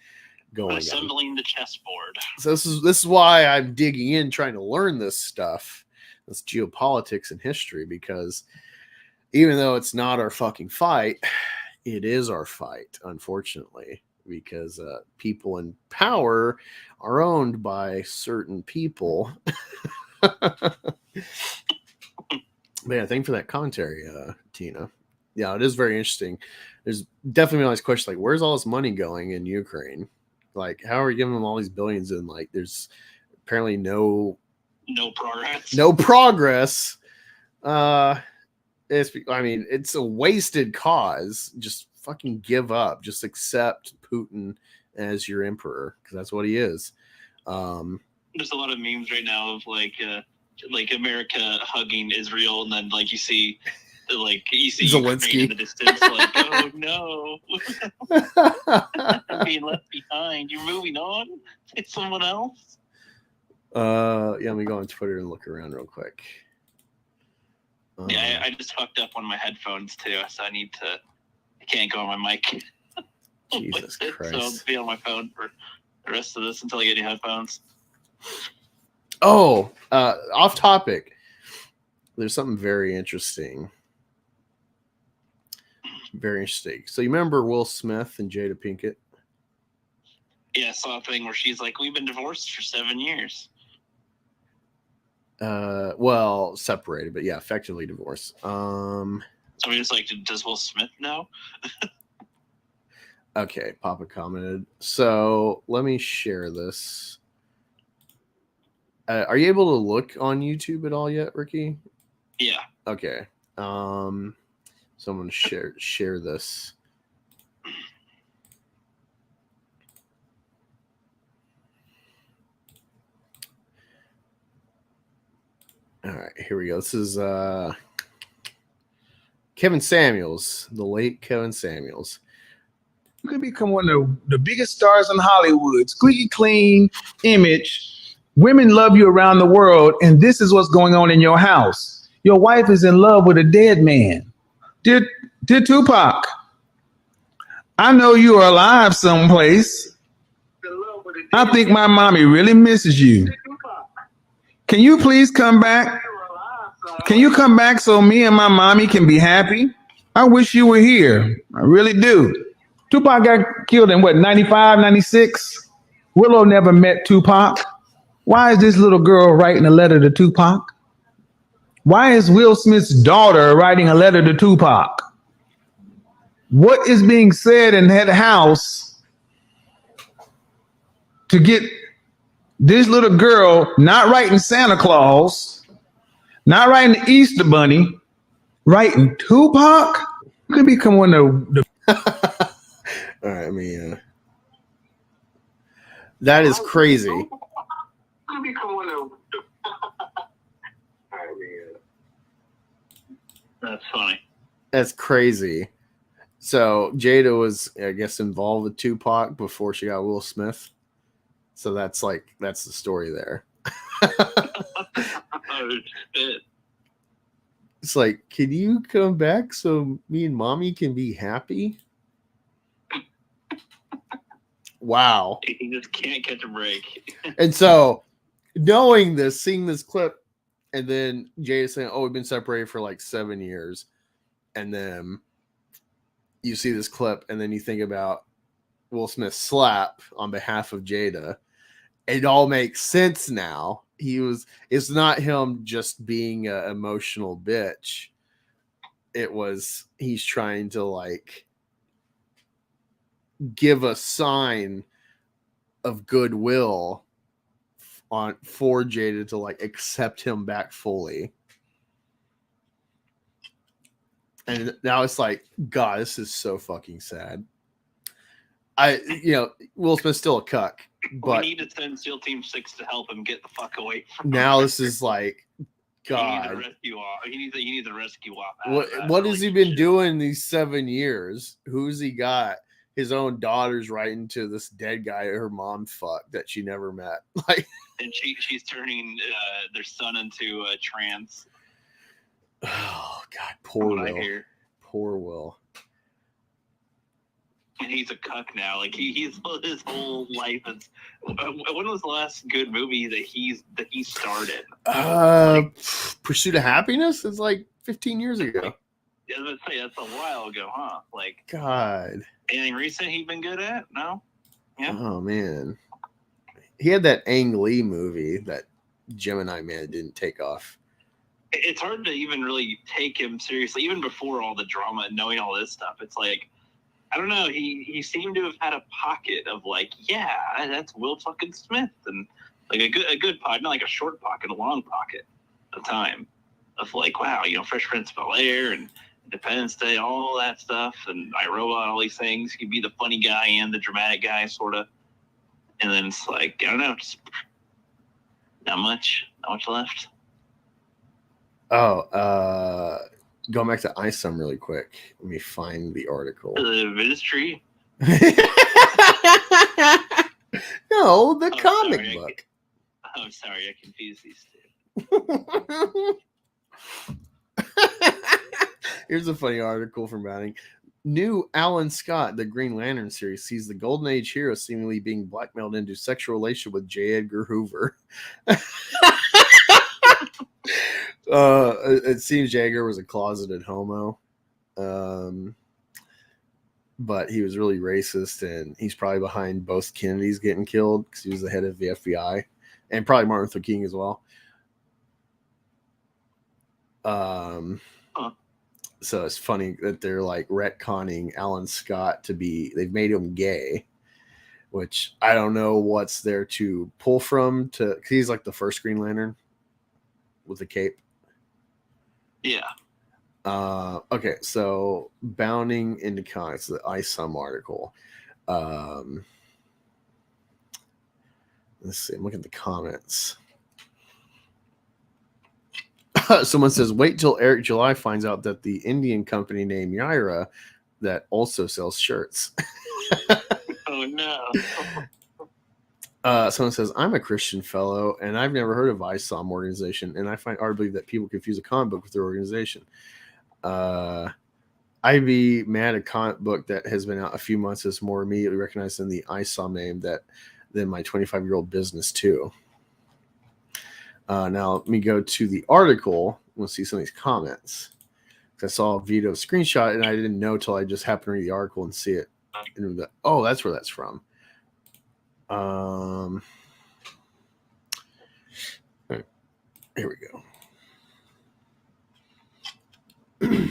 going on. Assembling the chessboard. So this is why I'm digging in, trying to learn this stuff, this geopolitics and history, because even though it's not our fucking fight, it is our fight, unfortunately, because people in power are owned by certain people. Man, thank you for that commentary, Tina. Yeah, it is very interesting. There's definitely all these questions like, where's all this money going in Ukraine? Like, how are we giving them all these billions? And like, there's apparently no progress. No progress. It's a wasted cause. Just fucking give up. Just accept Putin as your emperor, because that's what he is. There's a lot of memes right now of like America hugging Israel, and then like you see Zelensky in the distance, like, oh no, I'm being left behind. You're moving on. It's someone else. Yeah, let me go on Twitter and look around real quick. Yeah, I just fucked up on my headphones too, so I can't go on my mic. Jesus Christ. So I'll be on my phone for the rest of this until I get new headphones. Oh, off topic. There's something very interesting. Very interesting. So you remember Will Smith and Jada Pinkett? Yeah, I saw a thing where she's like, we've been divorced for 7 years. Well, separated, but yeah, effectively divorced. So we just like, does Will Smith know? Okay, Papa commented. So let me share this. Are you able to look on YouTube at all yet, Ricky? Yeah. Okay. So I'm gonna share this. All right, here we go. This is Kevin Samuels, the late Kevin Samuels. You could become one of the biggest stars in Hollywood. Squeaky clean image. Women love you around the world, and this is what's going on in your house. Your wife is in love with a dead man. Dear Tupac, I know you are alive someplace. I think my mommy really misses you. Can you please come back? Can you come back so me and my mommy can be happy? I wish you were here. I really do. Tupac got killed in what, 95, 96? Willow never met Tupac. Why is this little girl writing a letter to Tupac? Why is Will Smith's daughter writing a letter to Tupac? What is being said in that house to get this little girl not writing Santa Claus, not writing the Easter Bunny, writing Tupac? You could become one of the... All right, I mean, that is crazy. That's funny. That's crazy. So Jada was, I guess, involved with Tupac before she got Will Smith. So that's the story there. Oh, shit. It's like, can you come back so me and mommy can be happy? Wow. He just can't catch a break. And so, knowing this, seeing this clip, and then Jada saying, "Oh, we've been separated for like 7 years," and then you see this clip, and then you think about Will Smith's slap on behalf of Jada. It all makes sense now. It's not him just being an emotional bitch. He's trying to like give a sign of goodwill for Jada to like accept him back fully. And now it's like, God, this is so fucking sad. Will Smith's still a cuck, but we need to send SEAL Team 6 to help him get the fuck away from now this is like, God. He needs a rescue op. He needs a rescue op. What has he been doing these 7 years? Who's he got? His own daughter's writing to this dead guy her mom fucked that she never met. Like, and she's turning their son into a trans. Oh God, poor Will. Poor Will. And he's a cuck now. Like he's his whole life is. When was the last good movie that he started? Pursuit of Happiness is like 15 years ago. Yeah, I was gonna say that's a while ago, huh? Like, God. Anything recent he been good at? No. Yeah. Oh man, he had that Ang Lee movie that Gemini Man didn't take off. It's hard to even really take him seriously, even before all the drama and knowing all this stuff. It's like, I don't know. He seemed to have had a pocket of like, yeah, that's Will fucking Smith, and like a good pocket, not like a short pocket, a long pocket of time of like, wow, Fresh Prince of Bel-Air and Independence Day, all that stuff, and I Robot, all these things. He'd be the funny guy and the dramatic guy, sort of. And then it's like, I don't know, just not much left. Oh, going back to Isom really quick. Let me find the article. The ministry? No, the comic book. Sorry, I confused these two. Here's a funny article from Batting. New Alan Scott, the Green Lantern series, sees the Golden Age hero seemingly being blackmailed into sexual relationship with J. Edgar Hoover. It seems J. Edgar was a closeted homo. But he was really racist, and he's probably behind both Kennedys getting killed because he was the head of the FBI, and probably Martin Luther King as well. So it's funny that they're like retconning Alan Scott they've made him gay, which I don't know what's there to pull from cause he's like the first Green Lantern with the cape. Yeah. Okay, so bounding into comics, the Isom article. Let's see, I'm looking at the comments. Someone says, wait till Eric July finds out that the Indian company named Yaira that also sells shirts. Oh, no. Someone says, I'm a Christian fellow, and I've never heard of Isom organization, and I find hard to believe that people confuse a comic book with their organization. I'd be mad a comic book that has been out a few months is more immediately recognized in the Isom name than my 25-year-old business, too. Now, let me go to the article. We'll see some of these comments. I saw Vito screenshot, and I didn't know till I just happened to read the article and see it. And oh, that's where that's from. All right, here we go.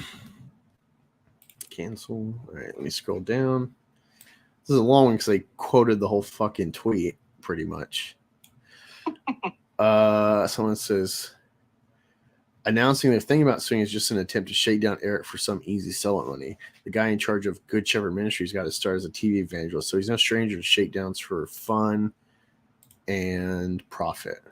Cancel. All right, let me scroll down. This is a long one because they quoted the whole fucking tweet pretty much. Someone says, announcing their thing about swing is just an attempt to shake down Eric for some easy selling money. The guy in charge of Good Shepherd Ministries got his start as a TV evangelist, so he's no stranger to shakedowns for fun and profit.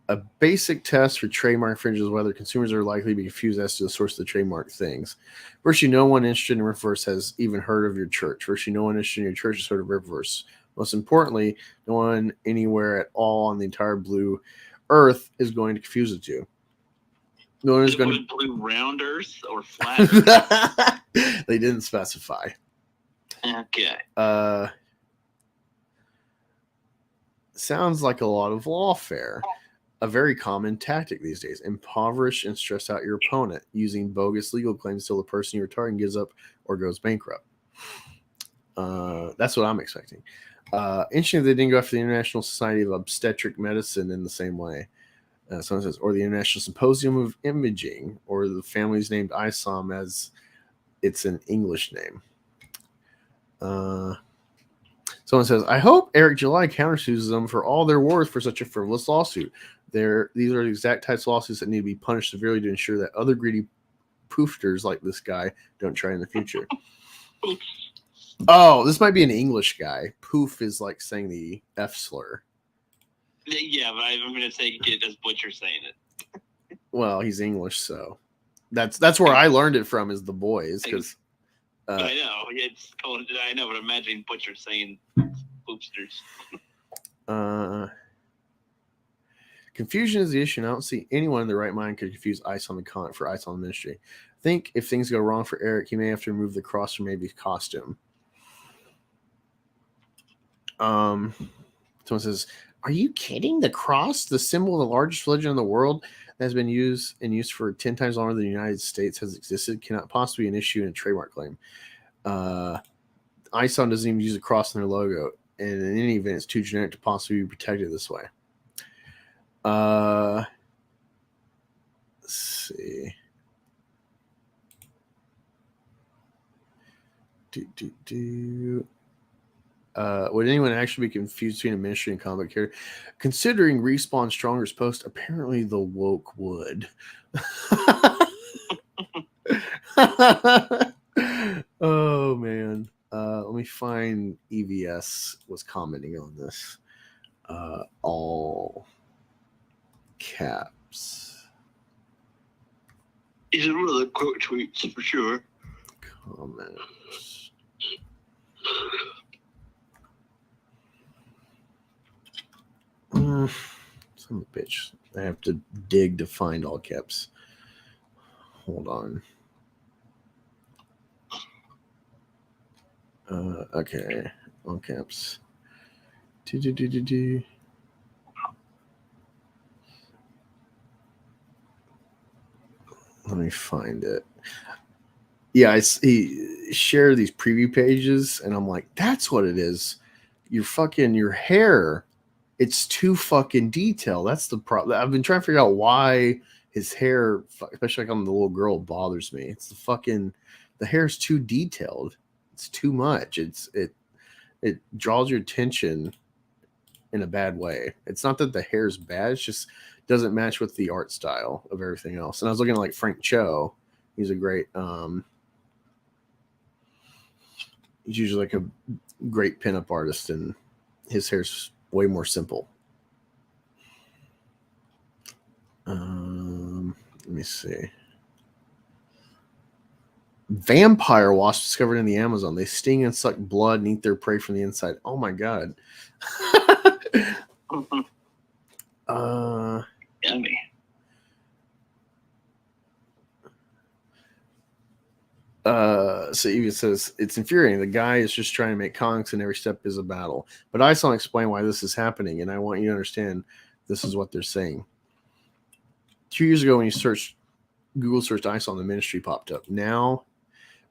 A basic test for trademark infringement is whether consumers are likely to be confused as to the source of the trademark things. Virtually no one interested in Rippaverse has even heard of your church. Virtually no one interested in your church has heard of Rippaverse. Most importantly, no one anywhere at all on the entire blue earth is going to confuse the two. No one is going to blue round earth or flat earth? They didn't specify. Okay. Sounds like a lot of lawfare. A very common tactic these days. Impoverish and stress out your opponent using bogus legal claims until the person you're targeting gives up or goes bankrupt. That's what I'm expecting. Interesting they didn't go after the International Society of Obstetric Medicine in the same way. Someone says, or the International Symposium of Imaging, or the family's named Isom as it's an English name. Someone says, I hope Eric July countersues them for all they're worth for such a frivolous lawsuit. These are the exact types of lawsuits that need to be punished severely to ensure that other greedy poofters like this guy don't try in the future. Oh, this might be an English guy. Poof is like saying the F slur. Yeah, but I'm going to take it as Butcher saying it. Well, he's English, so that's where I learned it from, is the boys, because I know I know, but imagine Butcher saying poopsters. Confusion is the issue, and I don't see anyone in their right mind could confuse Isom and Kant for Isom ministry. I think if things go wrong for Eric, he may have to remove the cross from maybe his costume. Someone says, are you kidding? The cross, the symbol of the largest religion in the world that has been used for 10 times longer than the United States has existed, cannot possibly be an issue in a trademark claim. Isom doesn't even use a cross in their logo, and in any event, it's too generic to possibly be protected this way. Let's see. Would anyone actually be confused between a ministry and comic character? Considering Respawn Stronger's post, apparently the woke would. Oh man. Let me find EVS was commenting on this. All caps. He's one of the quote tweets for sure. Comments. Son of a bitch. I have to dig to find all caps. Hold on. Okay. All caps. Let me find it. Yeah, he shared these preview pages, and I'm like, that's what it is. Your hair, it's too fucking detailed. That's the problem. I've been trying to figure out why his hair, especially like on the little girl, bothers me. It's the hair's too detailed. It's too much. It draws your attention in a bad way. It's not that the hair's bad. It's just doesn't match with the art style of everything else. And I was looking at like Frank Cho. He's a great, he's usually like a great pinup artist, and his hair's way more simple. Let me see. Vampire wasps discovered in the Amazon. They sting and suck blood and eat their prey from the inside. Oh my god. Yummy. So even says it's infuriating. The guy is just trying to make comics, and every step is a battle. But I saw explain why this is happening, and I want you to understand this is what they're saying. 2 years ago, when you Google searched Isom, the ministry popped up. Now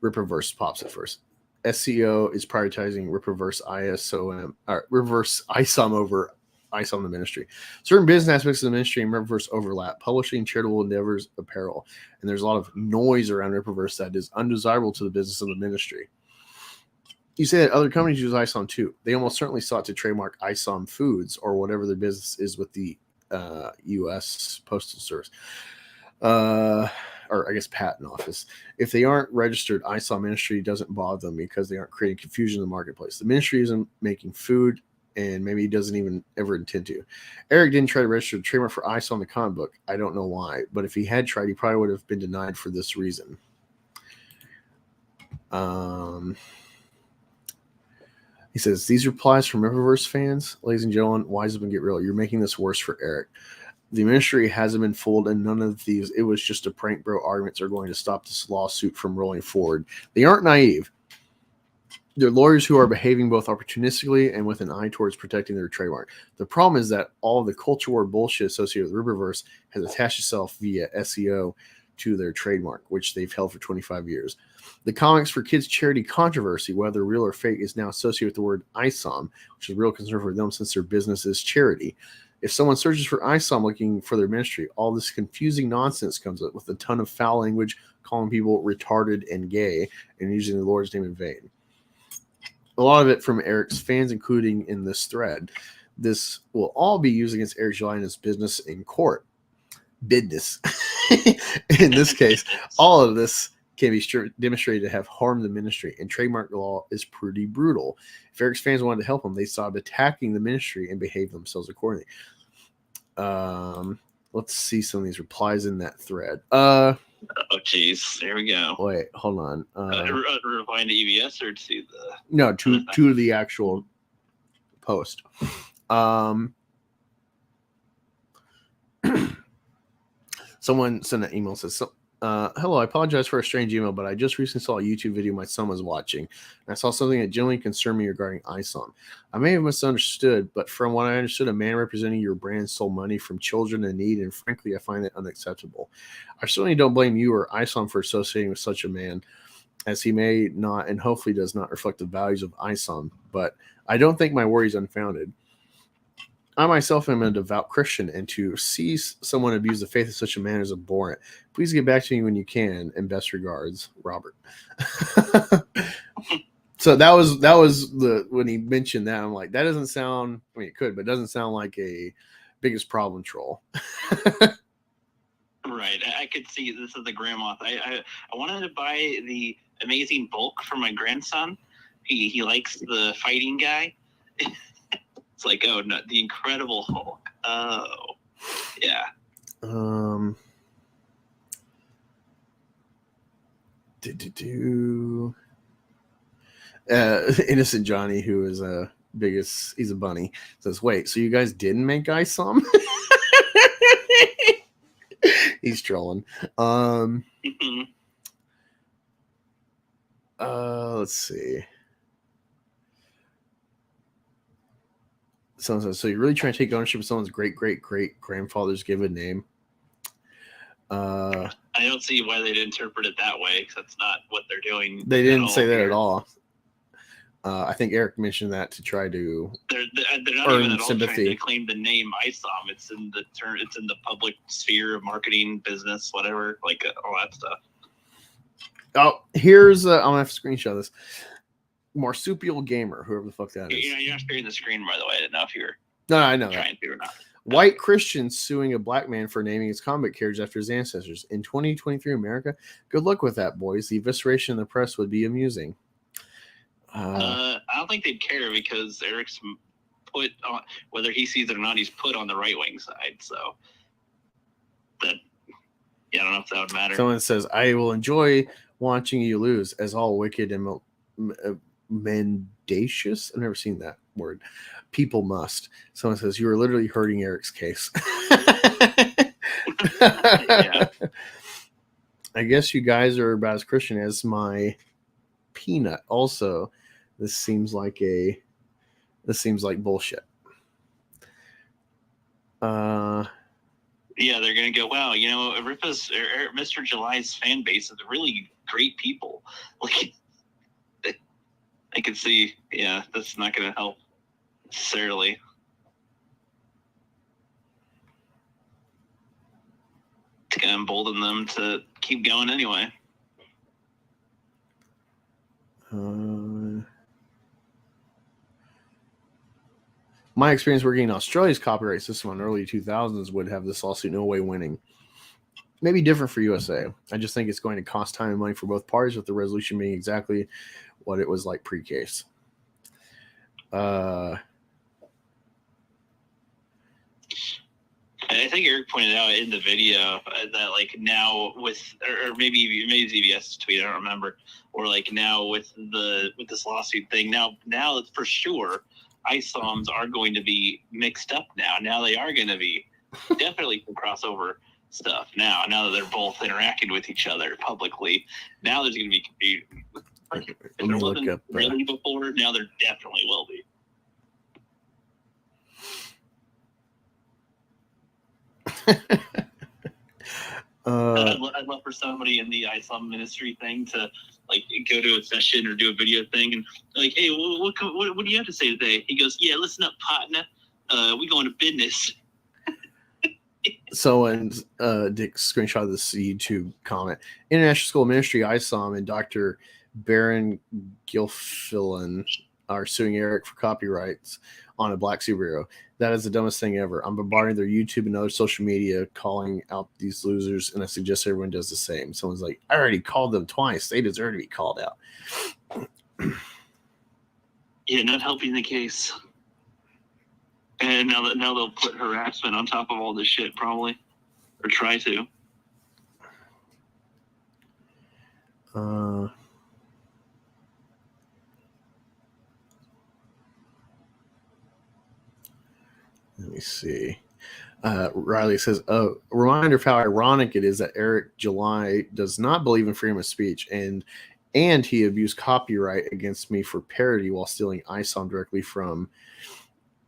Rippaverse pops up first. SEO is prioritizing Rippaverse ISOM or Reverse Isom over Isom the ministry. Certain business aspects of the ministry and Rippaverse overlap. Publishing, charitable endeavors, apparel, and there's a lot of noise around Rippaverse that is undesirable to the business of the ministry. You say that other companies use Isom too. They almost certainly sought to trademark Isom Foods or whatever their business is with the U.S. Postal Service. Or I guess patent office. If they aren't registered, Isom ministry doesn't bother them because they aren't creating confusion in the marketplace. The ministry isn't making food and maybe he doesn't even ever intend to. Eric didn't try to register the trademark for Isom the comic book. I don't know why, but if he had tried, he probably would have been denied for this reason. He says, these replies from Rippaverse fans, ladies and gentlemen, wise up and get real. You're making this worse for Eric. The ministry hasn't been fooled, and none of these, it was just a prank bro arguments are going to stop this lawsuit from rolling forward. They aren't naive. They're lawyers who are behaving both opportunistically and with an eye towards protecting their trademark. The problem is that all of the culture war bullshit associated with Rippaverse has attached itself via SEO to their trademark, which they've held for 25 years. The Comics for Kids charity controversy, whether real or fake, is now associated with the word Isom, which is a real concern for them since their business is charity. If someone searches for Isom looking for their ministry, all this confusing nonsense comes up with a ton of foul language, calling people retarded and gay, and using the Lord's name in vain. A lot of it from Eric's fans, including in this thread. This will all be used against Eric July and his business in court. Business. In this case, all of this can be demonstrated to have harmed the ministry, and trademark law is pretty brutal. If Eric's fans wanted to help him, they stopped attacking the ministry and behaved themselves accordingly. Let's see some of these replies in that thread. Oh, jeez. There we go. Wait, hold on. Replying to EBS or to the... No, to the actual post. Someone sent an email that says, hello, I apologize for a strange email, but I just recently saw a YouTube video my son was watching, and I saw something that genuinely concerned me regarding Isom. I may have misunderstood, but from what I understood, a man representing your brand stole money from children in need, and frankly, I find that unacceptable. I certainly don't blame you or Isom for associating with such a man, as he may not and hopefully does not reflect the values of Isom, but I don't think my worry is unfounded. I myself am a devout Christian, and to see someone abuse the faith of such a man is abhorrent. Please get back to me when you can, and best regards, Robert. So that was the when he mentioned that, I'm like, that doesn't sound, I mean, it could, but it doesn't sound like a biggest problem troll. Right. I could see this is the grandma. I wanted to buy the amazing bulk for my grandson. He likes the fighting guy. It's like, oh no, the Incredible Hulk. Oh, yeah. Innocent Johnny, who is he's a bunny, says, wait, so you guys didn't make Isom? He's trolling. Let's see. Someone says, so you're really trying to take ownership of someone's great grandfather's given name? I don't see why they'd interpret it that way, because that's not what they're doing. They didn't say that at all. I think Eric mentioned that to try to they're not earn even at all sympathy. trying to claim the name Isom. It's in the it's in the public sphere of marketing, business, whatever, like all that stuff. Oh, here's I'm gonna have to screenshot this. Marsupial Gamer, whoever the fuck that is. You're not sharing the screen, by the way. I didn't know if you were No, I know trying to or not. White Christians suing a black man for naming his comic carriage after his ancestors. In 2023 America, good luck with that, boys. The evisceration in the press would be amusing. I don't think they'd care, because Eric's put on, whether he sees it or not, he's put on the right wing side. So that, yeah, I don't know if that would matter. Someone says, I will enjoy watching you lose, as all wicked and mendacious, I've never seen that word, people must. Someone says, you are literally hurting Eric's case. Yeah. I guess you guys are about as Christian as my peanut. Also, this seems like bullshit. Yeah, they're gonna go, wow, you know, Mr. July's fan base is really great people. Like, I can see, yeah, that's not gonna help necessarily. It's gonna embolden them to keep going anyway. My experience working in Australia's copyright system on early 2000s would have this lawsuit no way winning. Maybe different for USA. I just think it's going to cost time and money for both parties, with the resolution being exactly what it was like pre-case. I think Eric pointed out in the video that like now with, or maybe ZBS tweet, I don't remember, or like now with this lawsuit thing, now it's for sure Isoms are going to be mixed up now. Now they are going to be definitely some crossover stuff now that they're both interacting with each other publicly. Now there's going to be confusion. Like, if there wasn't really before, now there definitely will be. I'd love for somebody in the Isom ministry thing to like go to a session or do a video thing and like, hey, what do you have to say today? He goes, yeah, listen up, partner. We going to business. So, and Dick screenshot this YouTube comment. International School of Ministry, Isom, and Dr. Baron Gilfillan are suing Eric for copyrights on a black superhero. That is the dumbest thing ever. I'm bombarding their YouTube and other social media, calling out these losers, and I suggest everyone does the same. Someone's like, I already called them twice. They deserve to be called out. Yeah, not helping the case. And now they'll put harassment on top of all this shit, probably, or try to. Let me see. Riley says, a reminder of how ironic it is that Eric July does not believe in freedom of speech, and he abused copyright against me for parody while stealing Isom directly from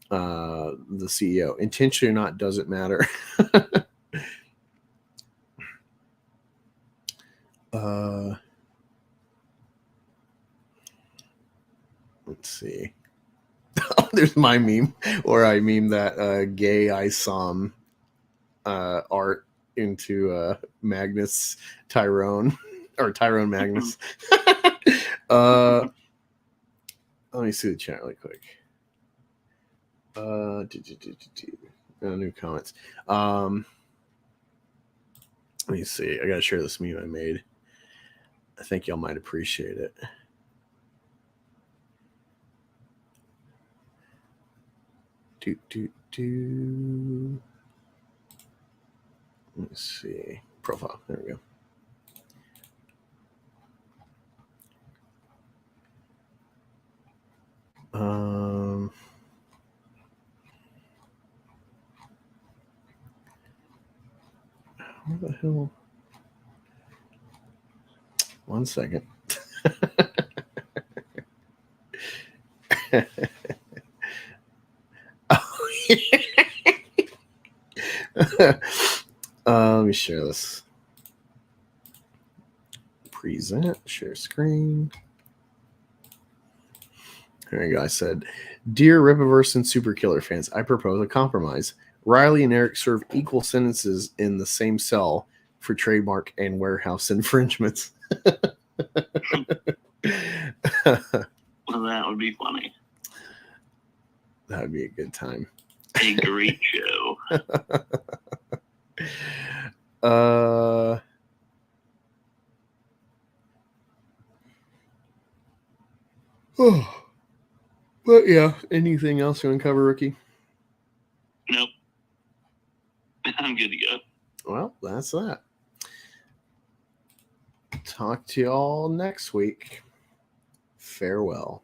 the CEO. Intention or not doesn't matter. Let's see. There's my meme, or I meme that gay Isom art into Magnus Tyrone, or Tyrone Magnus. Let me see the chat really quick. New comments. Let me see. I gotta share this meme I made. I think y'all might appreciate it. Let's see. Profile. There we go. Where the hell? One second. Let me share this. Present, share screen. There you go. I said, Dear Rippaverse and Super Killer fans, I propose a compromise. Riley and Eric serve equal sentences in the same cell for trademark and warehouse infringements. Well, that would be funny. That would be a good time. A great show. But yeah, anything else you want to cover, Rookie? Nope. I'm good to go. Well, that's that. Talk to y'all next week. Farewell.